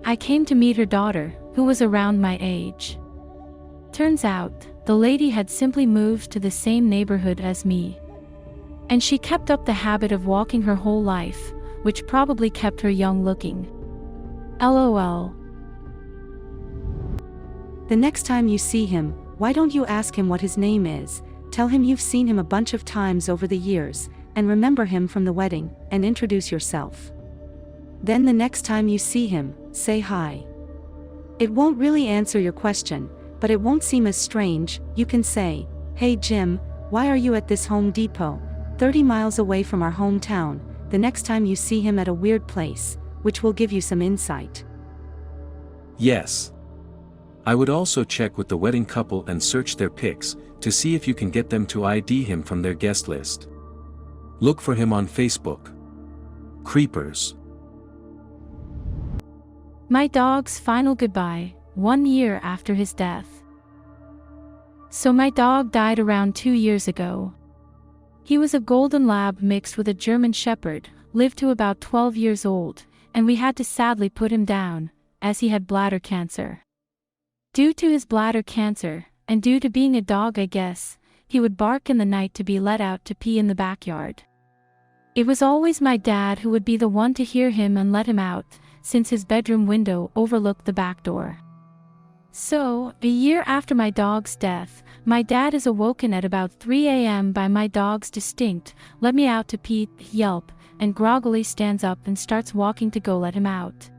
I came to meet her daughter, who was around my age. Turns out, the lady had simply moved to the same neighborhood as me. And she kept up the habit of walking her whole life, which probably kept her young looking. LOL.
The next time you see him, why don't you ask him what his name is? Tell him you've seen him a bunch of times over the years, and remember him from the wedding, and introduce yourself. Then the next time you see him, say hi. It won't really answer your question, but it won't seem as strange. You can say, "Hey Jim, why are you at this Home Depot, 30 miles away from our hometown?" the next time you see him at a weird place, which will give you some insight.
Yes. I would also check with the wedding couple and search their pics, to see if you can get them to ID him from their guest list. Look for him on Facebook. Creepers.
My dog's final goodbye, 1 year after his death. So my dog died around 2 years ago. He was a golden lab mixed with a German shepherd, lived to about 12 years old, and we had to sadly put him down, as he had bladder cancer. Due to his bladder cancer, and due to being a dog I guess, he would bark in the night to be let out to pee in the backyard. It was always my dad who would be the one to hear him and let him out, since his bedroom window overlooked the back door. So, a year after my dog's death, my dad is awoken at about 3 a.m. by my dog's distinct, "Let me out to pee," yelp, and groggily stands up and starts walking to go let him out.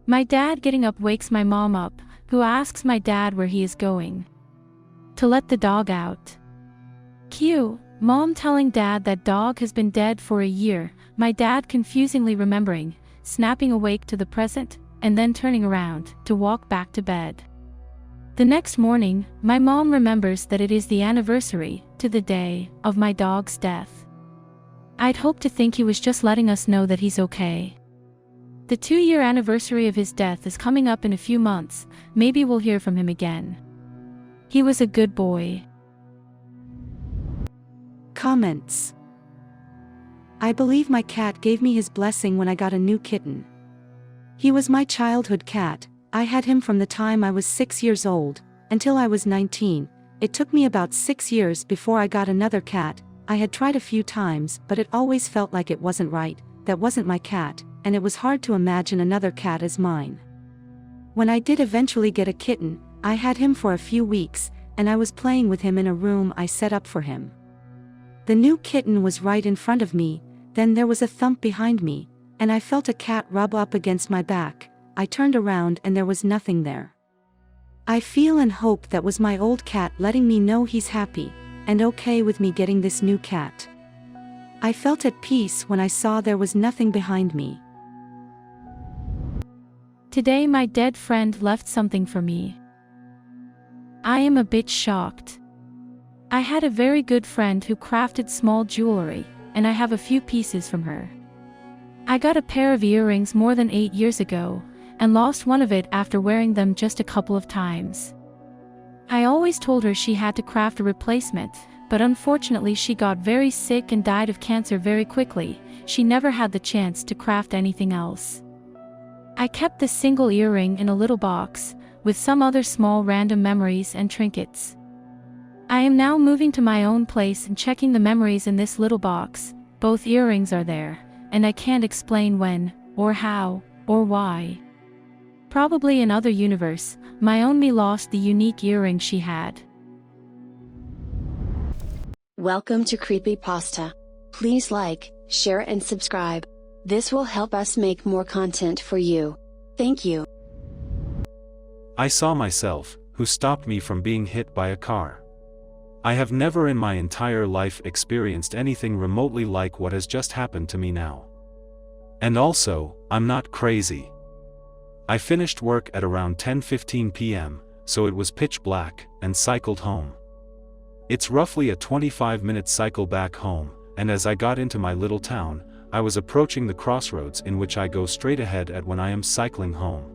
My dad getting up wakes my mom up, who asks my dad where he is going. To let the dog out. Cue, mom telling dad that dog has been dead for a year, my dad confusingly remembering, snapping awake to the present, and then turning around, to walk back to bed. The next morning, my mom remembers that it is the anniversary, to the day, of my dog's death. I'd hoped to think he was just letting us know that he's okay. The 2-year anniversary of his death is coming up in a few months, maybe we'll hear from him again. He was a good boy.
Comments. I believe my cat gave me his blessing when I got a new kitten. He was my childhood cat. I had him from the time I was 6 years old, until I was 19. It took me about 6 years before I got another cat. I had tried a few times, but it always felt like it wasn't right, that wasn't my cat, and it was hard to imagine another cat as mine. When I did eventually get a kitten, I had him for a few weeks, and I was playing with him in a room I set up for him. The new kitten was right in front of me, then there was a thump behind me, and I felt a cat rub up against my back. I turned around and there was nothing there. I feel and hope that was my old cat letting me know he's happy and okay with me getting this new cat. I felt at peace when I saw there was nothing behind me.
Today my dead friend left something for me. I am a bit shocked. I had a very good friend who crafted small jewelry, and I have a few pieces from her. I got a pair of earrings more than 8 years ago, and lost one of it after wearing them just a couple of times. I always told her she had to craft a replacement, but unfortunately she got very sick and died of cancer very quickly. She never had the chance to craft anything else. I kept this single earring in a little box, with some other small random memories and trinkets. I am now moving to my own place and checking the memories in this little box. Both earrings are there, and I can't explain when, or how, or why. Probably in another universe, my own me lost the unique earring she had.
Welcome to Creepypasta. Please like, share and subscribe. This will help us make more content for you. Thank you.
I saw myself, who stopped me from being hit by a car. I have never in my entire life experienced anything remotely like what has just happened to me now. And also, I'm not crazy. I finished work at around 10:15 p.m., so it was pitch black, and cycled home. It's roughly a 25-minute cycle back home, and as I got into my little town, I was approaching the crossroads in which I go straight ahead at when I am cycling home.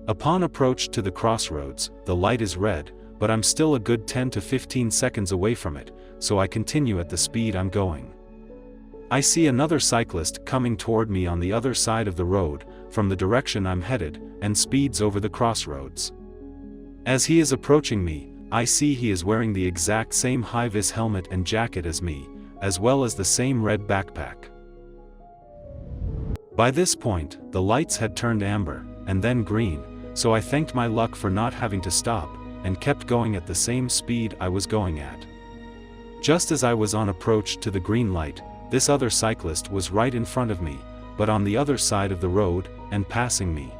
Upon approach to the crossroads, the light is red, but I'm still a good 10 to 15 seconds away from it, so I continue at the speed I'm going. I see another cyclist coming toward me on the other side of the road, from the direction I'm headed, and speeds over the crossroads. As he is approaching me, I see he is wearing the exact same high-vis helmet and jacket as me, as well as the same red backpack. By this point, the lights had turned amber, and then green, so I thanked my luck for not having to stop, and kept going at the same speed I was going at. Just as I was on approach to the green light, this other cyclist was right in front of me, but on the other side of the road, and passing me.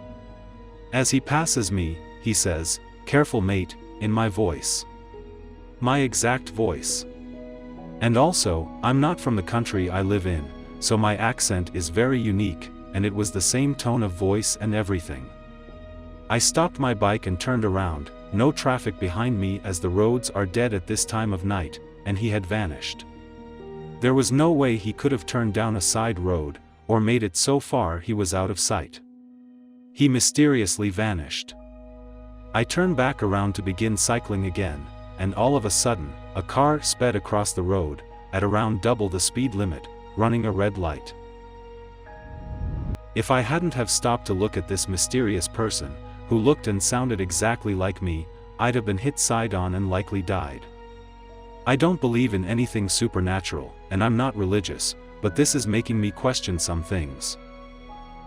As he passes me, he says, "Careful mate," in my voice. My exact voice. And also, I'm not from the country I live in, so my accent is very unique, and it was the same tone of voice and everything. I stopped my bike and turned around, no traffic behind me as the roads are dead at this time of night, and he had vanished. There was no way he could have turned down a side road, or made it so far he was out of sight. He mysteriously vanished. I turned back around to begin cycling again, and all of a sudden, a car sped across the road, at around double the speed limit, running a red light. If I hadn't have stopped to look at this mysterious person, who looked and sounded exactly like me, I'd have been hit side-on and likely died. I don't believe in anything supernatural, and I'm not religious, but this is making me question some things.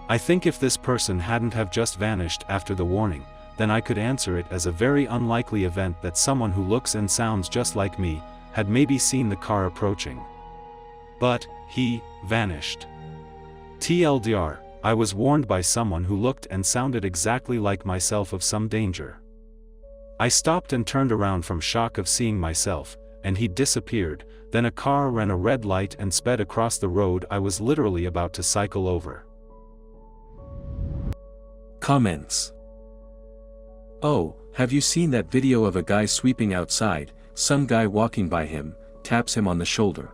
I think if this person hadn't have just vanished after the warning, then I could answer it as a very unlikely event that someone who looks and sounds just like me, had maybe seen the car approaching. But, he vanished. TLDR, I was warned by someone who looked and sounded exactly like myself of some danger. I stopped and turned around from shock of seeing myself, and he disappeared. Then a car ran a red light and sped across the road I was literally about to cycle over.
Comments. Oh, have you seen that video of a guy sweeping outside? Some guy walking by him, taps him on the shoulder,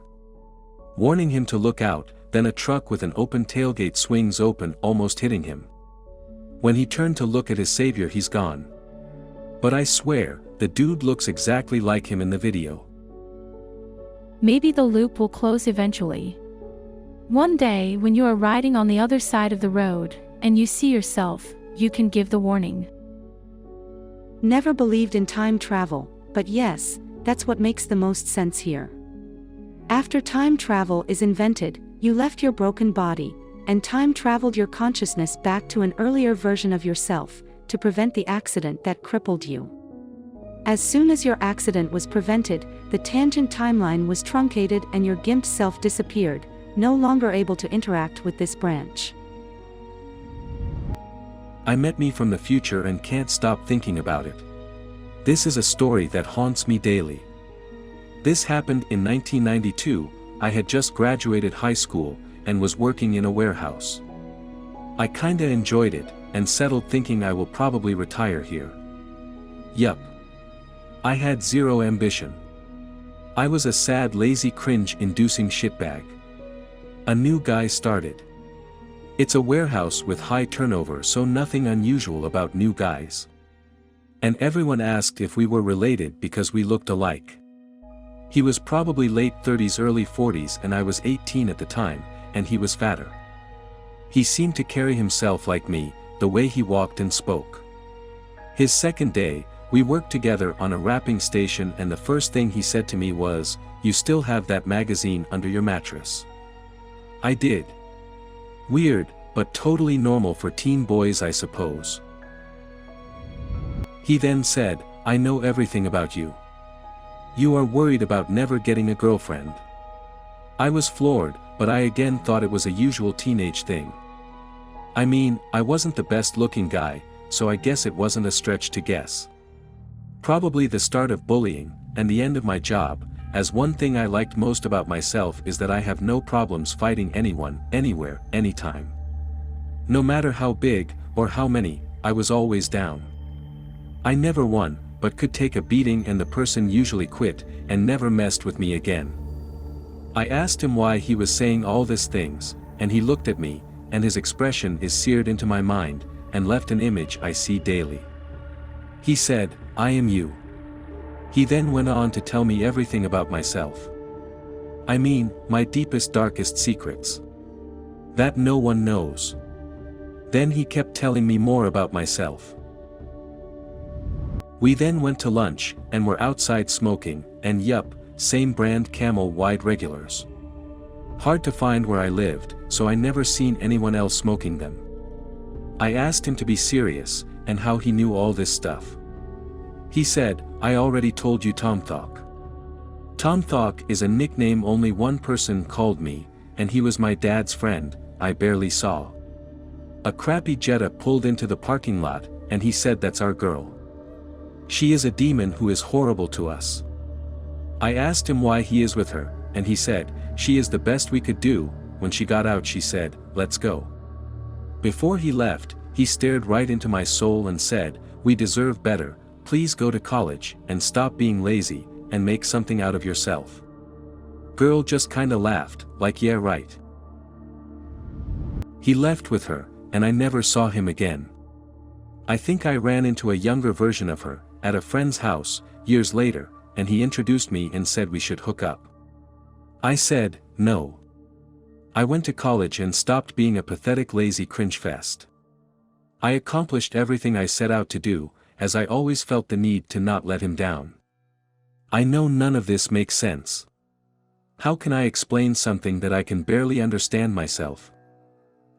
warning him to look out, then a truck with an open tailgate swings open, almost hitting him. When he turned to look at his savior, he's gone. But I swear, the dude looks exactly like him in the video.
Maybe the loop will close eventually. One day, when you are riding on the other side of the road, and you see yourself, you can give the warning.
Never believed in time travel, but yes, that's what makes the most sense here. After time travel is invented, you left your broken body, and time traveled your consciousness back to an earlier version of yourself, to prevent the accident that crippled you. As soon as your accident was prevented, the tangent timeline was truncated and your gimped self disappeared, no longer able to interact with this branch.
I met me from the future and can't stop thinking about it. This is a story that haunts me daily. This happened in 1992, I had just graduated high school, and was working in a warehouse. I kinda enjoyed it, and settled thinking I will probably retire here. Yup. I had zero ambition. I was a sad, lazy, cringe-inducing shitbag. A new guy started. It's a warehouse with high turnover, so nothing unusual about new guys. And everyone asked if we were related because we looked alike. He was probably late 30s, early 40s, and I was 18 at the time, and he was fatter. He seemed to carry himself like me, the way he walked and spoke. His second day, we worked together on a wrapping station, and the first thing he said to me was, "You still have that magazine under your mattress?" I did. Weird, but totally normal for teen boys, I suppose. He then said, "I know everything about you. You are worried about never getting a girlfriend." I was floored, but I again thought it was a usual teenage thing. I mean, I wasn't the best looking guy, so I guess it wasn't a stretch to guess. Probably the start of bullying, and the end of my job, as one thing I liked most about myself is that I have no problems fighting anyone, anywhere, anytime. No matter how big, or how many, I was always down. I never won, but could take a beating, and the person usually quit, and never messed with me again. I asked him why he was saying all these things, and he looked at me, and his expression is seared into my mind, and left an image I see daily. He said, "I am you." He then went on to tell me everything about myself. I mean, my deepest, darkest secrets. That no one knows. Then he kept telling me more about myself. We then went to lunch, and were outside smoking, and yup, same brand Camel wide regulars. Hard to find where I lived, so I never seen anyone else smoking them. I asked him to be serious, and how he knew all this stuff. He said, "I already told you, Tom Thok." Tom Thok is a nickname only one person called me, and he was my dad's friend, I barely saw. A crappy Jetta pulled into the parking lot, and he said, "That's our girl. She is a demon who is horrible to us." I asked him why he is with her, and he said, "She is the best we could do." When she got out, she said, "Let's go." Before he left, he stared right into my soul and said, "We deserve better, please go to college, and stop being lazy, and make something out of yourself." Girl just kinda laughed, like yeah right. He left with her, and I never saw him again. I think I ran into a younger version of her, at a friend's house, years later, and he introduced me and said we should hook up. I said, no. I went to college and stopped being a pathetic, lazy cringe fest. I accomplished everything I set out to do, as I always felt the need to not let him down. I know none of this makes sense. How can I explain something that I can barely understand myself?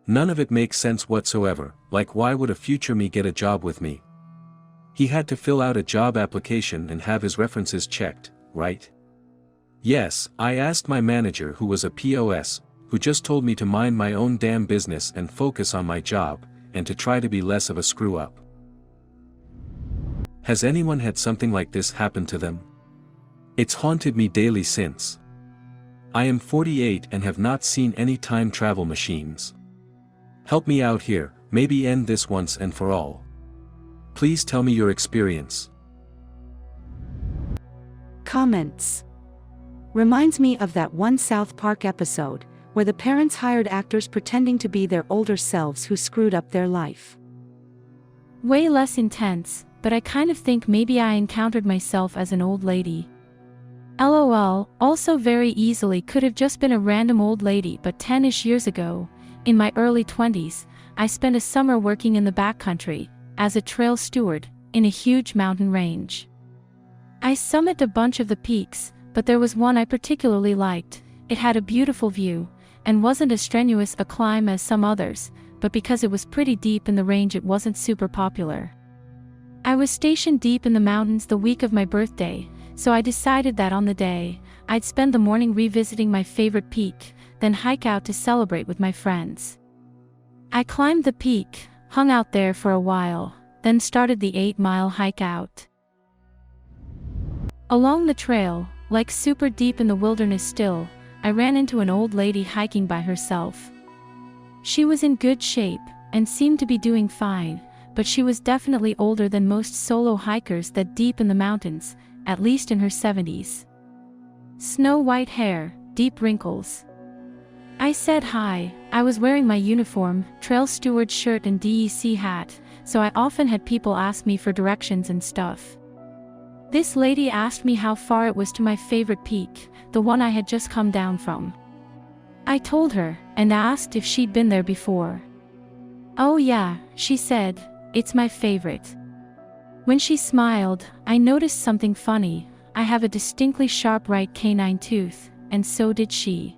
None of it makes sense whatsoever, like why would a future me get a job with me? He had to fill out a job application and have his references checked, right? Yes, I asked my manager, who was a POS, who just told me to mind my own damn business and focus on my job, and to try to be less of a screw-up. Has anyone had something like this happen to them? It's haunted me daily since. I am 48 and have not seen any time travel machines. Help me out here, maybe end this once and for all. Please tell me your experience.
Comments. Reminds me of that one South Park episode, where the parents hired actors pretending to be their older selves who screwed up their life.
Way less intense, but I kind of think maybe I encountered myself as an old lady. LOL, also very easily could have just been a random old lady, but 10-ish years ago, in my early 20s, I spent a summer working in the backcountry, as a trail steward, in a huge mountain range. I summited a bunch of the peaks, but there was one I particularly liked. It had a beautiful view, and wasn't as strenuous a climb as some others, but because it was pretty deep in the range it wasn't super popular. I was stationed deep in the mountains the week of my birthday, so I decided that on the day, I'd spend the morning revisiting my favorite peak, then hike out to celebrate with my friends. I climbed the peak, hung out there for a while, then started the 8-mile hike out. Along the trail, like super deep in the wilderness still, I ran into an old lady hiking by herself. She was in good shape, and seemed to be doing fine, but she was definitely older than most solo hikers that deep in the mountains, at least in her 70s. Snow-white hair, deep wrinkles. I said hi. I was wearing my uniform, trail steward shirt and DEC hat, so I often had people ask me for directions and stuff. This lady asked me how far it was to my favorite peak, the one I had just come down from. I told her, and asked if she'd been there before. "Oh yeah," she said, "it's my favorite." When she smiled, I noticed something funny. I have a distinctly sharp right canine tooth, and so did she.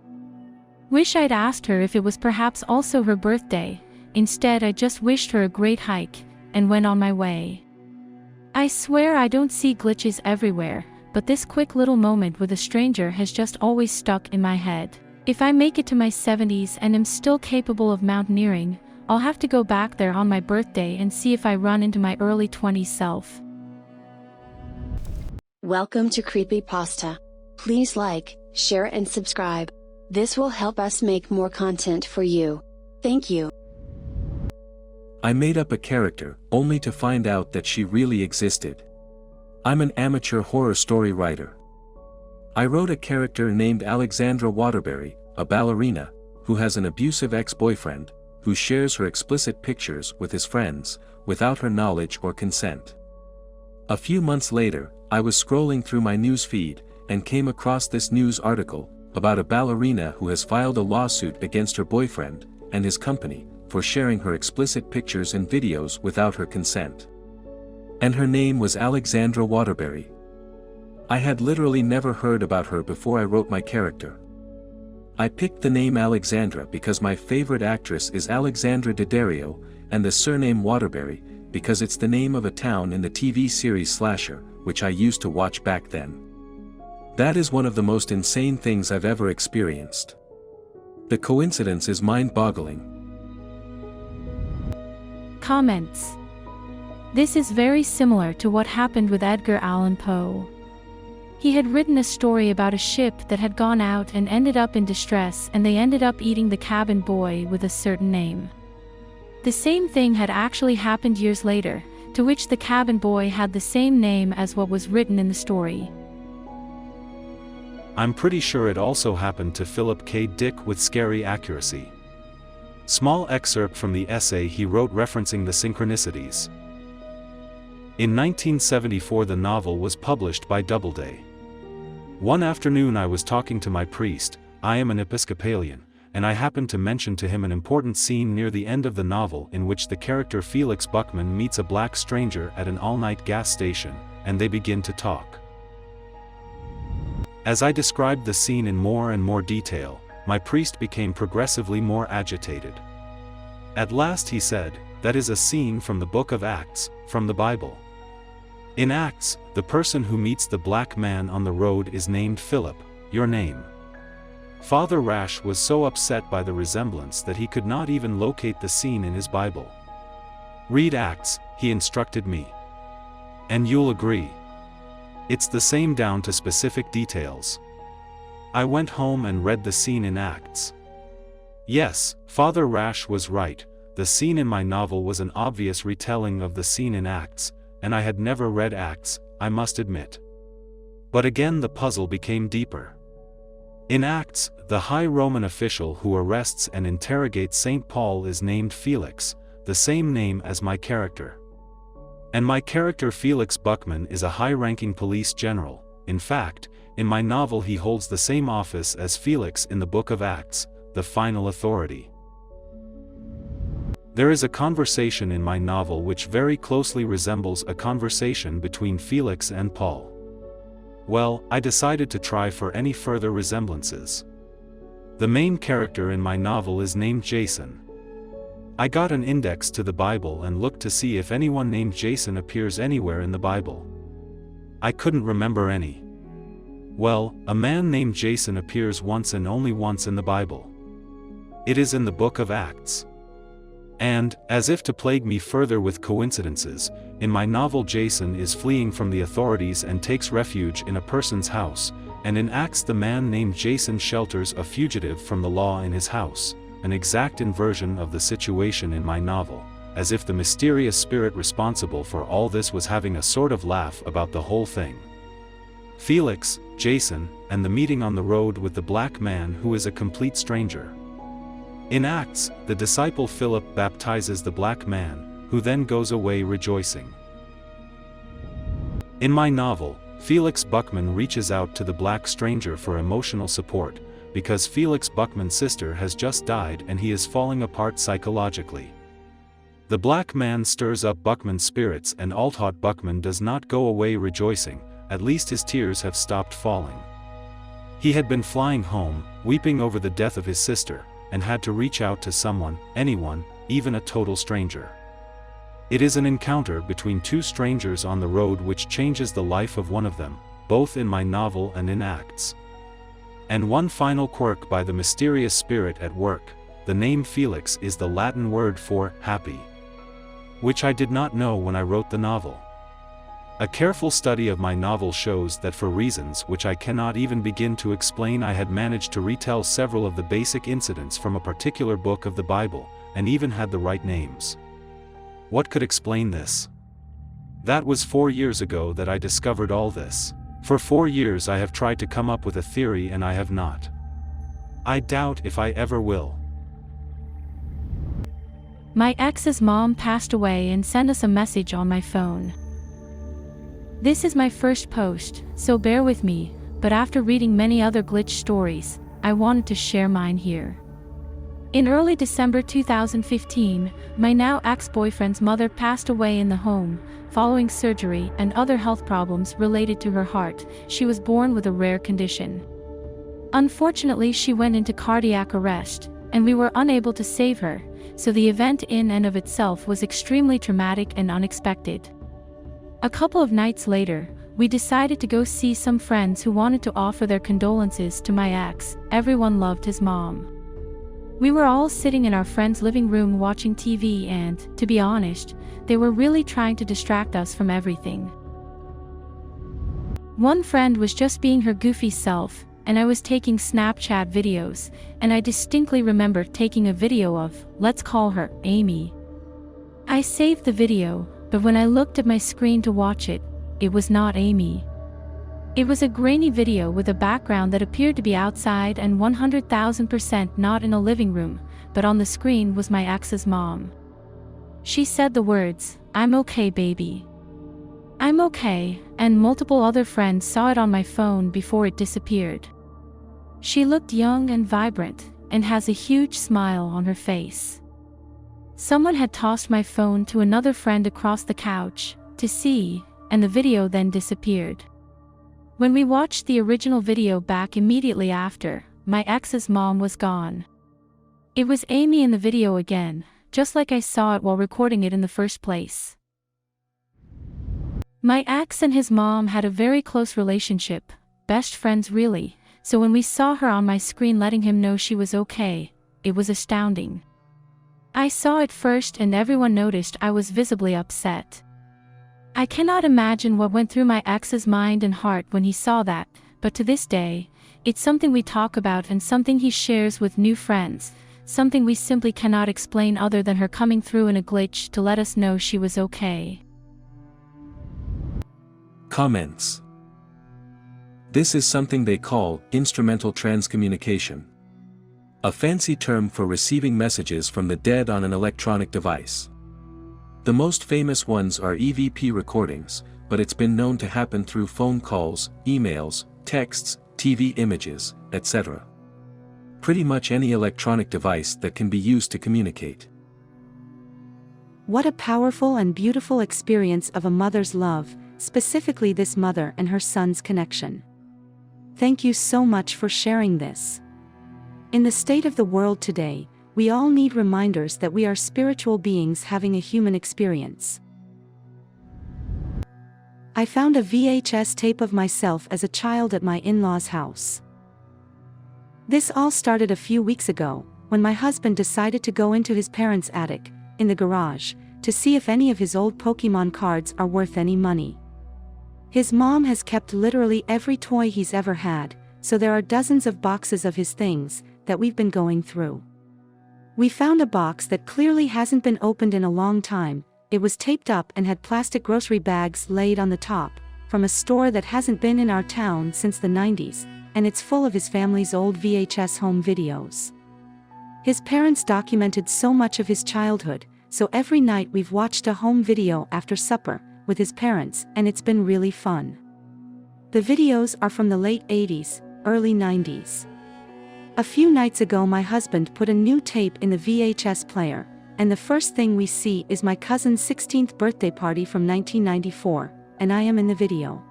Wish I'd asked her if it was perhaps also her birthday. Instead, I just wished her a great hike, and went on my way. I swear I don't see glitches everywhere, but this quick little moment with a stranger has just always stuck in my head. If I make it to my 70s and am still capable of mountaineering, I'll have to go back there on my birthday and see if I run into my early 20s self.
Welcome to Creepypasta. Please like, share and subscribe. This will help us make more content for you. Thank you.
I made up a character, only to find out that she really existed. I'm an amateur horror story writer. I wrote a character named Alexandra Waterbury, a ballerina, who has an abusive ex-boyfriend, who shares her explicit pictures with his friends, without her knowledge or consent. A few months later, I was scrolling through my news feed, and came across this news article, about a ballerina who has filed a lawsuit against her boyfriend, and his company, for sharing her explicit pictures and videos without her consent. And her name was Alexandra Waterbury. I had literally never heard about her before I wrote my character. I picked the name Alexandra because my favorite actress is Alexandra Daddario, and the surname Waterbury, because it's the name of a town in the TV series Slasher, which I used to watch back then. That is one of the most insane things I've ever experienced. The coincidence is mind-boggling.
Comments. This is very similar to what happened with Edgar Allan Poe. He had written a story about a ship that had gone out and ended up in distress, and they ended up eating the cabin boy with a certain name. The same thing had actually happened years later, to which the cabin boy had the same name as what was written in the story.
I'm pretty sure it also happened to Philip K. Dick with scary accuracy. Small excerpt from the essay he wrote referencing the synchronicities. In 1974 the novel was published by Doubleday. One afternoon I was talking to my priest, I am an Episcopalian, and I happened to mention to him an important scene near the end of the novel in which the character Felix Buckman meets a black stranger at an all-night gas station, and they begin to talk. As I described the scene in more and more detail, my priest became progressively more agitated. At last he said, "That is a scene from the book of Acts, from the Bible. In Acts, the person who meets the black man on the road is named Philip, your name." Father Rash was so upset by the resemblance that he could not even locate the scene in his Bible. "Read Acts," he instructed me. "And you'll agree. It's the same down to specific details." I went home and read the scene in Acts. Yes, Father Rash was right, the scene in my novel was an obvious retelling of the scene in Acts, and I had never read Acts, I must admit. But again the puzzle became deeper. In Acts, the high Roman official who arrests and interrogates St. Paul is named Felix, the same name as my character. And my character Felix Buckman is a high-ranking police general. In fact, in my novel he holds the same office as Felix in the Book of Acts, the final authority. There is a conversation in my novel which very closely resembles a conversation between Felix and Paul. Well, I decided to try for any further resemblances. The main character in my novel is named Jason. I got an index to the Bible and looked to see if anyone named Jason appears anywhere in the Bible. I couldn't remember any. Well, a man named Jason appears once and only once in the Bible. It is in the Book of Acts. And, as if to plague me further with coincidences, in my novel Jason is fleeing from the authorities and takes refuge in a person's house, and in Acts the man named Jason shelters a fugitive from the law in his house, an exact inversion of the situation in my novel, as if the mysterious spirit responsible for all this was having a sort of laugh about the whole thing. Felix, Jason, and the meeting on the road with the black man who is a complete stranger. In Acts, the disciple Philip baptizes the black man, who then goes away rejoicing. In my novel, Felix Buckman reaches out to the black stranger for emotional support, because Felix Buckman's sister has just died and he is falling apart psychologically. The black man stirs up Buckman's spirits and although Buckman does not go away rejoicing, at least his tears have stopped falling. He had been flying home, weeping over the death of his sister, and had to reach out to someone, anyone, even a total stranger. It is an encounter between two strangers on the road which changes the life of one of them, both in my novel and in Acts. And one final quirk by the mysterious spirit at work, the name Felix is the Latin word for happy, which I did not know when I wrote the novel. A careful study of my novel shows that for reasons which I cannot even begin to explain I had managed to retell several of the basic incidents from a particular book of the Bible, and even had the right names. What could explain this? That was 4 years ago that I discovered all this. For 4 years I have tried to come up with a theory and I have not. I doubt if I ever will.
My ex's mom passed away and sent us a message on my phone. This is my first post, so bear with me, but after reading many other glitch stories, I wanted to share mine here. In early December 2015, my now ex-boyfriend's mother passed away in the home, following surgery and other health problems related to her heart. She was born with a rare condition. Unfortunately, she went into cardiac arrest, and we were unable to save her, so the event in and of itself was extremely traumatic and unexpected. A couple of nights later, we decided to go see some friends who wanted to offer their condolences to my ex. Everyone loved his mom. We were all sitting in our friend's living room watching TV and, to be honest, they were really trying to distract us from everything. One friend was just being her goofy self, and I was taking Snapchat videos, and I distinctly remember taking a video of, let's call her, Amy. I saved the video, but when I looked at my screen to watch it, it was not Amy. It was a grainy video with a background that appeared to be outside and 100,000% not in a living room, but on the screen was my ex's mom. She said the words, "I'm okay, baby. I'm okay," and multiple other friends saw it on my phone before it disappeared. She looked young and vibrant, and has a huge smile on her face. Someone had tossed my phone to another friend across the couch to see, and the video then disappeared. When we watched the original video back immediately after, my ex's mom was gone. It was Amy in the video again, just like I saw it while recording it in the first place. My ex and his mom had a very close relationship, best friends really, so when we saw her on my screen letting him know she was okay, it was astounding. I saw it first and everyone noticed I was visibly upset. I cannot imagine what went through my ex's mind and heart when he saw that, but to this day, it's something we talk about and something he shares with new friends, something we simply cannot explain other than her coming through in a glitch to let us know she was okay.
Comments. This is something they call instrumental transcommunication. A fancy term for receiving messages from the dead on an electronic device. The most famous ones are EVP recordings, but it's been known to happen through phone calls, emails, texts, TV images, etc. Pretty much any electronic device that can be used to communicate.
What a powerful and beautiful experience of a mother's love, specifically this mother and her son's connection. Thank you so much for sharing this. In the state of the world today, we all need reminders that we are spiritual beings having a human experience. I found a VHS tape of myself as a child at my in-laws' house. This all started a few weeks ago, when my husband decided to go into his parents' attic, in the garage, to see if any of his old Pokemon cards are worth any money. His mom has kept literally every toy he's ever had, so there are dozens of boxes of his things that we've been going through. We found a box that clearly hasn't been opened in a long time. It was taped up and had plastic grocery bags laid on the top, from a store that hasn't been in our town since the 90s, and it's full of his family's old VHS home videos. His parents documented so much of his childhood, so every night we've watched a home video after supper with his parents, and it's been really fun. The videos are from the late 80s, early 90s. A few nights ago my husband put a new tape in the VHS player, and the first thing we see is my cousin's 16th birthday party from 1994, and I am in the video.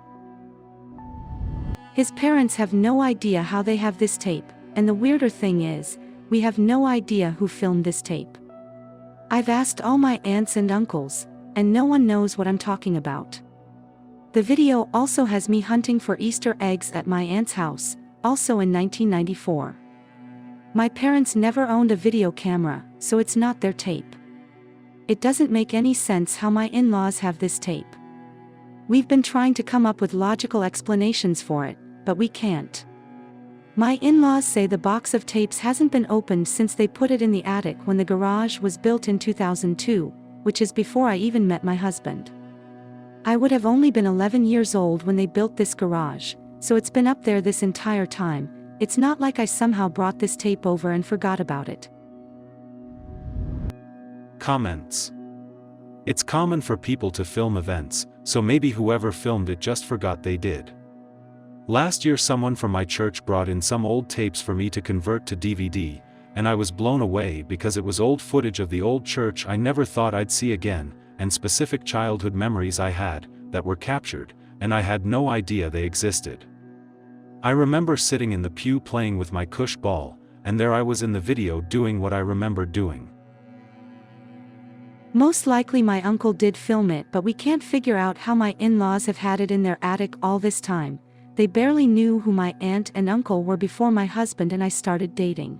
His parents have no idea how they have this tape, and the weirder thing is, we have no idea who filmed this tape. I've asked all my aunts and uncles, and no one knows what I'm talking about. The video also has me hunting for Easter eggs at my aunt's house, also in 1994. My parents never owned a video camera, so it's not their tape. It doesn't make any sense how my in-laws have this tape. We've been trying to come up with logical explanations for it, but we can't. My in-laws say the box of tapes hasn't been opened since they put it in the attic when the garage was built in 2002, which is before I even met my husband. I would have only been 11 years old when they built this garage, so it's been up there this entire time. It's not like I somehow brought this tape over and forgot about it.
Comments. It's common for people to film events, so maybe whoever filmed it just forgot they did. Last year someone from my church brought in some old tapes for me to convert to DVD, and I was blown away because it was old footage of the old church I never thought I'd see again, and specific childhood memories I had, that were captured, and I had no idea they existed. I remember sitting in the pew playing with my cush ball, and there I was in the video doing what I remember doing.
Most likely my uncle did film it, but we can't figure out how my in-laws have had it in their attic all this time. They barely knew who my aunt and uncle were before my husband and I started dating.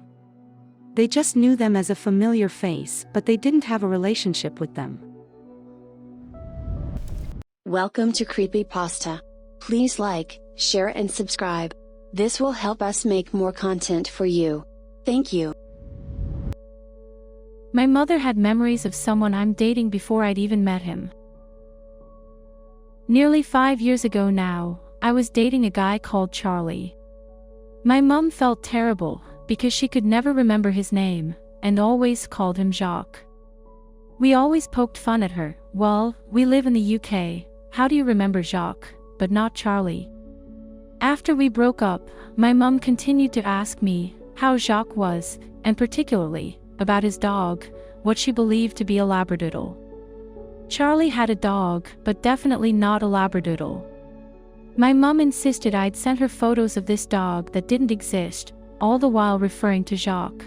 They just knew them as a familiar face, but they didn't have a relationship with them.
Welcome to Creepypasta. Please like, share and subscribe. This will help us make more content for you. Thank you.
My mother had memories of someone I'm dating before I'd even met him. Nearly 5 years ago now, I was dating a guy called Charlie. My mom felt terrible, because she could never remember his name, and always called him Jacques. We always poked fun at her. Well, we live in the UK, how do you remember Jacques, but not Charlie? After we broke up, my mom continued to ask me how Jacques was, and particularly about his dog, what she believed to be a Labradoodle. Charlie had a dog, but definitely not a Labradoodle. My mom insisted I'd sent her photos of this dog that didn't exist, all the while referring to Jacques.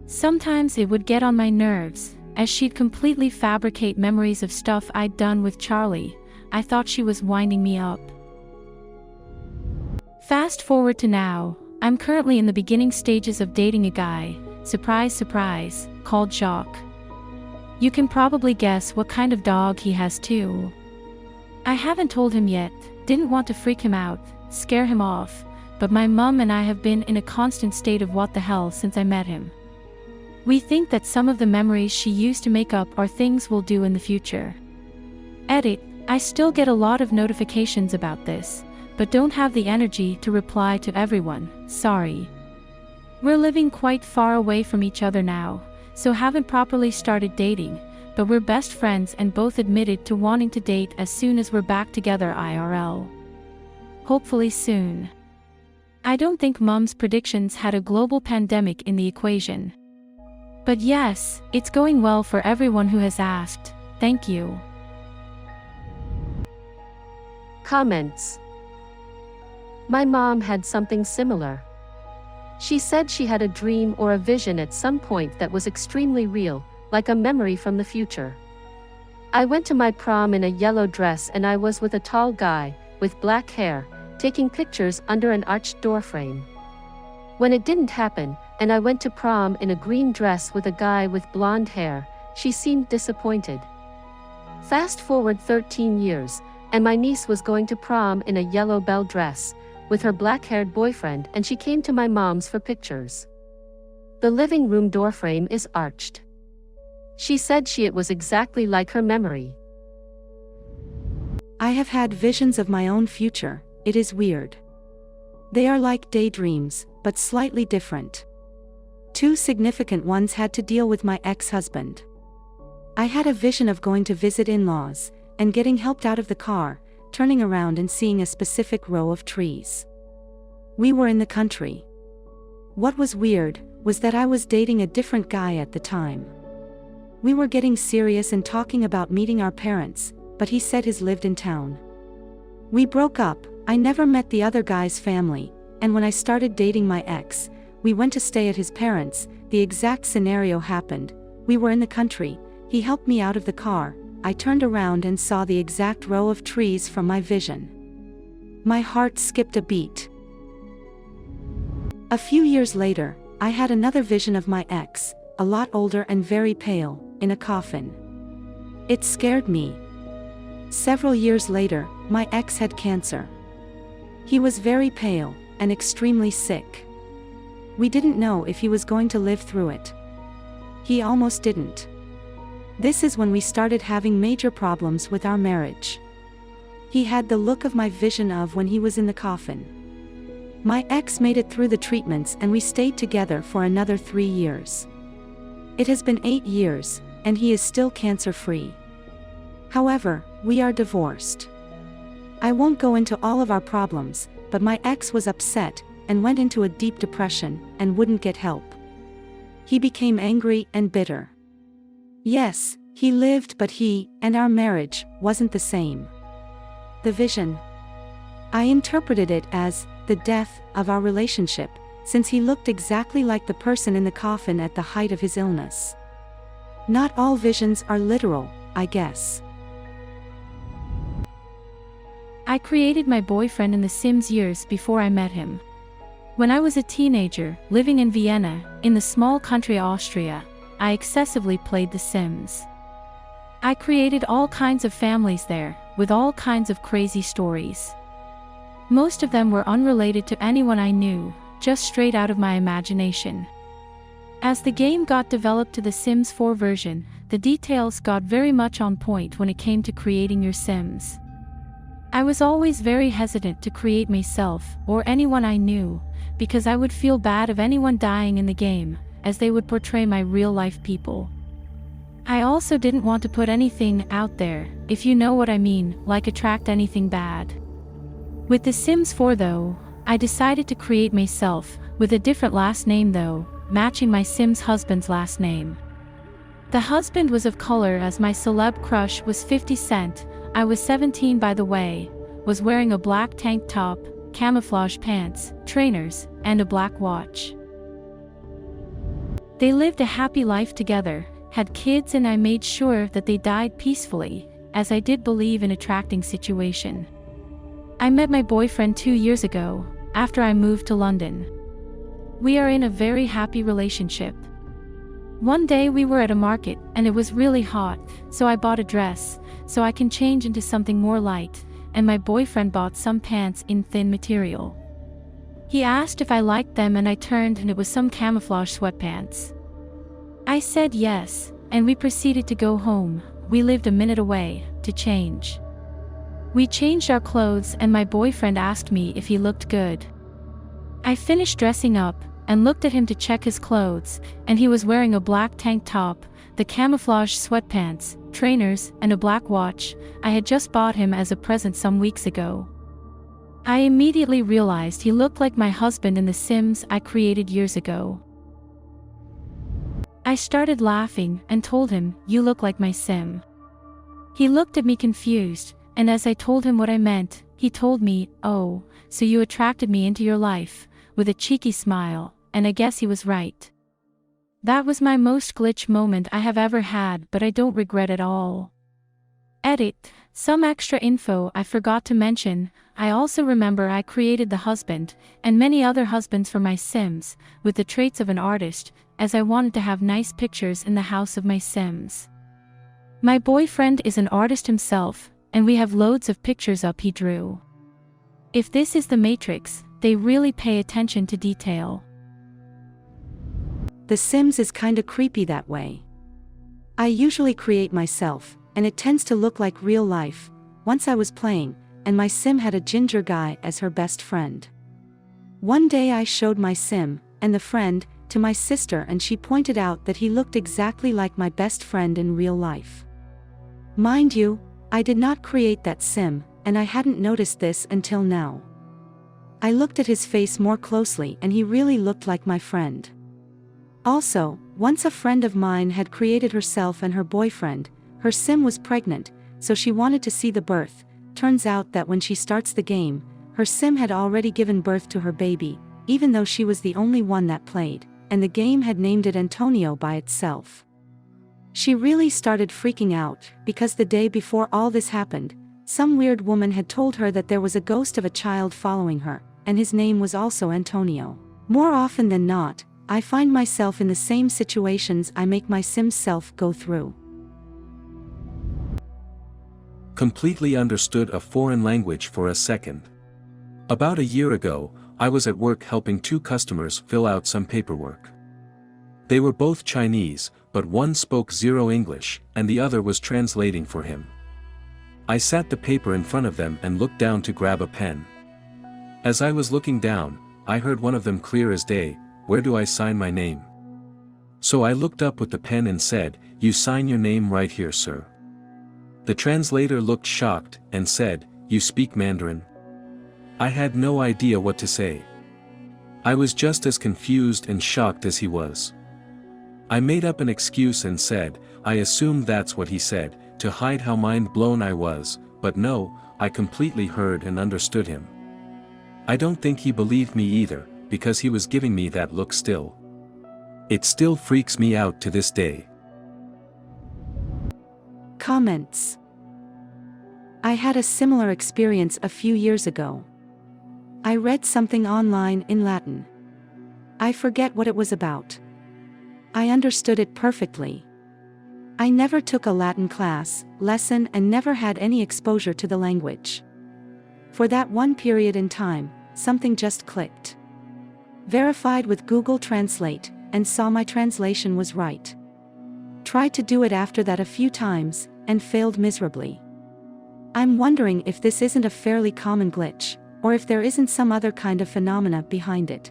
Sometimes it would get on my nerves, as she'd completely fabricate memories of stuff I'd done with Charlie. I thought she was winding me up. Fast forward to now, I'm currently in the beginning stages of dating a guy, surprise surprise, called Jacques. You can probably guess what kind of dog he has too. I haven't told him yet, didn't want to freak him out, scare him off, but my mum and I have been in a constant state of what the hell since I met him. We think that some of the memories she used to make up are things we'll do in the future. Edit, I still get a lot of notifications about this, but don't have the energy to reply to everyone, sorry. We're living quite far away from each other now, so haven't properly started dating, but we're best friends and both admitted to wanting to date as soon as we're back together IRL. Hopefully soon. I don't think Mom's predictions had a global pandemic in the equation. But yes, it's going well for everyone who has asked, thank you.
Comments. My mom had something similar. She said she had a dream or a vision at some point that was extremely real, like a memory from the future. I went to my prom in a yellow dress and I was with a tall guy, with black hair, taking pictures under an arched doorframe. When it didn't happen, and I went to prom in a green dress with a guy with blonde hair, she seemed disappointed. Fast forward 13 years, and my niece was going to prom in a yellow bell dress, with her black-haired boyfriend, and she came to my mom's for pictures. The living room doorframe is arched. She said it was exactly like her memory.
I have had visions of my own future, it is weird. They are like daydreams, but slightly different. Two significant ones had to deal with my ex-husband. I had a vision of going to visit in-laws, and getting helped out of the car, turning around and seeing a specific row of trees. We were in the country. What was weird was that I was dating a different guy at the time. We were getting serious and talking about meeting our parents, but he said his lived in town. We broke up, I never met the other guy's family, and when I started dating my ex, we went to stay at his parents. The exact scenario happened. We were in the country, he helped me out of the car, I turned around and saw the exact row of trees from my vision. My heart skipped a beat. A few years later, I had another vision of my ex, a lot older and very pale, in a coffin. It scared me. Several years later, my ex had cancer. He was very pale, and extremely sick. We didn't know if he was going to live through it. He almost didn't. This is when we started having major problems with our marriage. He had the look of my vision of when he was in the coffin. My ex made it through the treatments and we stayed together for another 3 years. It has been 8 years, and he is still cancer-free. However, we are divorced. I won't go into all of our problems, but my ex was upset, and went into a deep depression, and wouldn't get help. He became angry and bitter. Yes, he lived, but he, and our marriage, wasn't the same. The vision. I interpreted it as the death of our relationship, since he looked exactly like the person in the coffin at the height of his illness. Not all visions are literal, I guess.
I created my boyfriend in The Sims years before I met him. When I was a teenager, living in Vienna, in the small country Austria, I excessively played The Sims. I created all kinds of families there, with all kinds of crazy stories. Most of them were unrelated to anyone I knew, just straight out of my imagination. As the game got developed to the Sims 4 version, the details got very much on point when it came to creating your Sims. I was always very hesitant to create myself, or anyone I knew, because I would feel bad of anyone dying in the game, as they would portray my real-life people. I also didn't want to put anything out there, if you know what I mean, like attract anything bad. With The Sims 4 though, I decided to create myself, with a different last name though, matching my Sims husband's last name. The husband was of color as my celeb crush was 50 Cent, I was 17 by the way, was wearing a black tank top, camouflage pants, trainers, and a black watch. They lived a happy life together, had kids, and I made sure that they died peacefully, as I did believe in attracting situation. I met my boyfriend 2 years ago, after I moved to London. We are in a very happy relationship. One day we were at a market, and it was really hot, so I bought a dress, so I can change into something more light, and my boyfriend bought some pants in thin material. He asked if I liked them and I turned and it was some camouflage sweatpants. I said yes, and we proceeded to go home. We lived a minute away, to change. We changed our clothes and my boyfriend asked me if he looked good. I finished dressing up, and looked at him to check his clothes, and he was wearing a black tank top, the camouflage sweatpants, trainers, and a black watch. I had just bought him as a present some weeks ago. I immediately realized he looked like my husband in the Sims I created years ago. I started laughing and told him, "You look like my Sim." He looked at me confused, and as I told him what I meant, he told me, "Oh, so you attracted me into your life," with a cheeky smile, and I guess he was right. That was my most glitch moment I have ever had, but I don't regret it all. Edit. Some extra info I forgot to mention. I also remember I created the husband, and many other husbands for my Sims, with the traits of an artist, as I wanted to have nice pictures in the house of my Sims. My boyfriend is an artist himself, and we have loads of pictures up he drew. If this is the Matrix, they really pay attention to detail.
The Sims is kinda creepy that way. I usually create myself, and it tends to look like real life. Once I was playing, and my Sim had a ginger guy as her best friend. One day I showed my Sim, and the friend, to my sister, and she pointed out that he looked exactly like my best friend in real life. Mind you, I did not create that Sim, and I hadn't noticed this until now. I looked at his face more closely and he really looked like my friend. Also, once a friend of mine had created herself and her boyfriend. Her Sim was pregnant, so she wanted to see the birth. Turns out that when she starts the game, her Sim had already given birth to her baby, even though she was the only one that played, and the game had named it Antonio by itself. She really started freaking out, because the day before all this happened, some weird woman had told her that there was a ghost of a child following her, and his name was also Antonio. More often than not, I find myself in the same situations I make my Sim self go through.
Completely understood a foreign language for a second. About a year ago, I was at work helping two customers fill out some paperwork. They were both Chinese, but one spoke zero English, and the other was translating for him. I sat the paper in front of them and looked down to grab a pen. As I was looking down, I heard one of them clear as day, "Where do I sign my name?" So I looked up with the pen and said, "You sign your name right here, sir." The translator looked shocked and said, "You speak Mandarin?" I had no idea what to say. I was just as confused and shocked as he was. I made up an excuse and said, "I assumed that's what he said," to hide how mind-blown I was, but no, I completely heard and understood him. I don't think he believed me either, because he was giving me that look still. It still freaks me out to this day.
Comments. I had a similar experience a few years ago. I read something online in Latin. I forget what it was about. I understood it perfectly. I never took a Latin lesson and never had any exposure to the language. For that one period in time, something just clicked. Verified with Google Translate, and saw my translation was right. Tried to do it after that a few times, and failed miserably. I'm wondering if this isn't a fairly common glitch, or if there isn't some other kind of phenomena behind it.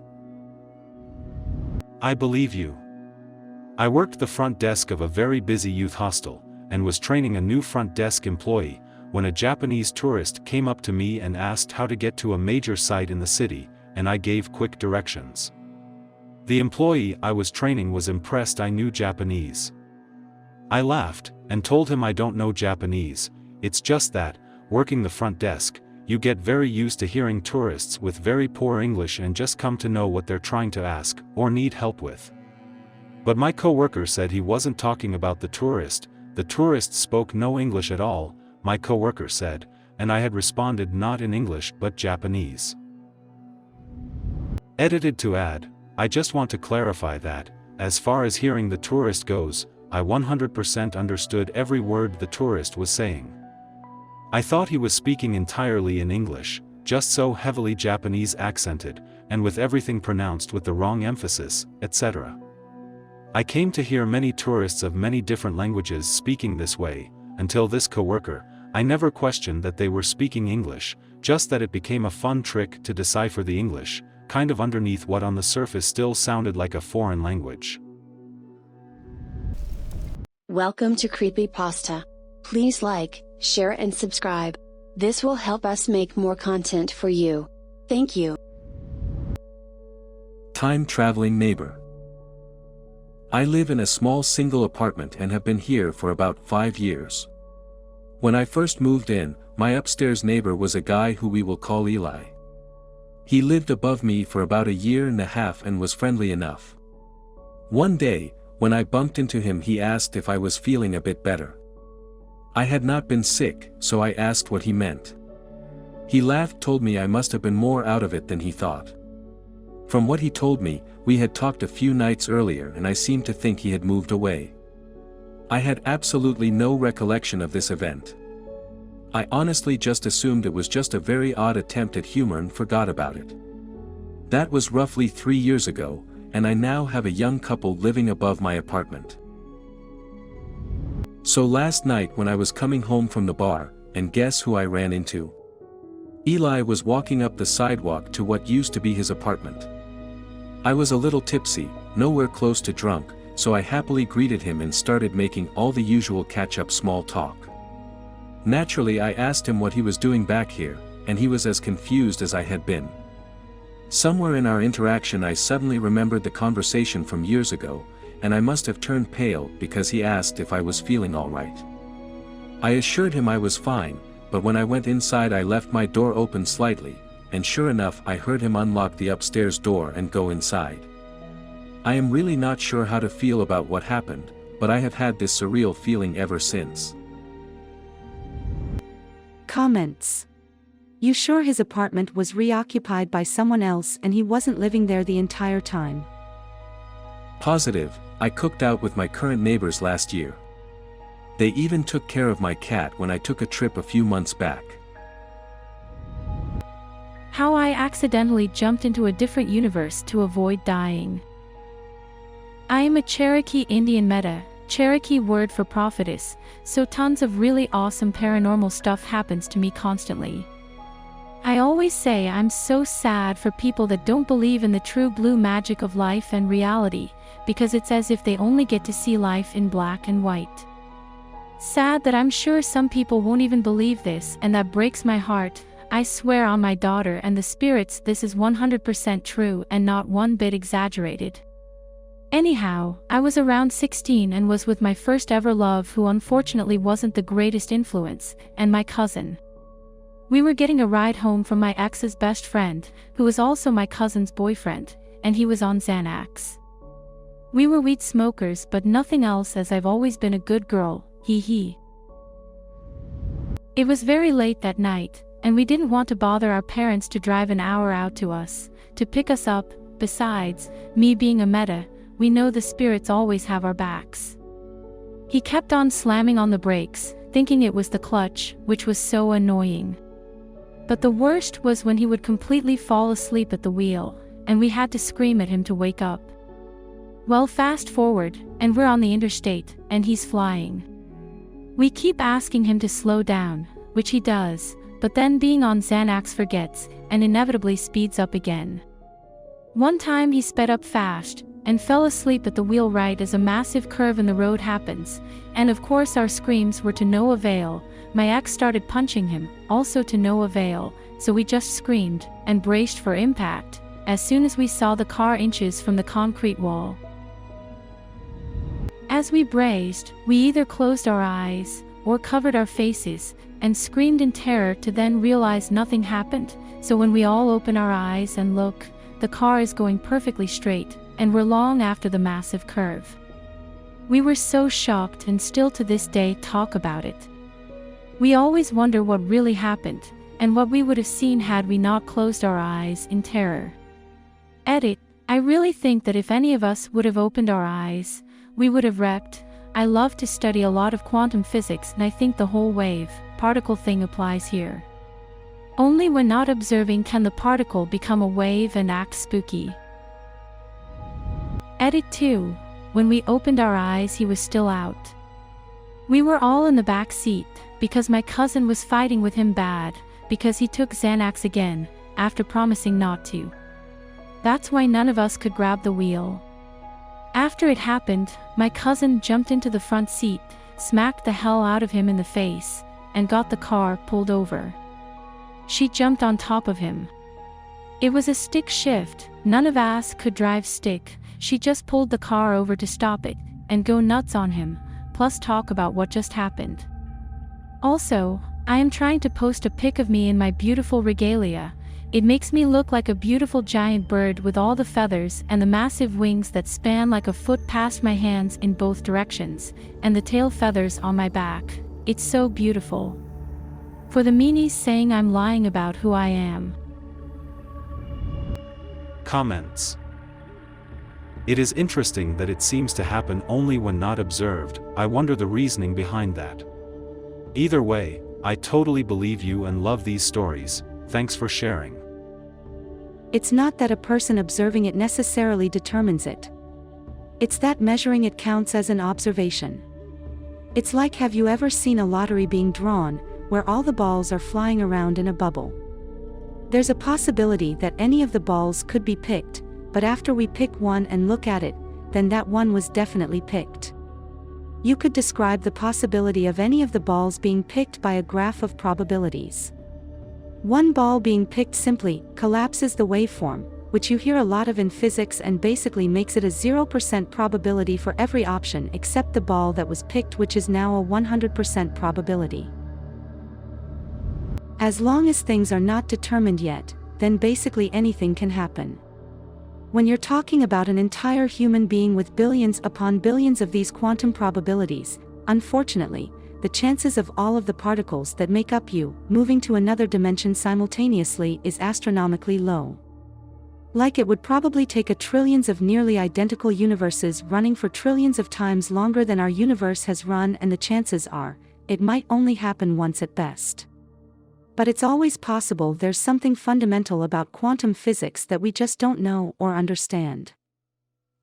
I believe you. I worked the front desk of a very busy youth hostel, and was training a new front desk employee, when a Japanese tourist came up to me and asked how to get to a major site in the city, and I gave quick directions. The employee I was training was impressed I knew Japanese. I laughed, and told him I don't know Japanese. It's just that, working the front desk, you get very used to hearing tourists with very poor English and just come to know what they're trying to ask, or need help with. But my coworker said he wasn't talking about the tourist spoke no English at all, my coworker said, and I had responded not in English but Japanese. Edited to add, I just want to clarify that, as far as hearing the tourist goes, I 100% understood every word the tourist was saying. I thought he was speaking entirely in English, just so heavily Japanese accented, and with everything pronounced with the wrong emphasis, etc. I came to hear many tourists of many different languages speaking this way. Until this coworker, I never questioned that they were speaking English, just that it became a fun trick to decipher the English, kind of underneath what on the surface still sounded like a foreign language.
Welcome to Creepypasta. Please like, share and subscribe. This will help us make more content for you. Thank you.
Time-traveling neighbor. I live in a small single apartment and have been here for about 5 years. When I first moved in, my upstairs neighbor was a guy who we will call Eli. He lived above me for about a year and a half and was friendly enough. One day, when I bumped into him, he asked if I was feeling a bit better. I had not been sick, so I asked what he meant. He laughed, told me I must have been more out of it than he thought. From what he told me, we had talked a few nights earlier and I seemed to think he had moved away. I had absolutely no recollection of this event. I honestly just assumed it was just a very odd attempt at humor and forgot about it. That was roughly 3 years ago, and I now have a young couple living above my apartment. So last night when I was coming home from the bar, and guess who I ran into? Eli was walking up the sidewalk to what used to be his apartment. I was a little tipsy, nowhere close to drunk, so I happily greeted him and started making all the usual catch-up small talk. Naturally, I asked him what he was doing back here, and he was as confused as I had been. Somewhere in our interaction I suddenly remembered the conversation from years ago, and I must have turned pale because he asked if I was feeling all right. I assured him I was fine, but when I went inside I left my door open slightly, and sure enough I heard him unlock the upstairs door and go inside. I am really not sure how to feel about what happened, but I have had this surreal feeling ever since.
Comments. You sure his apartment was reoccupied by someone else and he wasn't living there the entire time?
Positive, I cooked out with my current neighbors last year. They even took care of my cat when I took a trip a few months back.
How I accidentally jumped into a different universe to avoid dying. I am a Cherokee Indian Meta, Cherokee word for prophetess, so tons of really awesome paranormal stuff happens to me constantly. I always say I'm so sad for people that don't believe in the true blue magic of life and reality, because it's as if they only get to see life in black and white. Sad that I'm sure some people won't even believe this, and that breaks my heart. I swear on my daughter and the spirits this is 100% true and not one bit exaggerated. Anyhow, I was around 16 and was with my first ever love, who unfortunately wasn't the greatest influence, and my cousin. We were getting a ride home from my ex's best friend, who was also my cousin's boyfriend, and he was on Xanax. We were weed smokers but nothing else, as I've always been a good girl, hee. It was very late that night, and we didn't want to bother our parents to drive an hour out to us, to pick us up. Besides, me being a meta, we know the spirits always have our backs. He kept on slamming on the brakes, thinking it was the clutch, which was so annoying. But the worst was when he would completely fall asleep at the wheel, and we had to scream at him to wake up. Well, fast forward, and we're on the interstate, and he's flying. We keep asking him to slow down, which he does, but then being on Xanax forgets, and inevitably speeds up again. One time he sped up fast, and fell asleep at the wheel right as a massive curve in the road happens, and of course our screams were to no avail. My ex started punching him, also to no avail, so we just screamed, and braced for impact, as soon as we saw the car inches from the concrete wall. As we braced, we either closed our eyes, or covered our faces, and screamed in terror to then realize nothing happened, so when we all open our eyes and look, the car is going perfectly straight, and we're long after the massive curve. We were so shocked and still to this day talk about it. We always wonder what really happened, and what we would have seen had we not closed our eyes in terror. Edit, I really think that if any of us would have opened our eyes, we would have wrecked. I love to study a lot of quantum physics, and I think the whole wave, particle thing applies here. Only when not observing can the particle become a wave and act spooky. Edit 2. When we opened our eyes, he was still out. We were all in the back seat, because my cousin was fighting with him bad, because he took Xanax again, after promising not to. That's why none of us could grab the wheel. After it happened, my cousin jumped into the front seat, smacked the hell out of him in the face, and got the car pulled over. She jumped on top of him. It was a stick shift, none of us could drive stick, she just pulled the car over to stop it, and go nuts on him, plus talk about what just happened. Also, I am trying to post a pic of me in my beautiful regalia. It makes me look like a beautiful giant bird with all the feathers and the massive wings that span like a foot past my hands in both directions, and the tail feathers on my back. It's so beautiful. For the meanies saying I'm lying about who I am.
Comments. It is interesting that it seems to happen only when not observed. I wonder the reasoning behind that. Either way, I totally believe you and love these stories. Thanks for sharing.
It's not that a person observing it necessarily determines it. It's that measuring it counts as an observation. It's like, have you ever seen a lottery being drawn, where all the balls are flying around in a bubble? There's a possibility that any of the balls could be picked, but after we pick one and look at it, then that one was definitely picked. You could describe the possibility of any of the balls being picked by a graph of probabilities. One ball being picked simply collapses the waveform, which you hear a lot of in physics, and basically makes it a 0% probability for every option except the ball that was picked, which is now a 100% probability. As long as things are not determined yet, then basically anything can happen. When you're talking about an entire human being with billions upon billions of these quantum probabilities, unfortunately, the chances of all of the particles that make up you moving to another dimension simultaneously is astronomically low. Like, it would probably take a trillions of nearly identical universes running for trillions of times longer than our universe has run, and the chances are, it might only happen once at best. But it's always possible. There's something fundamental about quantum physics that we just don't know or understand.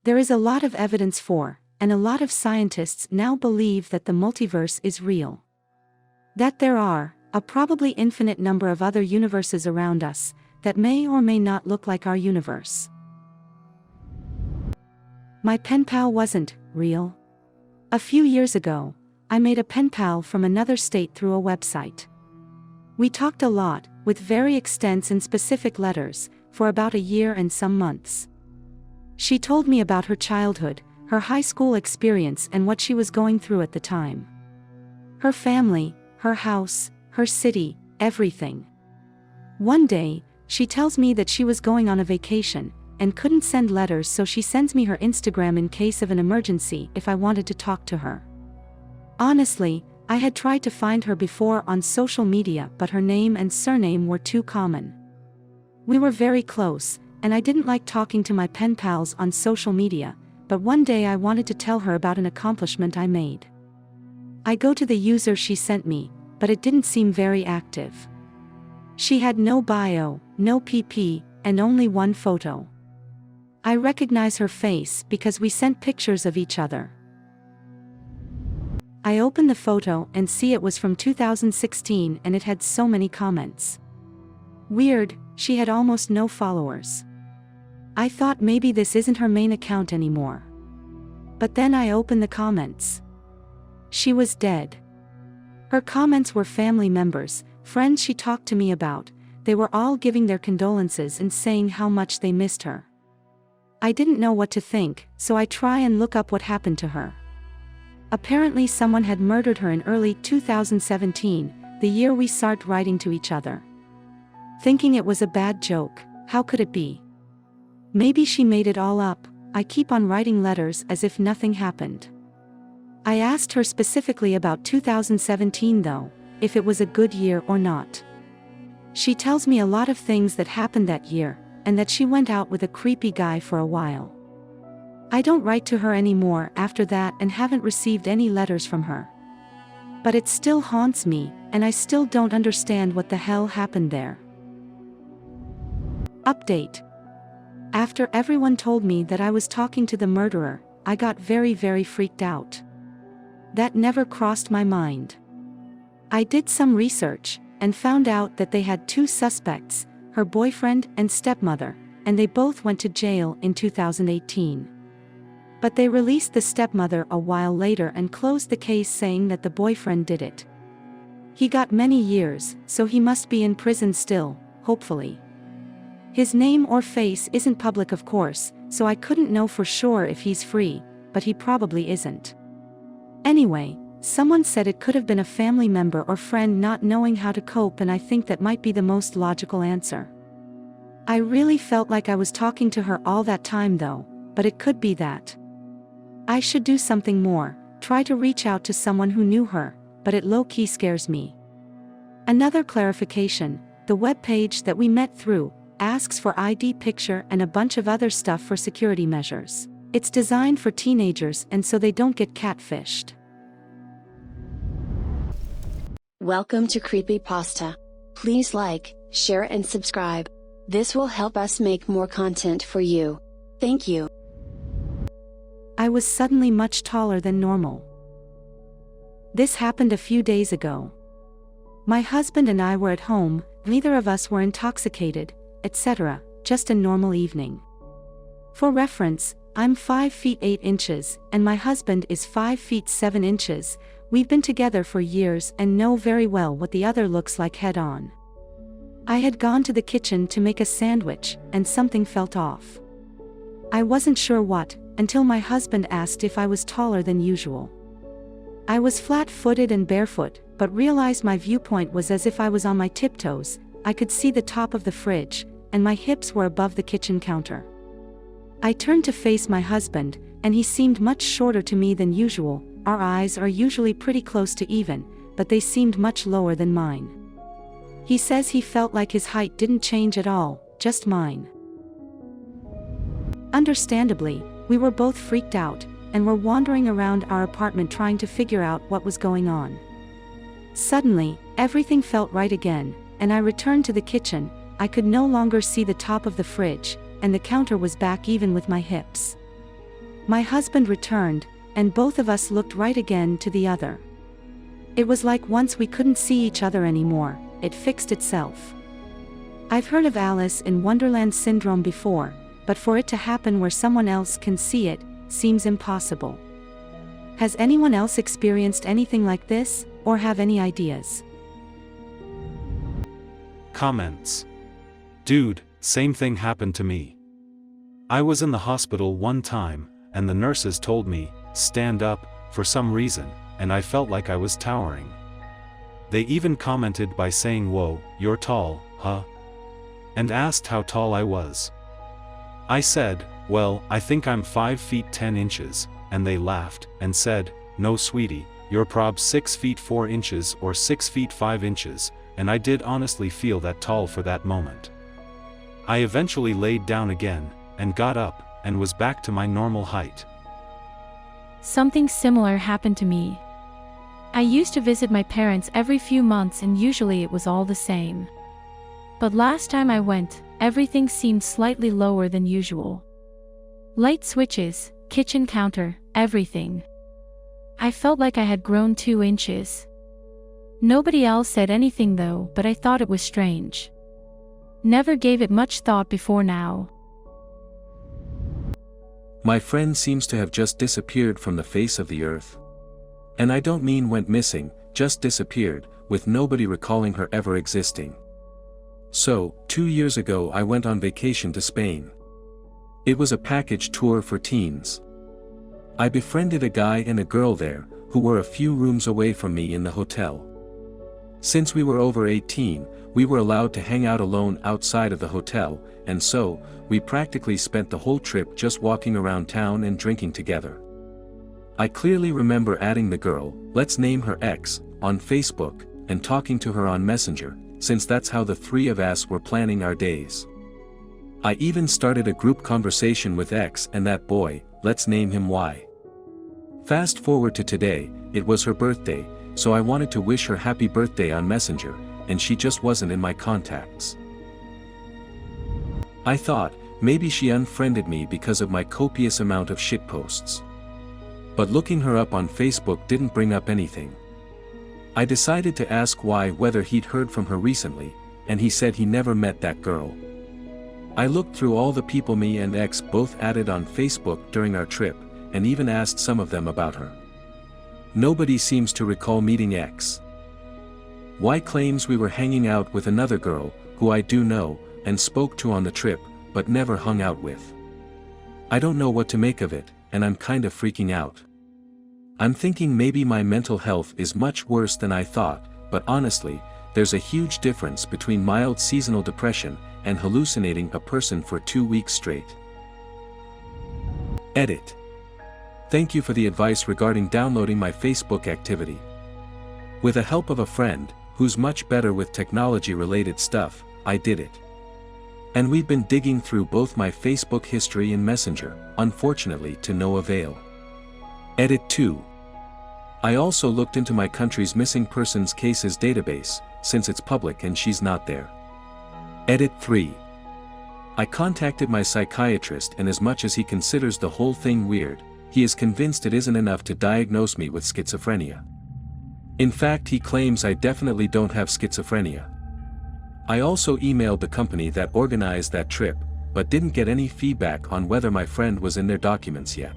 There is a lot of evidence for, and a lot of scientists now believe, that the multiverse is real. That there are a probably infinite number of other universes around us that may or may not look like our universe. My pen pal wasn't real. A few years ago, I made a pen pal from another state through a website. We talked a lot, with very extensive and specific letters, for about a year and some months. She told me about her childhood, her high school experience, and what she was going through at the time. Her family, her house, her city, everything. One day, she tells me that she was going on a vacation, and couldn't send letters, so she sends me her Instagram in case of an emergency if I wanted to talk to her. Honestly, I had tried to find her before on social media, but her name and surname were too common. We were very close, and I didn't like talking to my pen pals on social media, but one day I wanted to tell her about an accomplishment I made. I go to the user she sent me, but it didn't seem very active. She had no bio, no PP, and only one photo. I recognize her face because we sent pictures of each other. I opened the photo and see it was from 2016, and it had so many comments. Weird, she had almost no followers. I thought maybe this isn't her main account anymore. But then I opened the comments. She was dead. Her comments were family members, friends she talked to me about. They were all giving their condolences and saying how much they missed her. I didn't know what to think, so I try and look up what happened to her. Apparently someone had murdered her in early 2017, the year we started writing to each other. Thinking it was a bad joke, how could it be? Maybe she made it all up. I keep on writing letters as if nothing happened. I asked her specifically about 2017 though, if it was a good year or not. She tells me a lot of things that happened that year, and that she went out with a creepy guy for a while. I don't write to her anymore after that and haven't received any letters from her. But it still haunts me, and I still don't understand what the hell happened there. Update. After everyone told me that I was talking to the murderer, I got very freaked out. That never crossed my mind. I did some research, and found out that they had two suspects, her boyfriend and stepmother, and they both went to jail in 2018. But they released the stepmother a while later and closed the case saying that the boyfriend did it. He got many years, so he must be in prison still, hopefully. His name or face isn't public of course, so I couldn't know for sure if he's free, but he probably isn't. Anyway, someone said it could have been a family member or friend not knowing how to cope, and I think that might be the most logical answer. I really felt like I was talking to her all that time though, but it could be that. I should do something more, try to reach out to someone who knew her, but it low-key scares me. Another clarification, the web page that we met through asks for ID picture and a bunch of other stuff for security measures. It's designed for teenagers and so they don't get catfished.
Welcome to Creepypasta. Please like, share and subscribe. This will help us make more content for you. Thank you.
I was suddenly much taller than normal. This happened a few days ago. My husband and I were at home, neither of us were intoxicated, etc., just a normal evening. For reference, I'm 5 feet 8 inches, and my husband is 5 feet 7 inches. We've been together for years and know very well what the other looks like head on. I had gone to the kitchen to make a sandwich, and something felt off. I wasn't sure what, until my husband asked if I was taller than usual. I was flat-footed and barefoot, but realized my viewpoint was as if I was on my tiptoes. I could see the top of the fridge, and my hips were above the kitchen counter. I turned to face my husband, and he seemed much shorter to me than usual. Our eyes are usually pretty close to even, but they seemed much lower than mine. He says he felt like his height didn't change at all, just mine. Understandably, we were both freaked out, and were wandering around our apartment trying to figure out what was going on. Suddenly, everything felt right again, and I returned to the kitchen. I could no longer see the top of the fridge, and the counter was back even with my hips. My husband returned, and both of us looked right again to the other. It was like once we couldn't see each other anymore, it fixed itself. I've heard of Alice in Wonderland syndrome before, but for it to happen where someone else can see it, seems impossible. Has anyone else experienced anything like this, or have any ideas?
Comments. Dude, same thing happened to me. I was in the hospital one time, and the nurses told me, stand up, for some reason, and I felt like I was towering. They even commented by saying, whoa, you're tall, huh? And asked how tall I was. I said, well, I think I'm 5 feet 10 inches, and they laughed, and said, no sweetie, you're prob 6 feet 4 inches or 6 feet 5 inches, and I did honestly feel that tall for that moment. I eventually laid down again, and got up, and was back to my normal height.
Something similar happened to me. I used to visit my parents every few months and usually it was all the same. But last time I went, everything seemed slightly lower than usual. Light switches, kitchen counter, everything. I felt like I had grown 2 inches. Nobody else said anything though, but I thought it was strange. Never gave it much thought before now.
My friend seems to have just disappeared from the face of the earth. And I don't mean went missing, just disappeared, with nobody recalling her ever existing. So, 2 years ago I went on vacation to Spain. It was a package tour for teens. I befriended a guy and a girl there, who were a few rooms away from me in the hotel. Since we were over 18, we were allowed to hang out alone outside of the hotel, and so, we practically spent the whole trip just walking around town and drinking together. I clearly remember adding the girl, let's name her X, on Facebook, and talking to her on Messenger, since that's how the three of us were planning our days. I even started a group conversation with X and that boy, let's name him Y. Fast forward to today, it was her birthday, so I wanted to wish her happy birthday on Messenger, and she just wasn't in my contacts. I thought, maybe she unfriended me because of my copious amount of shitposts. But looking her up on Facebook didn't bring up anything. I decided to ask whether he'd heard from her recently, and he said he never met that girl. I looked through all the people me and X both added on Facebook during our trip, and even asked some of them about her. Nobody seems to recall meeting X. Y claims we were hanging out with another girl, who I do know, and spoke to on the trip, but never hung out with. I don't know what to make of it, and I'm kind of freaking out. I'm thinking maybe my mental health is much worse than I thought, but honestly, there's a huge difference between mild seasonal depression and hallucinating a person for 2 weeks straight. Edit. Thank you for the advice regarding downloading my Facebook activity. With the help of a friend, who's much better with technology-related stuff, I did it. And we've been digging through both my Facebook history and Messenger, unfortunately to no avail. Edit 2. I also looked into my country's missing persons cases database, since it's public and she's not there. Edit 3. I contacted my psychiatrist, and as much as he considers the whole thing weird, he is convinced it isn't enough to diagnose me with schizophrenia. In fact, he claims I definitely don't have schizophrenia. I also emailed the company that organized that trip, but didn't get any feedback on whether my friend was in their documents yet.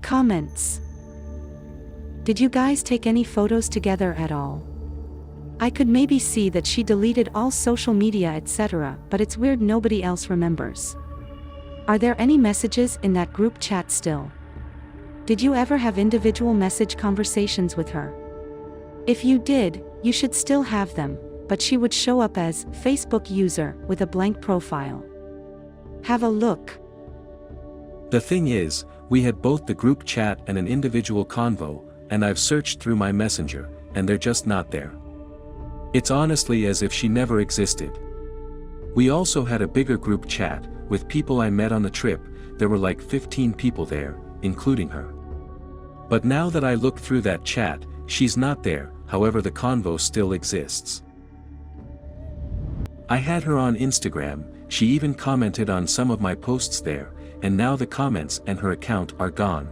Comments. Did you guys take any photos together at all? I could maybe see that she deleted all social media etc., but it's weird nobody else remembers. Are there any messages in that group chat still? Did you ever have individual message conversations with her? If you did, you should still have them, but she would show up as Facebook user with a blank profile. Have a look.
The thing is, we had both the group chat and an individual convo, and I've searched through my Messenger, and they're just not there. It's honestly as if she never existed. We also had a bigger group chat, with people I met on the trip. There were like 15 people there, including her. But now that I look through that chat, she's not there, however the convo still exists. I had her on Instagram, she even commented on some of my posts there, and now the comments and her account are gone.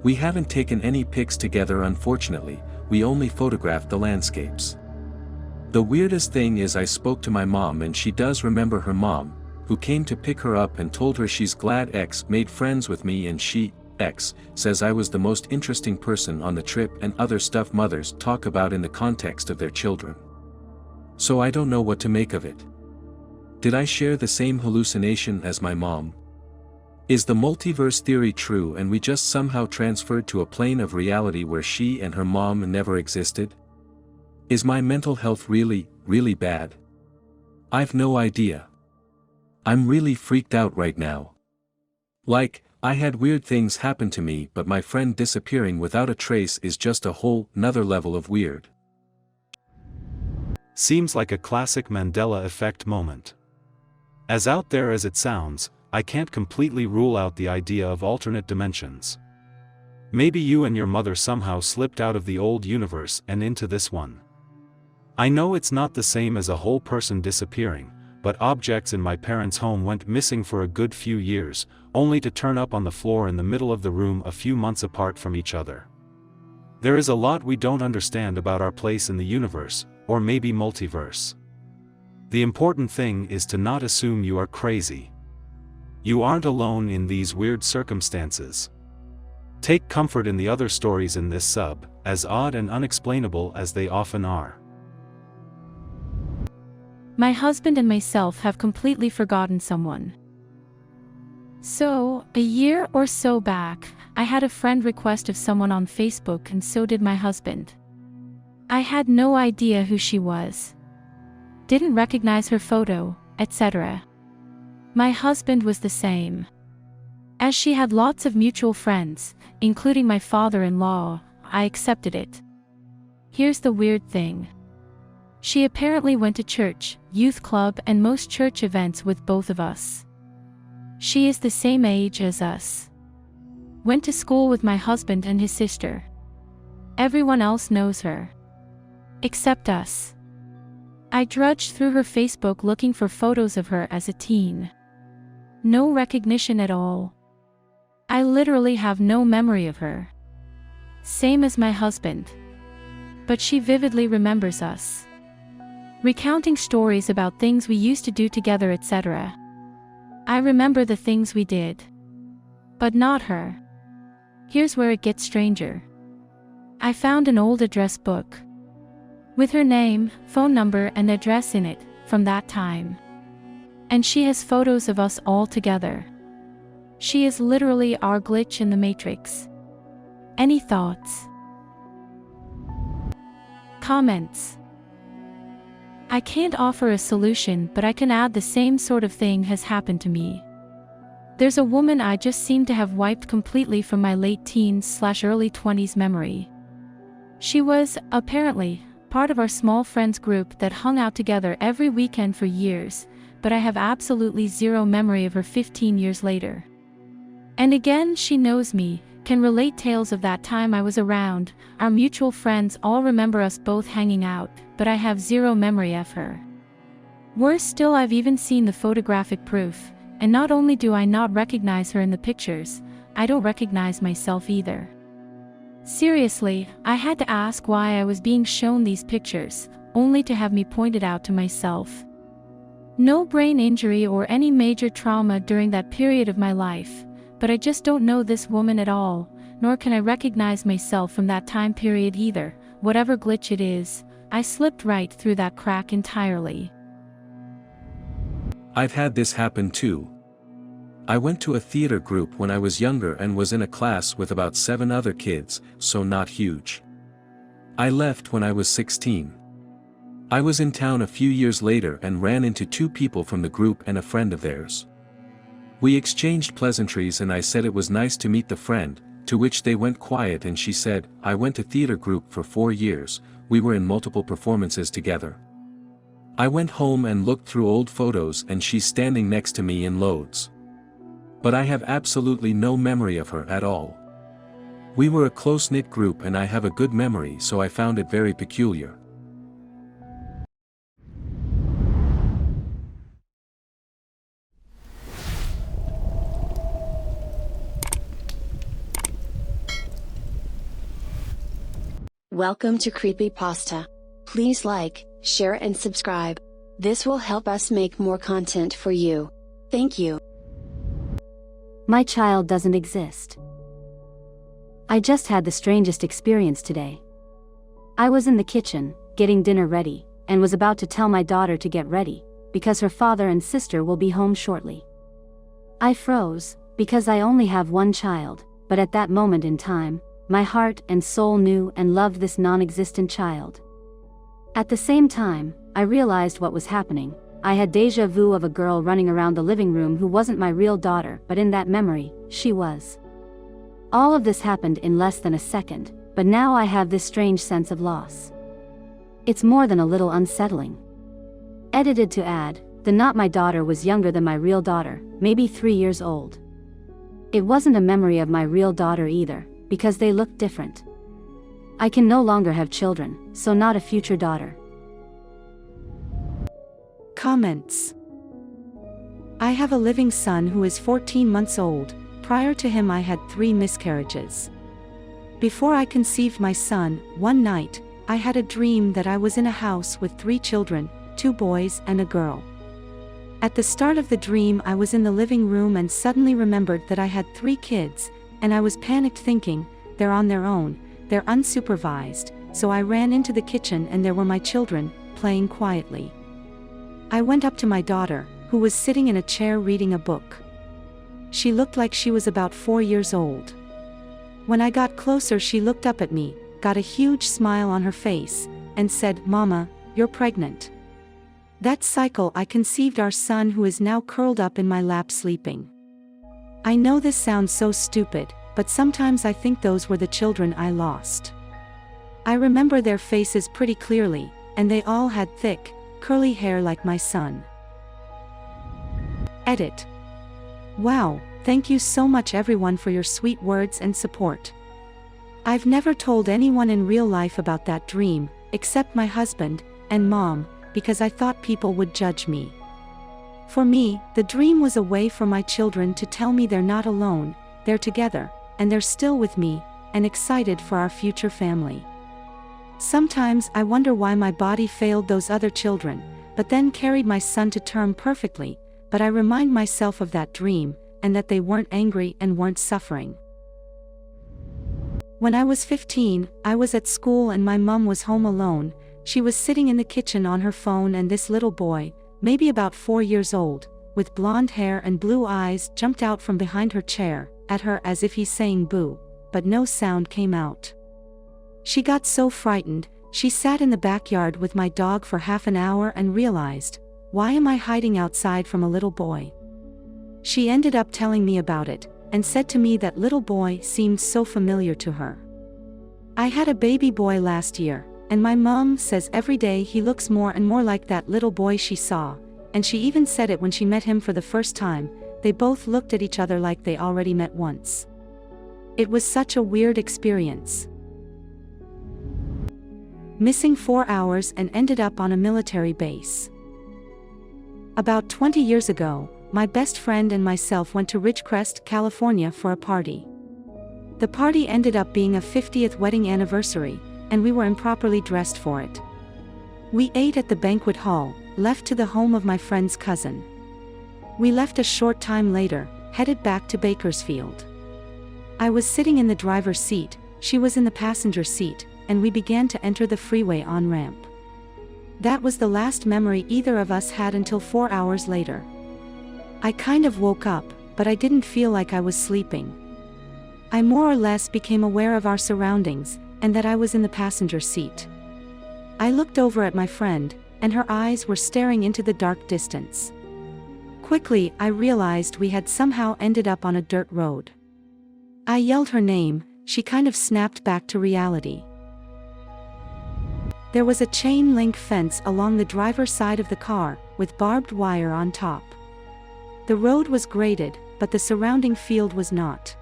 We haven't taken any pics together unfortunately, we only photographed the landscapes. The weirdest thing is I spoke to my mom and she does remember her mom, who came to pick her up and told her she's glad X made friends with me, and she, X, says I was the most interesting person on the trip and other stuff mothers talk about in the context of their children. So I don't know what to make of it. Did I share the same hallucination as my mom? Is the multiverse theory true and we just somehow transferred to a plane of reality where she and her mom never existed? Is my mental health really, really bad? I've no idea. I'm really freaked out right now. Like, I had weird things happen to me, but my friend disappearing without a trace is just a whole nother level of weird.
Seems like a classic Mandela effect moment. As out there as it sounds, I can't completely rule out the idea of alternate dimensions. Maybe you and your mother somehow slipped out of the old universe and into this one. I know it's not the same as a whole person disappearing, but objects in my parents' home went missing for a good few years, only to turn up on the floor in the middle of the room a few months apart from each other. There is a lot we don't understand about our place in the universe, or maybe multiverse. The important thing is to not assume you are crazy. You aren't alone in these weird circumstances. Take comfort in the other stories in this sub, as odd and unexplainable as they often are.
My husband and myself have completely forgotten someone. So, a year or so back, I had a friend request of someone on Facebook and so did my husband. I had no idea who she was. Didn't recognize her photo, etc. My husband was the same. As she had lots of mutual friends, including my father-in-law, I accepted it. Here's the weird thing. She apparently went to church, youth club and most church events with both of us. She is the same age as us. Went to school with my husband and his sister. Everyone else knows her. Except us. I drudged through her Facebook looking for photos of her as a teen. No recognition at all. I literally have no memory of her. Same as my husband. But she vividly remembers us. Recounting stories about things we used to do together, etc. I remember the things we did. But not her. Here's where it gets stranger. I found an old address book. With her name, phone number and address in it, from that time. And she has photos of us all together. She is literally our glitch in the matrix. Any thoughts? Comments? I can't offer a solution, but I can add the same sort of thing has happened to me. There's a woman I just seem to have wiped completely from my late teens/early 20s memory. She was, apparently, part of our small friends group that hung out together every weekend for years, but I have absolutely zero memory of her 15 years later. And again, she knows me, can relate tales of that time I was around, our mutual friends all remember us both hanging out, but I have zero memory of her. Worse still, I've even seen the photographic proof, and not only do I not recognize her in the pictures, I don't recognize myself either. Seriously, I had to ask why I was being shown these pictures, only to have me pointed out to myself. No brain injury or any major trauma during that period of my life, but I just don't know this woman at all, nor can I recognize myself from that time period either. Whatever glitch it is, I slipped right through that crack entirely.
I've had this happen too. I went to a theater group when I was younger and was in a class with about 7 other kids, so not huge. I left when I was 16. I was in town a few years later and ran into 2 people from the group and a friend of theirs. We exchanged pleasantries and I said it was nice to meet the friend, to which they went quiet and she said, I went to theater group for 4 years, we were in multiple performances together. I went home and looked through old photos and she's standing next to me in loads. But I have absolutely no memory of her at all. We were a close-knit group and I have a good memory, so I found it very peculiar.
Welcome to Creepypasta. Please like, share and subscribe. This will help us make more content for you. Thank you.
My child doesn't exist. I just had the strangest experience today. I was in the kitchen, getting dinner ready, and was about to tell my daughter to get ready, because her father and sister will be home shortly. I froze, because I only have one child, but at that moment in time, my heart and soul knew and loved this non-existent child. At the same time, I realized what was happening. I had déjà vu of a girl running around the living room who wasn't my real daughter, but in that memory, she was. All of this happened in less than a second, but now I have this strange sense of loss. It's more than a little unsettling. Edited to add, the not my daughter was younger than my real daughter, maybe 3 years old. It wasn't a memory of my real daughter either, because they looked different. I can no longer have children, so not a future daughter.
Comments. I have a living son who is 14 months old. Prior to him I had 3 miscarriages. Before I conceived my son, one night, I had a dream that I was in a house with 3 children, 2 boys and a girl. At the start of the dream I was in the living room and suddenly remembered that I had 3 kids, and I was panicked thinking, they're on their own, they're unsupervised, so I ran into the kitchen and there were my children, playing quietly. I went up to my daughter, who was sitting in a chair reading a book. She looked like she was about 4 years old. When I got closer she looked up at me, got a huge smile on her face, and said, "Mama, you're pregnant." That cycle I conceived our son who is now curled up in my lap sleeping. I know this sounds so stupid, but sometimes I think those were the children I lost. I remember their faces pretty clearly, and they all had thick, curly hair like my son. Edit. Wow, thank you so much everyone for your sweet words and support. I've never told anyone in real life about that dream, except my husband and mom, because I thought people would judge me. For me, the dream was a way for my children to tell me they're not alone, they're together, and they're still with me, and excited for our future family. Sometimes I wonder why my body failed those other children, but then carried my son to term perfectly, but I remind myself of that dream, and that they weren't angry and weren't suffering. When I was 15, I was at school and my mom was home alone. She was sitting in the kitchen on her phone, and this little boy, maybe about 4 years old, with blonde hair and blue eyes, jumped out from behind her chair, at her as if he's saying boo, but no sound came out. She got so frightened, she sat in the backyard with my dog for half an hour and realized, why am I hiding outside from a little boy? She ended up telling me about it, and said to me that little boy seemed so familiar to her. I had a baby boy last year, and my mom says every day he looks more and more like that little boy she saw, and she even said it when she met him for the first time. They both looked at each other like they already met once. It was such a weird experience. Missing 4 hours and ended up on a military base. About 20 years ago, my best friend and myself went to Ridgecrest, California for a party. The party ended up being a 50th wedding anniversary, and we were improperly dressed for it. We ate at the banquet hall, left to the home of my friend's cousin. We left a short time later, headed back to Bakersfield. I was sitting in the driver's seat, she was in the passenger seat, and we began to enter the freeway on-ramp. That was the last memory either of us had until 4 hours later. I kind of woke up, but I didn't feel like I was sleeping. I more or less became aware of our surroundings, and that I was in the passenger seat. I looked over at my friend, and her eyes were staring into the dark distance. Quickly, I realized we had somehow ended up on a dirt road. I yelled her name, she kind of snapped back to reality. There was a chain link fence along the driver's side of the car, with barbed wire on top. The road was graded, but the surrounding field was not.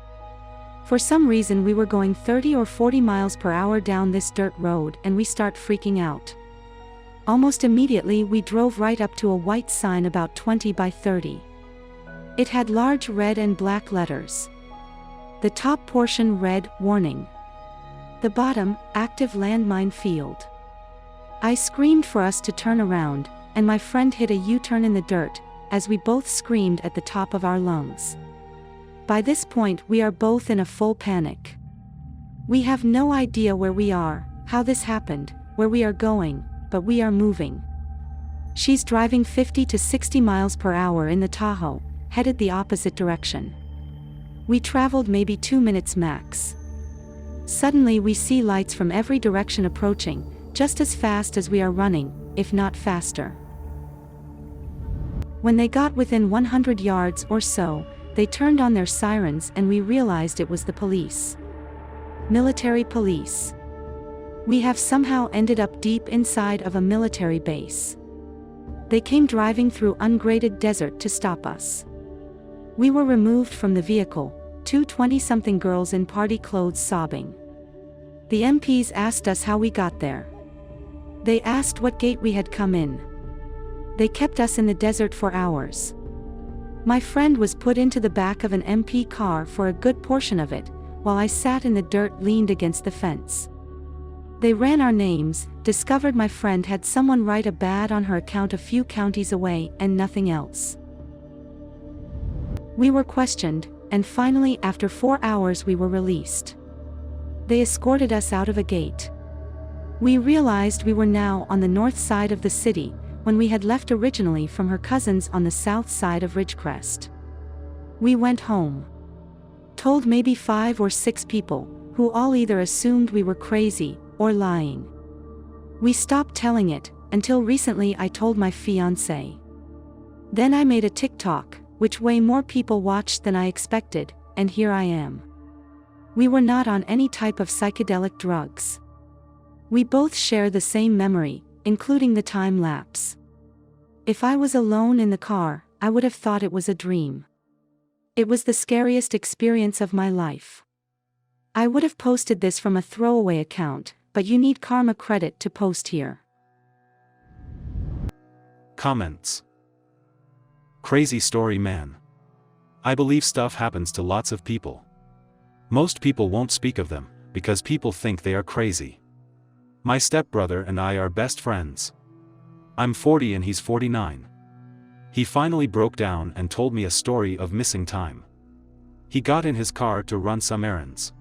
For some reason we were going 30 or 40 miles per hour down this dirt road, and we start freaking out. Almost immediately we drove right up to a white sign about 20 by 30. It had large red and black letters. The top portion read, "Warning." The bottom, "Active landmine field." I screamed for us to turn around, and my friend hit a U-turn in the dirt, as we both screamed at the top of our lungs. By this point we are both in a full panic. We have no idea where we are, how this happened, where we are going, but we are moving. She's driving 50 to 60 miles per hour in the Tahoe, headed the opposite direction. We traveled maybe 2 minutes max. Suddenly we see lights from every direction approaching, just as fast as we are running, if not faster. When they got within 100 yards or so, they turned on their sirens and we realized it was the police. Military police. We have somehow ended up deep inside of a military base. They came driving through ungraded desert to stop us. We were removed from the vehicle, two 20-something girls in party clothes sobbing. The MPs asked us how we got there. They asked what gate we had come in. They kept us in the desert for hours. My friend was put into the back of an MP car for a good portion of it, while I sat in the dirt leaned against the fence. They ran our names, discovered my friend had someone write a bad on her account a few counties away, and nothing else. We were questioned, and finally after 4 hours we were released. They escorted us out of a gate. We realized we were now on the north side of the city, when we had left originally from her cousins on the south side of Ridgecrest. We went home. Told maybe 5 or 6 people, who all either assumed we were crazy, or lying. We stopped telling it, until recently I told my fiancé. Then I made a TikTok, which way more people watched than I expected, and here I am. We were not on any type of psychedelic drugs. We both share the same memory, including the time lapse. If I was alone in the car, I would have thought it was a dream. It was the scariest experience of my life. I would have posted this from a throwaway account, but you need karma credit to post here.
Comments. Crazy story, man. I believe stuff happens to lots of people. Most people won't speak of them, because people think they are crazy. My stepbrother and I are best friends. I'm 40 and he's 49. He finally broke down and told me a story of missing time. He got in his car to run some errands.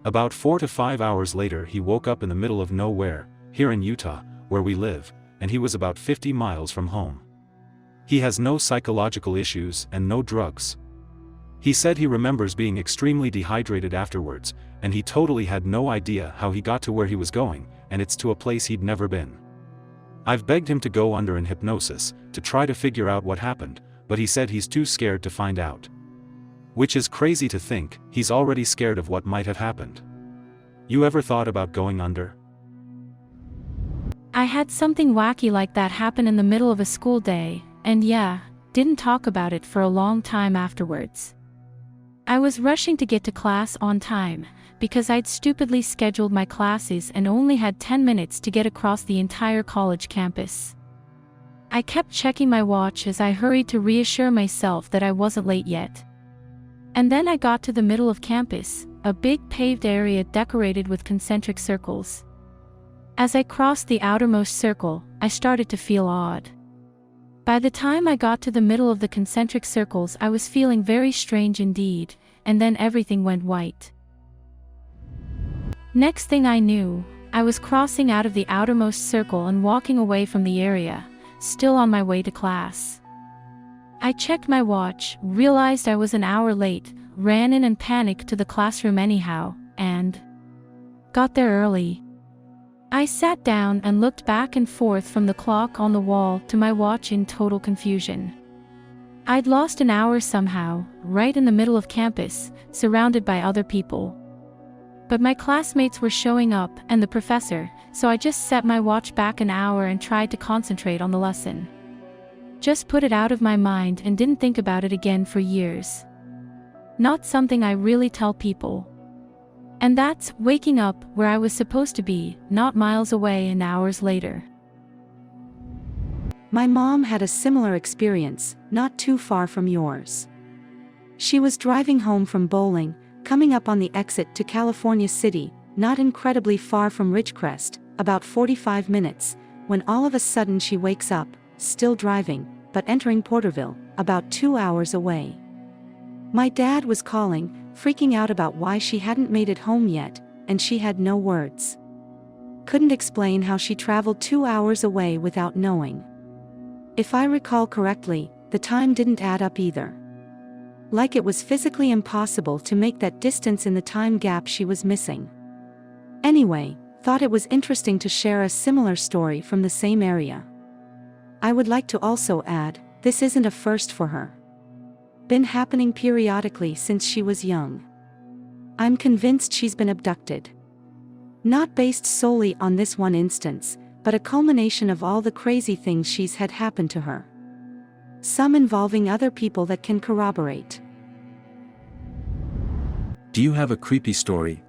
About 4 to 5 hours later he woke up in the middle of nowhere, here in Utah, where we live, and he was about 50 miles from home. He has no psychological issues and no drugs. He said he remembers being extremely dehydrated afterwards, and he totally had no idea how he got to where he was going, and it's to a place he'd never been. I've begged him to go under in hypnosis, to try to figure out what happened, but he said he's too scared to find out. Which is crazy to think, he's already scared of what might have happened. You ever thought about going under?
I had something wacky like that happen in the middle of a school day, and yeah, didn't talk about it for a long time afterwards. I was rushing to get to class on time, because I'd stupidly scheduled my classes and only had 10 minutes to get across the entire college campus. I kept checking my watch as I hurried to reassure myself that I wasn't late yet. And then I got to the middle of campus, a big paved area decorated with concentric circles. As I crossed the outermost circle, I started to feel odd. By the time I got to the middle of the concentric circles, I was feeling very strange indeed, and then everything went white. Next thing I knew, I was crossing out of the outermost circle and walking away from the area, still on my way to class. I checked my watch, realized I was an hour late, ran in and panicked to the classroom anyhow, and got there early. I sat down and looked back and forth from the clock on the wall to my watch in total confusion. I'd lost an hour somehow, right in the middle of campus, surrounded by other people. But my classmates were showing up and the professor, so I just set my watch back an hour and tried to concentrate on the lesson. Just put it out of my mind and didn't think about it again for years. Not something I really tell people. And that's waking up where I was supposed to be, not miles away and hours later.
My mom had a similar experience, not too far from yours. She was driving home from bowling, coming up on the exit to California City, not incredibly far from Ridgecrest, about 45 minutes, when all of a sudden she wakes up, still driving, but entering Porterville, about 2 hours away. My dad was calling, freaking out about why she hadn't made it home yet, and she had no words. Couldn't explain how she traveled 2 hours away without knowing. If I recall correctly, the time didn't add up either. Like it was physically impossible to make that distance in the time gap she was missing. Anyway, thought it was interesting to share a similar story from the same area. I would like to also add, this isn't a first for her. Been happening periodically since she was young. I'm convinced she's been abducted. Not based solely on this one instance, but a culmination of all the crazy things she's had happen to her. Some involving other people that can corroborate.
Do you have a creepy story?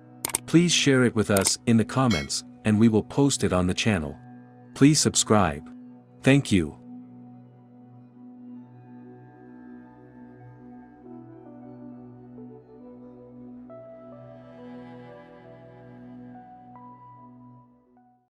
Please share it with us in the comments, and we will post it on the channel. Please subscribe. Thank you.